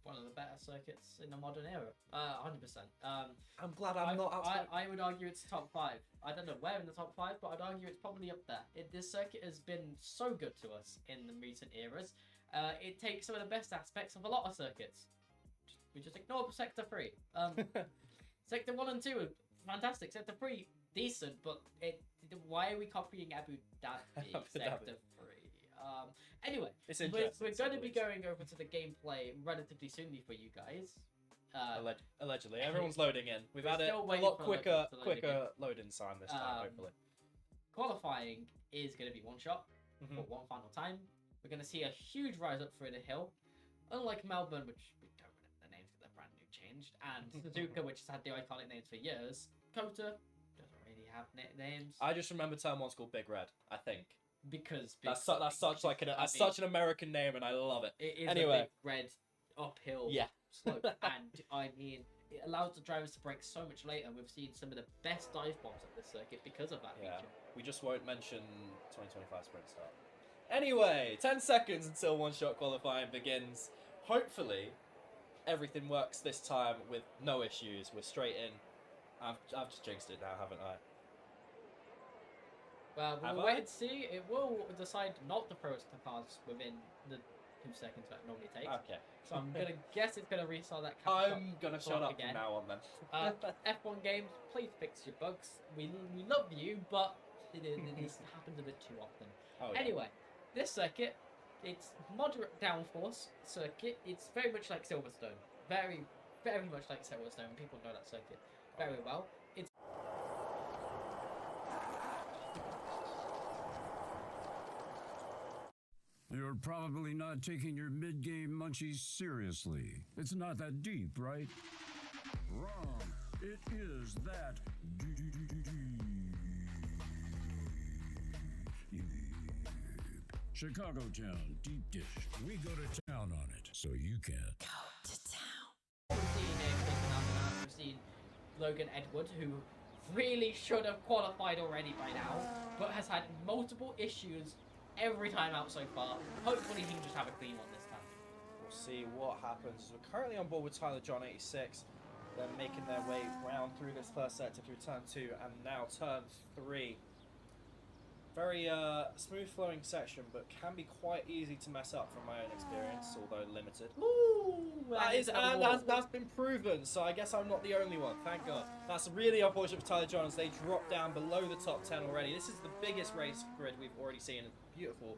B: One of the better circuits in the modern era. 100%.
A: I'm glad I'm not outside.
B: I would argue it's top 5. I don't know where in the top 5, but I'd argue it's probably up there. This circuit has been so good to us in the recent eras. It takes some of the best aspects of a lot of circuits. We just ignore Sector 3. Sector 1 and 2 are fantastic. Sector 3, decent, but why are we copying Abu Dhabi? Sector 3. Anyway, we're going to be going over to the gameplay relatively soonly for you guys.
A: Allegedly, everyone's loading in. We've had a lot quicker loading time this time, hopefully.
B: Qualifying is going to be one shot for one final time. We're going to see a huge rise up through the hill. Unlike Melbourne, which we don't remember the names because they're brand new changed, and Suzuka, which has had the iconic names for years. Kota doesn't really have names.
A: I just remember turn one's called Big Red, I think.
B: Because
A: that's such an American name, and I love it.
B: It is
A: anyway,
B: a big red uphill slope, and I mean, it allows the drivers to brake so much later. We've seen some of the best dive bombs at this circuit because of that feature.
A: We just won't mention 2025 sprint start. Anyway, 10 seconds until one-shot qualifying begins. Hopefully, everything works this time with no issues. We're straight in. I've just jinxed it now, haven't I?
B: Well, we'll wait and see. It will decide not to throw the cars within the 2 seconds that it normally takes.
A: Okay.
B: So I'm going to guess it's going to restart that
A: I'm going to shut up
B: again.
A: from now on then.
B: F1 games, please fix your bugs. We love you, but it happens a bit too often.
A: Oh, yeah.
B: Anyway, this circuit, it's moderate downforce circuit. It's very much like Silverstone. Very, very much like Silverstone. People know that circuit very well.
C: You're probably not taking your mid-game munchies seriously. It's not that deep, right? Wrong. It is that deep. Chicago Town deep dish. We go to town on it, so you can
B: go to town. We've seen Logan Edward, who really should have qualified already by now, but has had multiple issues every time out so far. Hopefully he can just have a clean one this time.
A: We'll see what happens. We're currently on board with Tyler John 86. They're making their way round through this first sector through turn 2 and now turn 3. Very smooth flowing section, but can be quite easy to mess up from my own experience, although limited.
B: Ooh,
A: that's been proven, so I guess I'm not the only one, thank God. That's really unfortunate for Tyler John as they drop down below the top 10 already. This is the biggest race grid we've already seen. A beautiful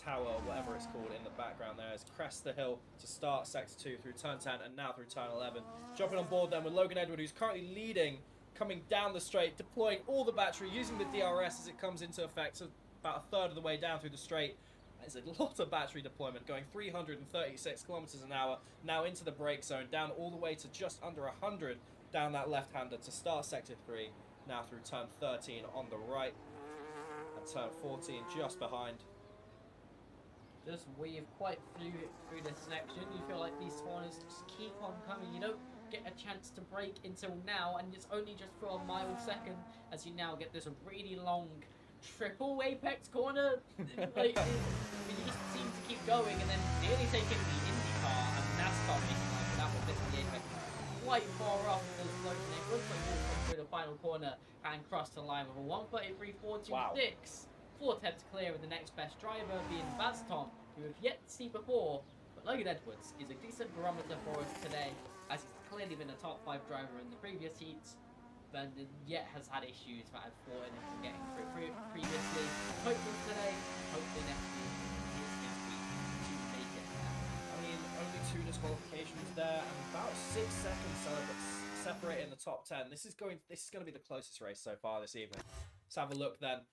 A: tower, whatever it's called, in the background there as crest the hill to start sector 2 through turn 10 and now through turn 11. Jumping on board then with Logan Edward, who's currently leading, coming down the straight, deploying all the battery, using the DRS as it comes into effect, so about a third of the way down through the straight. There's a lot of battery deployment, going 336 kilometers an hour, now into the brake zone, down all the way to just under 100 down that left-hander to start sector 3, now through turn 13 on the right, and turn 14 just behind.
B: Just weave quite through this section. You feel like these spawners just keep on coming. You don't get a chance to brake until now, and it's only just for a mild second as you now get this really long triple apex corner. Like, you just seem to keep going and then nearly taking the IndyCar and NASCAR racing line, but that was the apex quite far off as Logan Edwards, but will come through the final corner and cross the line with a 1:33.426.
A: Wow.
B: 4 tenths clear of the next best driver being Baston, who we've yet to see before, but Logan Edwards is a decent barometer for us today, as he's clearly been a top 5 driver in the previous heats, but yet has had issues that have fought him from getting through previously. Hopefully today, hopefully next week to make it there.
A: I mean, only 2 disqualifications there, and about 6 seconds separating the top 10. This is going to be the closest race so far this evening. Let's have a look then.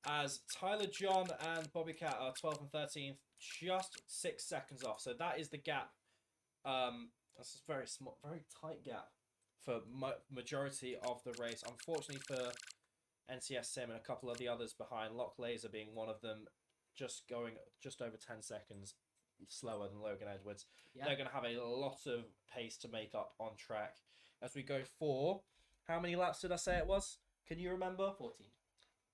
A: as Tyler John and Bobby Cat are 12th and 13th, just 6 seconds off. So that is the gap. That's a very small, very tight gap for majority of the race. Unfortunately for NCS Sim and a couple of the others behind, Lock Laser being one of them, just going just over 10 seconds slower than Logan Edwards.
B: Yeah.
A: They're going to have a lot of pace to make up on track as we go for, how many laps did I say it was? Can you remember?
B: 14.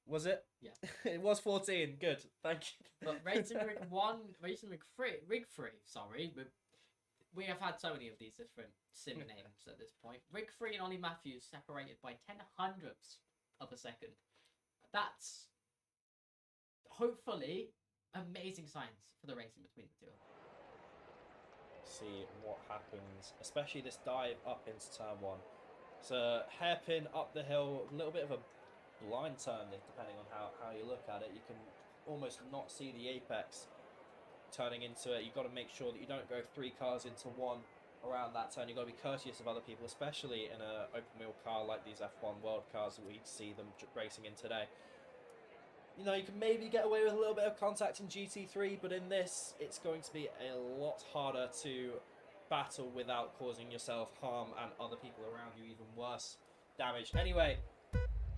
A: Was it?
B: Yeah.
A: It was 14. Good. Thank you.
B: But Racing Rig 1, Racing Rig 3, sorry. We have had so many of these different sim names at this point. Rig 3 and Ollie Matthews separated by 10 hundredths of a second. That's hopefully amazing signs for the racing between the two.
A: See what happens, especially this dive up into turn 1. It's a hairpin up the hill, a little bit of a blind turn depending on how you look at it. You can almost not see the apex turning into it. You've got to make sure that you don't go 3 cars into one around that turn. You've got to be courteous of other people, especially in an open wheel car like these F1 World cars that we see them racing in today. You know, you can maybe get away with a little bit of contact in GT3, but in this, it's going to be a lot harder to battle without causing yourself harm and other people around you even worse damage. Anyway,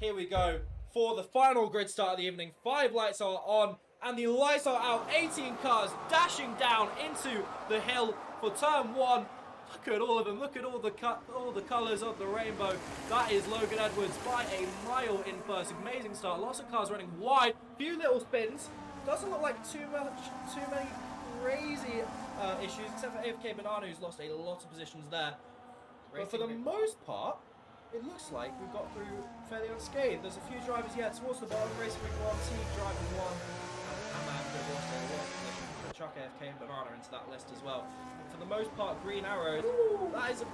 A: here we go for the final grid start of the evening. 5 lights are on and the lights are out. 18 cars dashing down into the hill for turn 1. Look at all of them. Look at all the colours of the rainbow. That is Logan Edwards by a mile in first. Amazing start. Lots of cars running wide. Few little spins. Doesn't look like too many crazy issues, except for AFK Banana, who's lost a lot of positions there. But for the most part, it looks like we've got through fairly unscathed. There's a few drivers yet towards the bottom. Racing Rig 1, Team Driving 1. And man, they've lost a lot of positions. But chuck AFK and Banana into that list as well. For the most part, green arrows. Ooh, that is a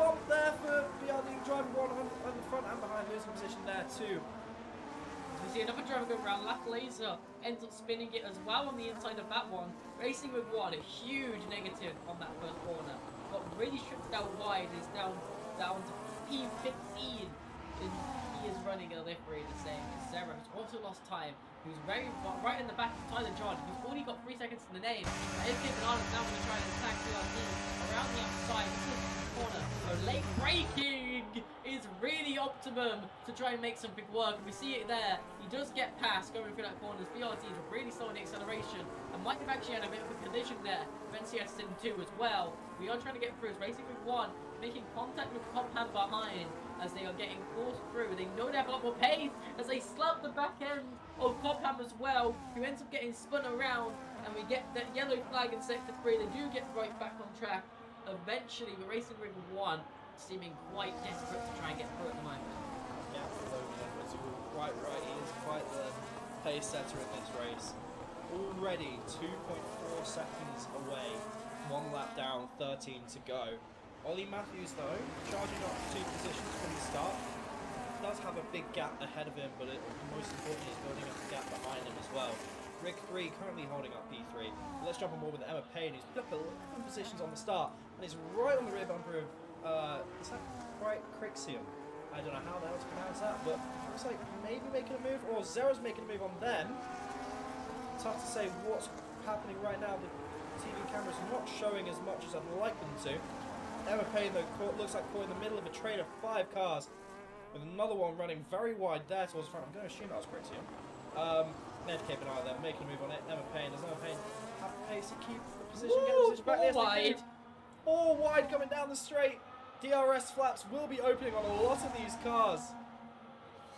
A: bump there for BRD Driving 1 on the front and behind, losing position there too.
B: We see another driver go around. Lock Laser ends up spinning it as well on the inside of that one. Racing Rig 1, a huge negative on that first corner. Got really stripped out wide. Is down to P15. And he is running a livery the same as Zero, who's also lost time. Who's right in the back of Tyler John, who's only got 3 seconds in the name. AFK Banana is now going to try and attack BRD around the outside. This is the corner. So late braking is really optimum to try and make something work. We see it there. He does get past going through that corner. BRD is really slow in the acceleration and might have actually had a bit of a collision there. NCS Sim 2 as well. We are trying to get through. Racing Rig 1 making contact with Cobham behind as they are getting forced through. They know they have a lot more pace as they slap the back end of Cobham as well, who ends up getting spun around, and we get that yellow flag in sector 3. They do get right back on track eventually, but Racing Rig 1 seeming quite desperate to try and get through at the moment.
A: Yeah, Logan Edwards, you're quite right. He is quite the pace setter in this race. Already 2.4 seconds away, 1 lap down, 13 to go. Ollie Matthews, though, charging up 2 positions from the start. Does have a big gap ahead of him, but most importantly is building up a gap behind him as well. Rig 3 currently holding up P3. Let's jump on board with Emma Payne, who's put up 11 positions on the start, and is right on the rear bumper of, is that right? Crixium? I don't know how the hell to pronounce that, but it looks like maybe making a move, or Zero's making a move on them. Tough to say what's happening right now. The TV cameras are not showing as much as I'd like them to. Emma Payne, though, looks like caught in the middle of a train of 5 cars, with another one running very wide there towards the front. I'm going to assume that was Crixium. Ned Cape and I there making a move on it. Emma Payne, does Emma Payne have the pace to keep the position? Get the position back? Yes,
B: wide.
A: 4 wide coming down the straight. DRS flaps will be opening on a lot of these cars.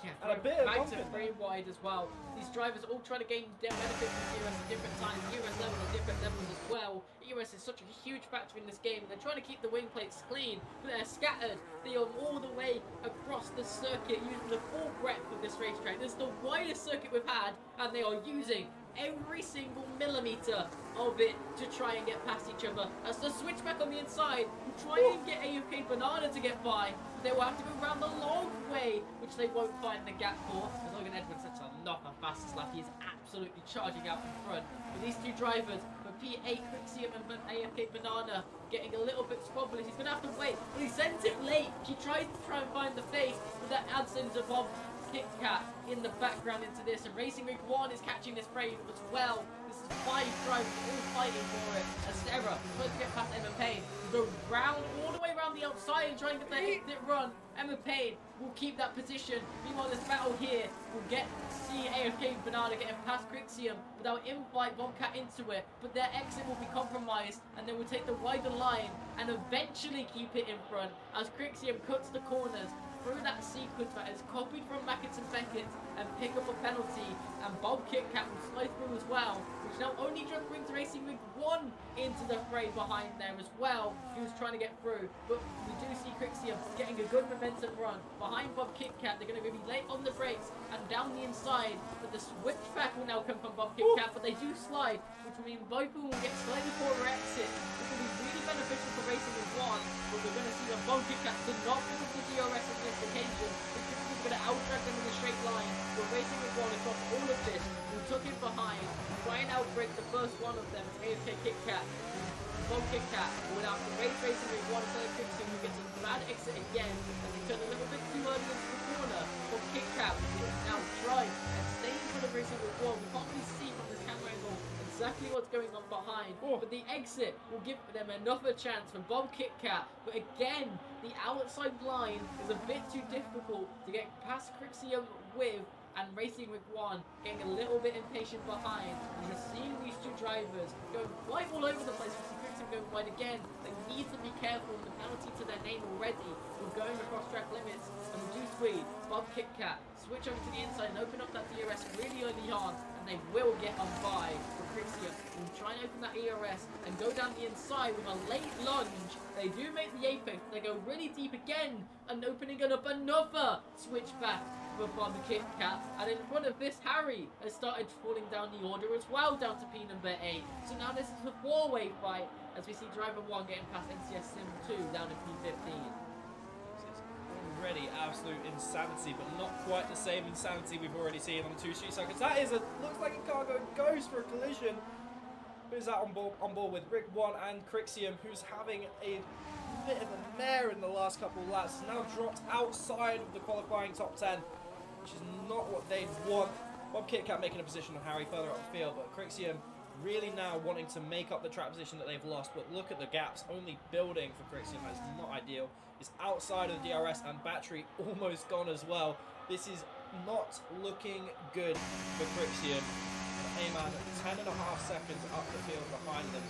B: Yeah,
A: and a bit of
B: back to
A: bumping.
B: 3 wide as well. These drivers all trying to gain benefit from EOS at different times. EOS level at different levels as well. EOS is such a huge factor in this game. They're trying to keep the wing plates clean, but they're scattered. They are all the way across the circuit using the full breadth of this racetrack. This is the widest circuit we've had, and they are using every single millimetre of it to try and get past each other. As the switchback on the inside will try and get AFK Banana to get by, they will have to go around the long way, which they won't find the gap for. As Logan Edwards sets a knock on fastest lap, he is absolutely charging out in front. But these 2 drivers, for P8, Crixium and AFK Banana, getting a little bit squabbly. He's going to have to wait, but he sends it late. He tries to try and find the face, but that adds into Bob Kit Kat in the background into this, and Racing Rig 1 is catching this fray as well. This is 5 drivers all fighting for it. As Sarah tries to get past Emma Payne, go round all the way around the outside and try and get that exit run. Emma Payne will keep that position. Meanwhile, this battle here will see AFK Banana getting past Crixium without invite Bobcat into it, but their exit will be compromised, and they will take the wider line and eventually keep it in front as Crixium cuts the corners through that sequence that is copied from Mackett and Beckett and pick up a penalty, and Bob Kit Kat will slide through as well, which now only just brings Racing Rig 1 into the fray behind there as well, who's trying to get through. But we do see Crixium getting a good momentum run behind Bob Kit Kat. They're going to be late on the brakes and down the inside, but the switchback will now come from Bob Kit Kat, but they do slide, which will mean both of them will get slightly poorer exit, which will be really beneficial for Racing Rig 1, but we're going to see that Bob Kit Kat did not pick up the DRS on this occasion. We're going to outtrack them in a straight line. We're Racing Rig 1 across all of this. We took it behind, try and outbreak the first one of them, AFK Kit Kat. Bob Kit Kat will have to race Racing Rig 1 instead of Crixium, who gets a bad exit again as he turned a little bit too early into the corner. Bob Kit Kat will now try and stay in front of Racing Rig 1. We can't really see from this camera angle exactly what's going on behind, but the exit will give them another chance for Bob Kit Kat. But again, the outside line is a bit too difficult to get past Crixium with, and Racing Rig 1 getting a little bit impatient behind. And you're seeing these two drivers going quite all over the place. We see Crixium going wide again. They need to be careful with the penalty to their name already. We're going across track limits, and we do squeeze Bob Kit Kat switch over to the inside and open up that DRS really early on, and they will get on by for Crixium. We'll try and open that ERS and go down the inside with a late lunge. They do make the apex, they go really deep again, and opening it up another switchback for Bob Kit Kat. And in front of this, Harry has started falling down the order as well, down to P number 8. So now this is a 4-way fight as we see driver 1 getting past NCS Sim 2 down to P15.
A: Already absolute insanity, but not quite the same insanity we've already seen on the 2 street circuits. That is looks like a cargo goes for a collision. Who's that on board with Rig 1 and Crixium, who's having a bit of a mare in the last couple of laps, now dropped outside of the qualifying top 10, which is not what they'd want. Bob Kit Kat making a position on Harry further up the field, but Crixium really now wanting to make up the track position that they've lost. But look at the gaps only building for Crixium. That is not ideal. It's outside of the DRS, and battery almost gone as well. This is not looking good for Crixium. A-Man 10.5 seconds up the field behind them.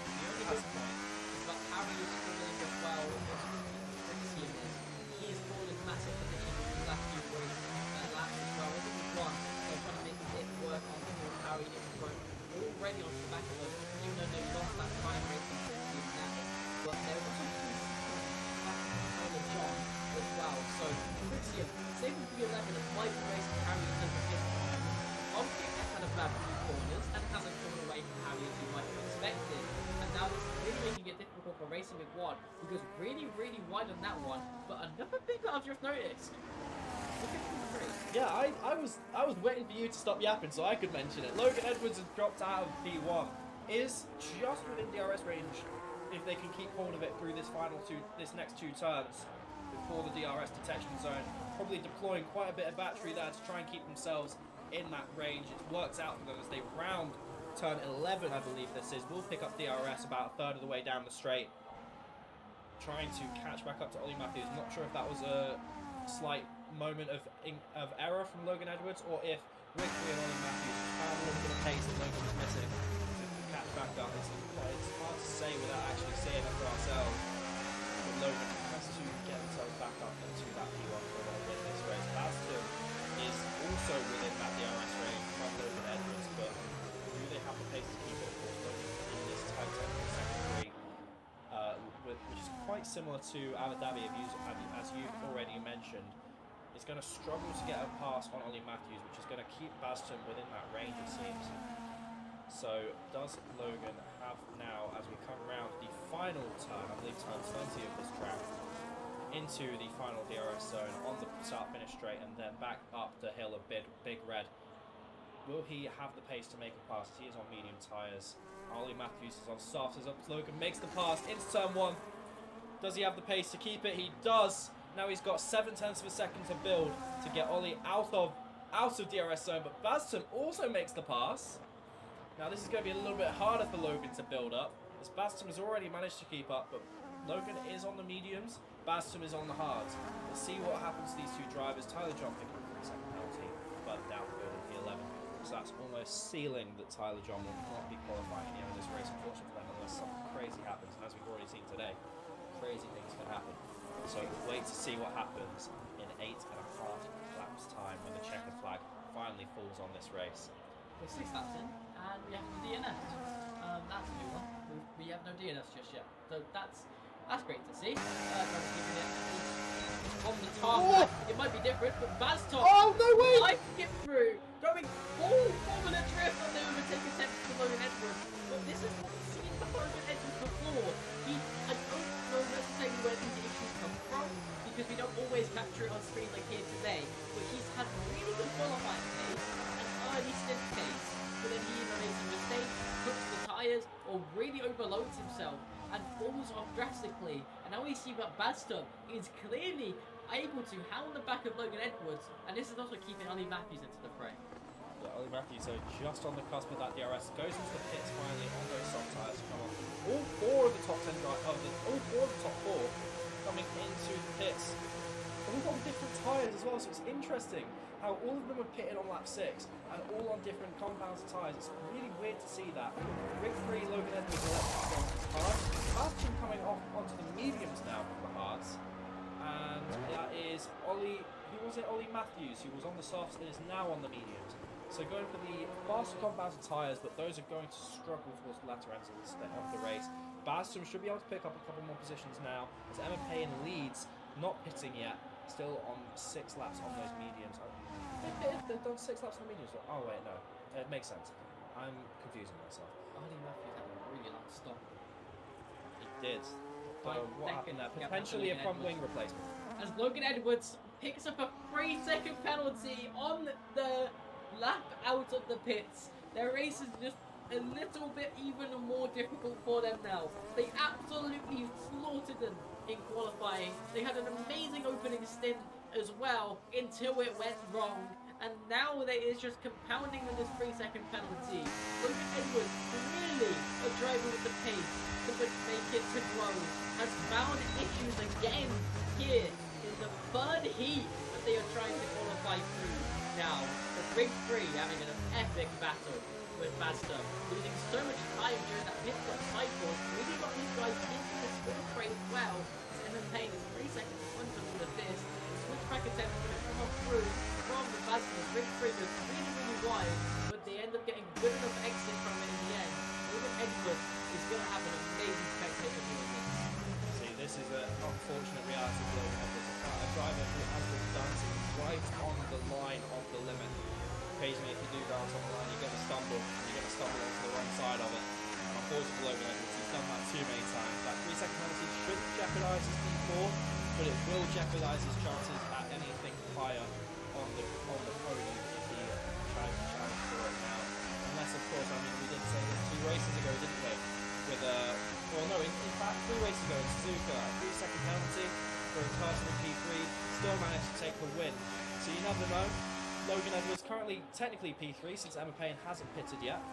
B: The only good point is that Harry is struggling as well with Crixium. He is falling massive position in the last few laps as well. I think he's won. They're trying to make it work on him with Harry in front. Already onto the back of them, even though they've lost that time racing now. But they're also back to John as well. So Crixium, same with the 11 and 5 racing Harry in terms of his Kit Kat had a bad few corners and hasn't come away from Harry as you might have expected. And now this is really making it difficult for Racing Rig 1 because really, really wide on that one. But another thing that I've just noticed. Look at P3.
A: Yeah, I was waiting for you to stop yapping so I could mention it. Logan Edwards has dropped out of P1. Is just within DRS range if they can keep hold of it through this next 2 turns before the DRS detection zone. Probably deploying quite a bit of battery there to try and keep themselves in that range. It works out for them as they round turn 11, I believe this is. We'll pick up DRS about a third of the way down the straight, trying to catch back up to Ollie Matthews. Not sure if that was a slight moment of error from Logan Edwards, or if Rick and Ollie Matthews found a little bit of pace that Logan was missing to catch back up. It's hard to say without actually seeing it for ourselves. But Logan has to get themselves back up into that P1 for a win this race. Baston is also within that DRS range from Logan Edwards, but do they have the pace to keep it? Of course, Logan in this tight end for secondary, which is quite similar to Abu Dhabi, as you've already mentioned, is going to struggle to get a pass on Ollie Matthews, which is going to keep Baston within that range, it seems. So does Logan have now, as we come around the final turn, I believe turn 20 of this track, into the final DRS zone on the start-finish straight and then back up the hill of Big Red. Will he have the pace to make a pass? He is on medium tyres. Ollie Matthews is on softs as Logan makes the pass into turn 1. Does he have the pace to keep it? He does. Now he's got 7/10 of a second to build to get Ollie out of DRS zone, but Bastum also makes the pass. Now this is going to be a little bit harder for Logan to build up, as Bastum has already managed to keep up, but Logan is on the mediums, Bastum is on the hards. We'll see what happens to these two drivers. Tyler John picking up a 3-second penalty, but downfield in P11. So that's almost sealing that Tyler John will not be qualifying in the end of this race, unfortunately for them, unless something crazy happens. And as we've already seen today, crazy things can happen. So we'll wait to see what happens in 8.5 laps time when the checkered flag finally falls on this race.
B: We're 6 laps in, and we have the DNS. That's a new one. We have no DNS just yet, so that's great to see. Keeping it on the tarmac. It might be different, but Bastom might get through, going full Formula Drift on the overtake attempt to Logan Edwards. But this is what we've seen from Logan Edwards before. I don't know necessarily where these issues come from, because we don't always capture it on screen like here today. But he's had really good qualifying pace, an early stint pace, but then he either makes a mistake, cooks the tyres, or really overloads himself and falls off drastically. And now we see that Bastum is clearly able to hound the back of Logan Edwards, and this is also keeping Ollie Matthews into the fray.
A: Yeah, Ollie Matthews, so just on the cusp of that DRS, goes into the pits finally on those soft tyres to come on. All four of the top 10 guys, all four of the top 4 coming into the pits, all on different tyres as well, so it's interesting how all of them are pitted on lap 6 and all on different compounds of tyres. It's really weird to see that. Rig 3, Logan Edwards elected to go onto his hards. Bastion coming off onto the mediums now from the hards. And that is Ollie Matthews, who was on the softs and is now on the mediums. So going for the faster compounds of tyres, but those are going to struggle towards the latter ends of the race. Bastion should be able to pick up a couple more positions now, as Emma Payne leads, not pitting yet, still on 6 laps on those mediums. They've done 6 laps on the mediums. Oh wait, no, it makes sense. I'm confusing myself.
B: Ollie Matthews had a really long stop.
A: He did.
B: Like,
A: What happened there? Potentially a front wing replacement.
B: As Logan Edwards picks up a 3-second penalty on the lap out of the pits. Their race is just a little bit even more difficult for them now. They absolutely slaughtered them in qualifying. They had an amazing opening stint as well until it went wrong. And now it's just compounding with this 3-second penalty. Logan Edwards, really a driver with the pace to make it to grow, has found issues again here in the third heat that they are trying to qualify through now. The Rig 3 having an epic battle with Bastum, losing so much time during that pit stop cycle, really got these guys into the score fray as well. Emma Payne is 3 seconds in front of all of this. The switchback attempt is going to come off through from the Bastum. Rig 3 was really wide, but they end up getting good enough exit from it in the end. Logan Edwards is going to have an amazing spectator doing this.
A: See, this is an unfortunate reality of Logan Edwards. A driver who has been dancing right on the line of the limit. Occasionally, if you do dance on the line, you're going to stumble. You're going to stumble onto the wrong side of it. And unfortunately, Logan Edwards, he's done that too many times. That 3-second penalty shouldn't jeopardise his P4, but it will jeopardise his chances at anything higher on the podium if he tries to challenge for it now. Unless, of course, I mean, we did say this 2 races ago, didn't we? With in fact, 3 races ago in Suzuka, a 3-second penalty for a personal P3, still managed to take the win. So you never know. Logan Edwards currently technically P3 since Emma Payne hasn't pitted yet.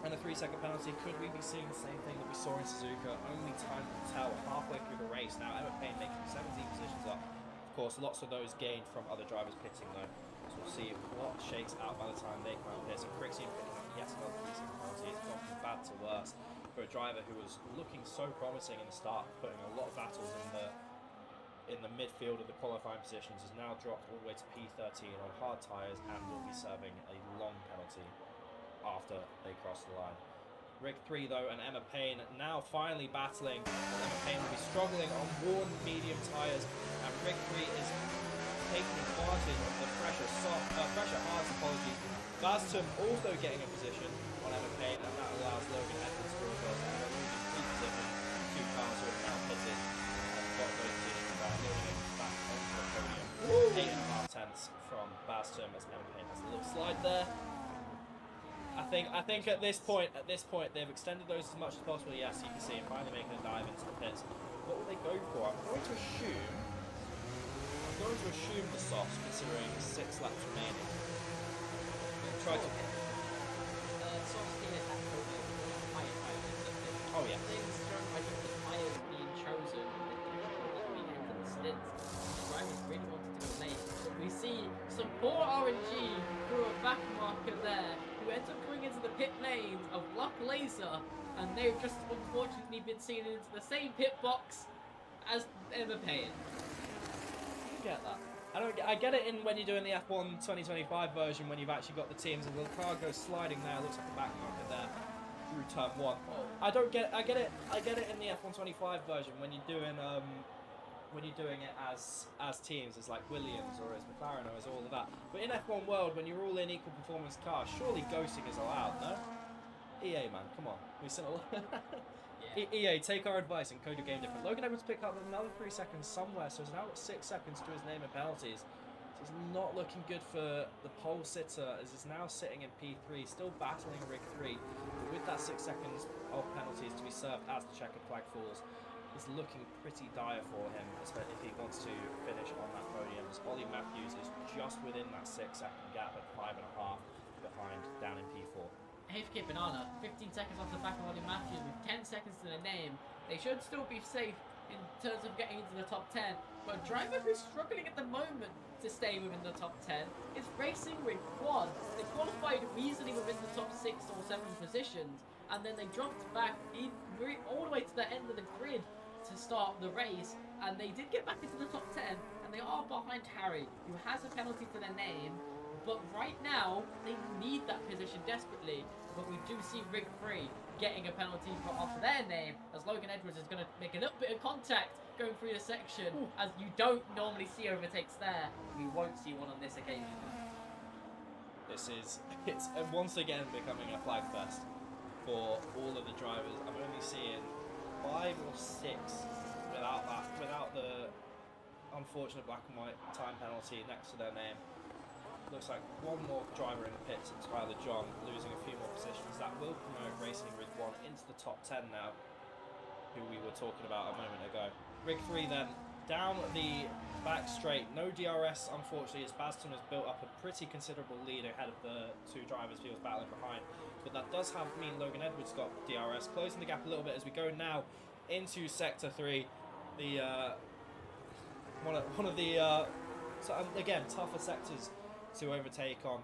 A: And a 3-second penalty, could we be seeing the same thing that we saw in Suzuka? Only time will tell halfway through the race. Now Emma Payne making 17 positions up. Of course, lots of those gained from other drivers pitting though. So we'll see what shakes out by the time they come out here. So Crixian picking up yet another 3-second penalty. It's gone from bad to worse for a driver who was looking so promising in the start, putting a lot of battles in the midfield of the qualifying positions, has now dropped all the way to P13 on hard tyres and will be serving a long penalty after they cross the line. Rig 3 though, and Emma Payne now finally battling. Emma Payne will be struggling on worn medium tyres, and Rig 3 is taking advantage of the pressure hards, apologies. Bastum also getting a position on Emma Payne, and that allows Logan Edwards to reverse and losing 3 positions. 2 cars who are now pitted and got those positions back, loading it back onto the podium. 8.5 tenths from Bastum as Emma Payne has a little slide there. I think at this point they've extended those as much as possible. Yes, you can see him finally making a dive into the pits. What will they go for? I'm going to assume going to assume the softs, considering 6 laps remaining. Try to.
B: Soft steer at Kobe, higher tires.
A: Oh yeah.
B: Things during I think the tires being chosen, the difficulties being entered the stints. The drivers really wanted to go late. But we see some poor RNG through a back marker there, who ends up coming into the pit lanes of Luck Laser, and they've just unfortunately been seen into the same pit box as Emma Payne.
A: I get that. I get it in when you're doing the F1 2025 version when you've actually got the teams and the car goes sliding there, looks like a back marker there through turn 1. I get it in the F1 25 version when you're doing it as teams, as like Williams or as McLaren or as all of that. But in F1 World, when you're all in equal performance cars, surely ghosting is allowed, no? EA man, come on. We've seen a lot. EA, take our advice and code your game different. Logan Edwards picked up another 3 seconds somewhere, so he's now got 6 seconds to his name and penalties. So it's not looking good for the pole sitter, as he's now sitting in P3, still battling Rig 3. But with that 6 seconds of penalties to be served as the checkered flag falls, it's looking pretty dire for him, especially if he wants to finish on that podium. As Ollie Matthews is just within that 6-second gap at 5.5 behind down in P4.
B: HK Banana, 15 seconds off the back of Ollie Matthews with 10 seconds to the name. They should still be safe in terms of getting into the top 10, but a driver who's struggling at the moment to stay within the top 10 is Racing Rig 1. They qualified easily within the top 6 or 7 positions, and then they dropped back all the way to the end of the grid to start the race, and they did get back into the top 10, and they are behind Harry, who has a penalty to their name. But right now, they need that position desperately. But we do see Rig 3 getting a penalty put off their name, as Logan Edwards is going to make a little bit of contact going through the section, as you don't normally see overtakes there. We won't see one on this occasion.
A: It's once again becoming a flag fest for all of the drivers. I'm only seeing 5 or 6 without the unfortunate black and white time penalty next to their name. Looks like one more driver in the pits, and Tyler John losing a few more positions. That will promote Racing Rig 1 into the top 10 now, who we were talking about a moment ago. Rig 3 then, down the back straight, no DRS unfortunately, as Baston has built up a pretty considerable lead ahead of the 2 drivers he was battling behind. But that does mean Logan Edwards got DRS, closing the gap a little bit as we go now into Sector 3. The one of the again, tougher sectors to overtake on,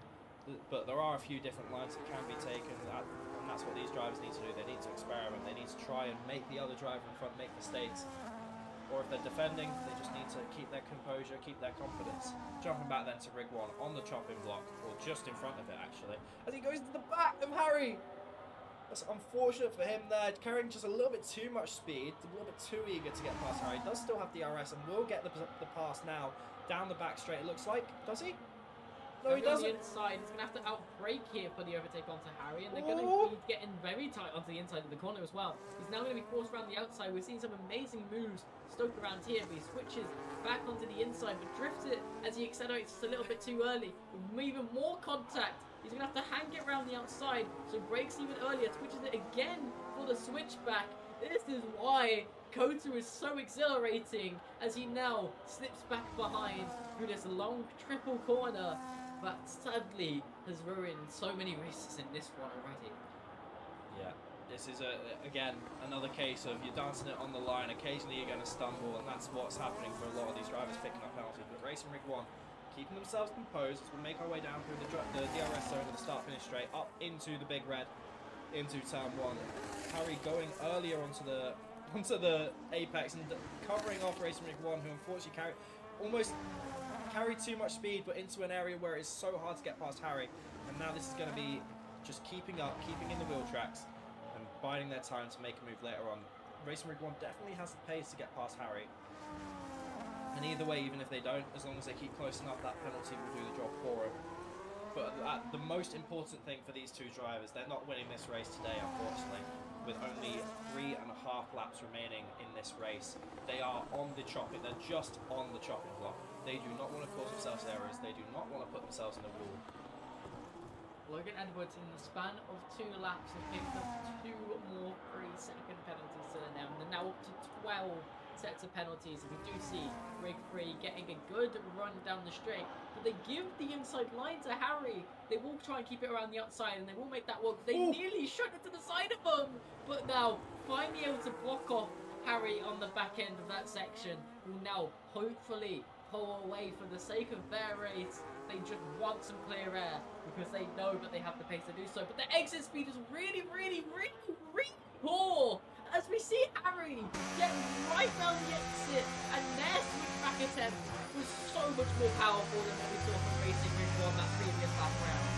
A: but there are a few different lines that can be taken, and that's what these drivers need to do. They need to experiment, they need to try and make the other driver in front make mistakes, or if they're defending, they just need to keep their composure, keep their confidence. Jumping back then to Rig 1 on the chopping block, or just in front of it actually, as he goes to the back of Harry. That's unfortunate for him there, carrying just a little bit too much speed, a little bit too eager to get past Harry. Does still have DRS and will get the pass now down the back straight, it looks like. Does he? No, he doesn't.
B: On the inside, he's going to have to outbrake here for the overtake onto Harry, and they're going to be getting very tight onto the inside of the corner as well. He's now going to be forced around the outside. We're seeing some amazing moves stoked around here, but he switches back onto the inside, but drifts it as he accelerates just a little bit too early. With even more contact, he's going to have to hang it around the outside, so brakes even earlier, switches it again for the switchback. This is why Kota is so exhilarating, as he now slips back behind through this long triple corner. But sadly has ruined so many races in this one already.
A: Yeah, this is again another case of you're dancing it on the line. Occasionally you're going to stumble, and that's what's happening for a lot of these drivers picking up penalties. But Racing Rig 1 keeping themselves composed as we make our way down through the DRS zone with the start-finish straight up into the big red, into turn 1. Harry going earlier onto the apex and covering off Racing Rig 1, who unfortunately carried too much speed, but into an area where it's so hard to get past Harry. And now this is going to be just keeping in the wheel tracks and biding their time to make a move later on. Racing Rig 1 definitely has the pace to get past Harry. And either way, even if they don't, as long as they keep close enough, that penalty will do the job for them. But the most important thing for these 2 drivers, they're not winning this race today, unfortunately. With only 3.5 laps remaining in this race, they're just on the chopping block. They do not want to cause themselves errors. They do not want to put themselves in a wall.
B: Logan Edwards, in the span of 2 laps, has picked up 2 more 3-second penalties to the name. They're now up to 12 sets of penalties. And we do see Rig 3 getting a good run down the straight, but they give the inside line to Harry. They will try and keep it around the outside, and they will make that work. They nearly shot it to the side of them, but now finally able to block off Harry on the back end of that section. Will now hopefully pull away for the sake of their race. They just want some clear air because they know that they have the pace to do so. But the exit speed is really poor. As we see Harry get right round the exit, and their switchback attempt was so much more powerful than what we saw from Racing Rig 1 that previous lap round.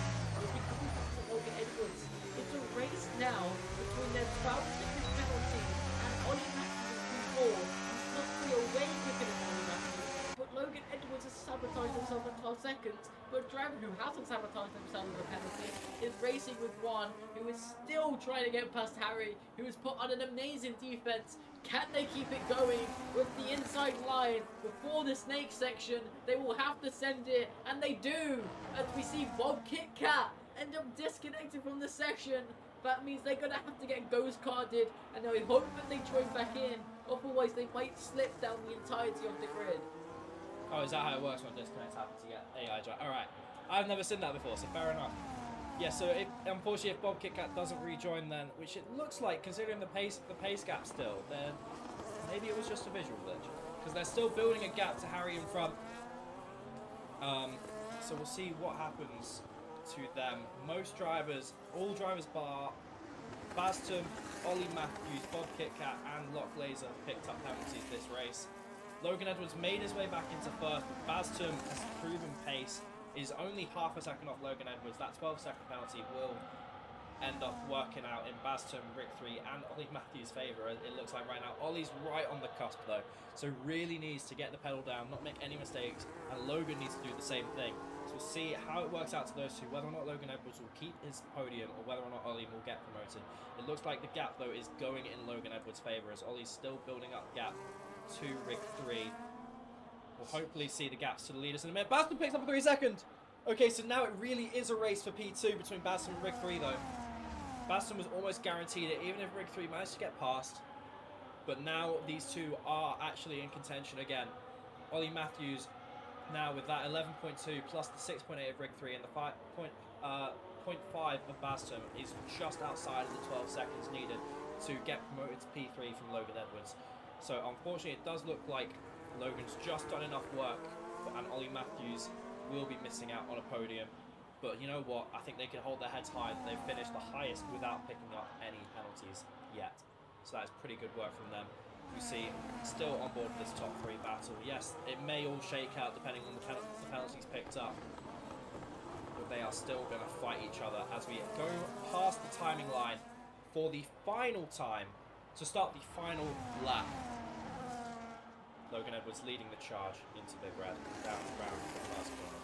B: As we come back to Logan Edwards, it's a race now between their 12 different penalties and Ollie Matthews in Q4. He's not really away quicker than Ollie Matthews, but Logan Edwards has sabotaged himself at 12 seconds. But a driver who hasn't sabotaged himself with a penalty is Racing with one, who is still trying to get past Harry, who has put on an amazing defense. Can they keep it going with the inside line before the snake section? They will have to send it, and they do, as we see Bob KitKat end up disconnected from the section. That means they're going to have to get ghost carded, and they hope that they join back in, otherwise they might slip down the entirety of the grid.
A: Oh, is that how it works when disconnects happen to get AI join? Alright. I've never seen that before, so fair enough. Yeah, so unfortunately if Bob KitKat doesn't rejoin then, which it looks like, considering the pace gap still, then maybe it was just a visual glitch. Because they're still building a gap to Harry in front. So we'll see what happens to them. Most drivers, all drivers bar Baston, Ollie Matthews, Bob KitKat and Lock Laser picked up penalties this race. Logan Edwards made his way back into first, but Baston has proven pace, is only half a second off Logan Edwards. That 12-second penalty will end up working out in Baston, Rick 3 and Ollie Matthews' favour. It looks like right now. Ollie's right on the cusp though, so really needs to get the pedal down, not make any mistakes, and Logan needs to do the same thing. So we'll see how it works out to those two, whether or not Logan Edwards will keep his podium or whether or not Ollie will get promoted. It looks like the gap though is going in Logan Edwards' favour, as Ollie's still building up gap to Rig 3. We'll hopefully see the gaps to the leaders in a minute. Baston picks up a 3-second. Okay, so now it really is a race for P2 between Baston and Rig 3 though. Baston was almost guaranteed it, even if Rig 3 managed to get past. But now these two are actually in contention again. Ollie Matthews now with that 11.2 plus the 6.8 of Rig 3 and the 0.5 of Baston is just outside of the 12 seconds needed to get promoted to P3 from Logan Edwards. So unfortunately it does look like Logan's just done enough work and Ollie Matthews will be missing out on a podium. But you know what, I think they can hold their heads high. They've finished the highest without picking up any penalties yet. So that is pretty good work from them. You see, still on board for this top 3 battle. Yes, it may all shake out depending on the penalties picked up, but they are still going to fight each other as we go past the timing line for the final time to start the final lap. Logan Edwards leading the charge into Big Red, down around the first corner.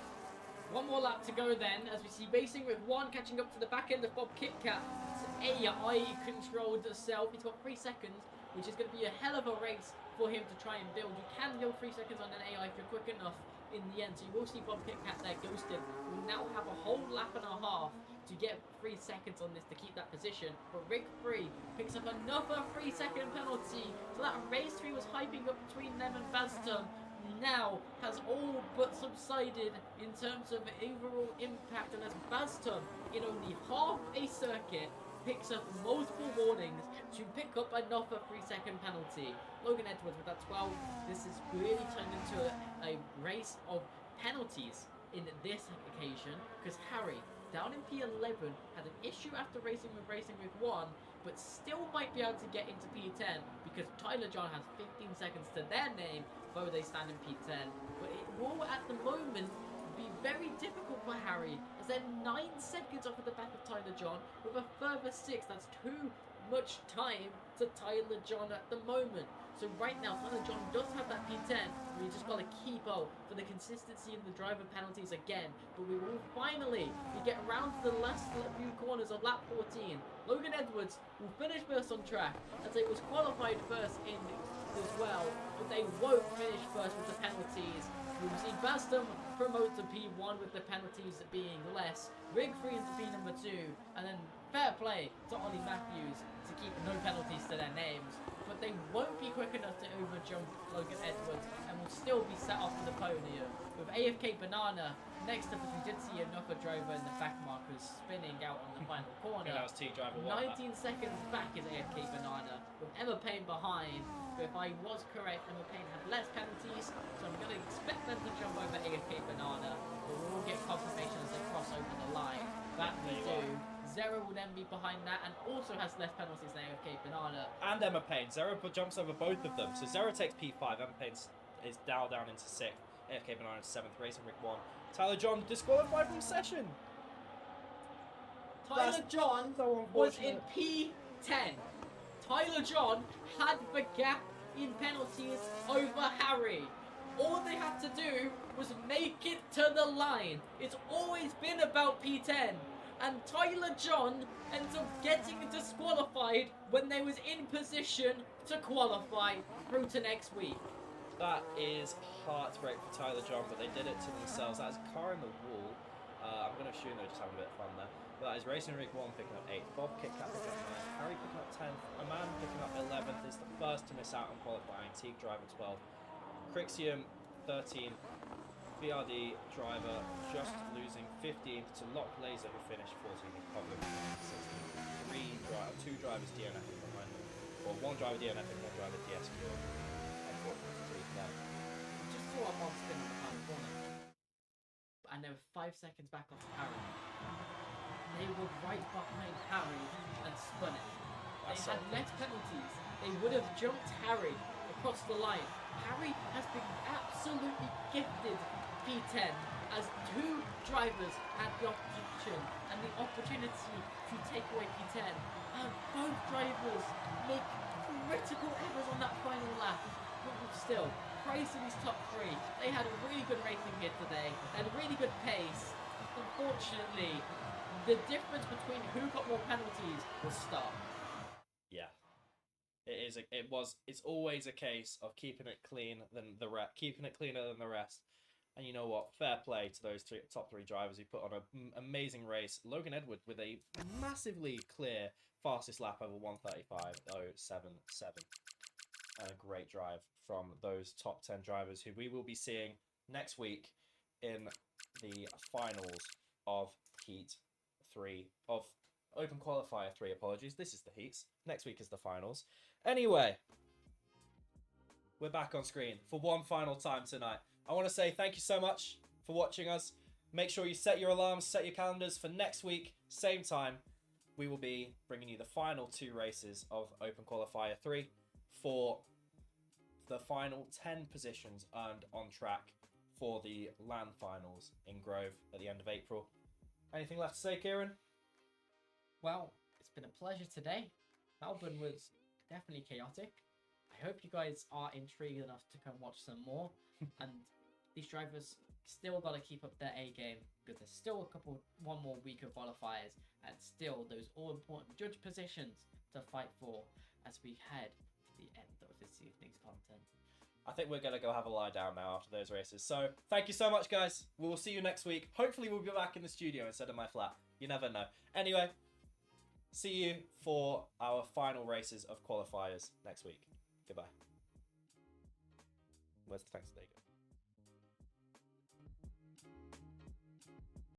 B: One more lap to go then, as we see Racing with one catching up to the back end of Bob KitKat. It's AI controlled self. He's got 3 seconds, which is going to be a hell of a race for him to try and build. You can build 3 seconds on an AI if you're quick enough in the end. So you will see Bob KitKat there ghosted. We'll now have a whole lap and a half to get 3 seconds on this to keep that position. But Rig 3 picks up another 3-second penalty. So that race 3 was hyping up between them and Baston now has all but subsided in terms of overall impact, and as Baston in only half a circuit picks up multiple warnings to pick up another 3-second penalty. Logan Edwards with that 12. This has really turned into a race of penalties in this occasion, because Harry down in P11 had an issue after racing with 1, but still might be able to get into P10 because Tyler John has 15 seconds to their name, though they stand in P10. But it will at the moment be very difficult for Harry, as they're 9 seconds off at the back of Tyler John with a further 6. That's too much time to Tyler John at the moment. So right now Tyler John does have that P10, but you just got to keep up for the consistency in the driver penalties again, but we will finally get around to the last few corners of lap 14. Logan Edwards will finish first on track, as it was qualified first in as well, but they won't finish first with the penalties. We'll see Baston promote to P1 with the penalties being less, Rig 3 into P number 2, and then fair play to Ollie Matthews to keep no penalties to their names. But they won't be quick enough to overjump Logan Edwards and will still be set off to the podium. With AFK Banana next up, as we did see another driver in the back markers spinning out on the final corner.
A: That was T-Driver
B: 19 seconds back is AFK Banana, with Emma Payne behind. But if I was correct, Emma Payne had less penalties, so I'm going to expect them to jump over AFK Banana. But we will get confirmation as they cross over the line. That we do. Zero will then be behind that and also has less penalties than AFK Banana.
A: And Emma Payne. Zero jumps over both of them. So Zero takes P5. Emma Payne is down into 6th. AFK Banana is 7th. Racing Rig 1. Tyler John disqualified from session.
B: Tyler John
A: so
B: was in P10. Tyler John had the gap in penalties over Harry. All they had to do was make it to the line. It's always been about P10. And Tyler John ends up getting disqualified when they was in position to qualify through to next week.
A: That is heartbreak for Tyler John, but they did it to themselves. That is car in the wall. I'm going to assume they're just having a bit of fun there. But that is Racing Rig 1 picking up 8th. Bob Kitcat picking up 9th. Harry picking up 10th. Aman picking up 11th. Is the first to miss out on qualifying. Teague driver 12th. Crixium 13th. BRD driver just losing 15th to Lock Laser, who finished 14th in Cobham. 2 drivers DNFing behind them. Or 1 driver DNFing, 1 driver DSQ.
B: Just saw a monster in the final corner. And they were 5 seconds back off Harry. They were right behind Harry and spun it. They had less penalties. They would have jumped Harry across the line. Harry has been absolutely gifted P10 as 2 drivers had the opportunity to take away P10, and both drivers make critical errors on that final lap. But still, praise to these top 3. They had a really good racing here today. They had a really good pace. Unfortunately, the difference between who got more penalties was stark.
A: Yeah. It's always a case of keeping it clean than keeping it cleaner than the rest. And you know what? Fair play to those top 3 drivers who put on an amazing race. Logan Edwards with a massively clear fastest lap over 1:35.077. And a great drive from those top 10 drivers who we will be seeing next week in the finals of Heat 3 of Open Qualifier 3. Apologies. This is the Heats. Next week is the finals. Anyway, we're back on screen for one final time tonight. I want to say thank you so much for watching us. Make sure you set your alarms, set your calendars for next week, same time. We will be bringing you the final 2 races of Open Qualifier 3 for the final 10 positions earned on track for the LAN finals in Grove at the end of April. Anything left to say, Kieran?
B: Well, it's been a pleasure today. Melbourne was definitely chaotic. I hope you guys are intrigued enough to come watch some more. And these drivers still got to keep up their A game, because there's still one more week of qualifiers, and still those all-important judge positions to fight for as we head to the end of this evening's content.
A: I think we're going to go have a lie down now after those races. So thank you so much, guys. We will see you next week. Hopefully we'll be back in the studio instead of my flat. You never know. Anyway, see you for our final races of qualifiers next week. Goodbye. Where's the thanks? There you go.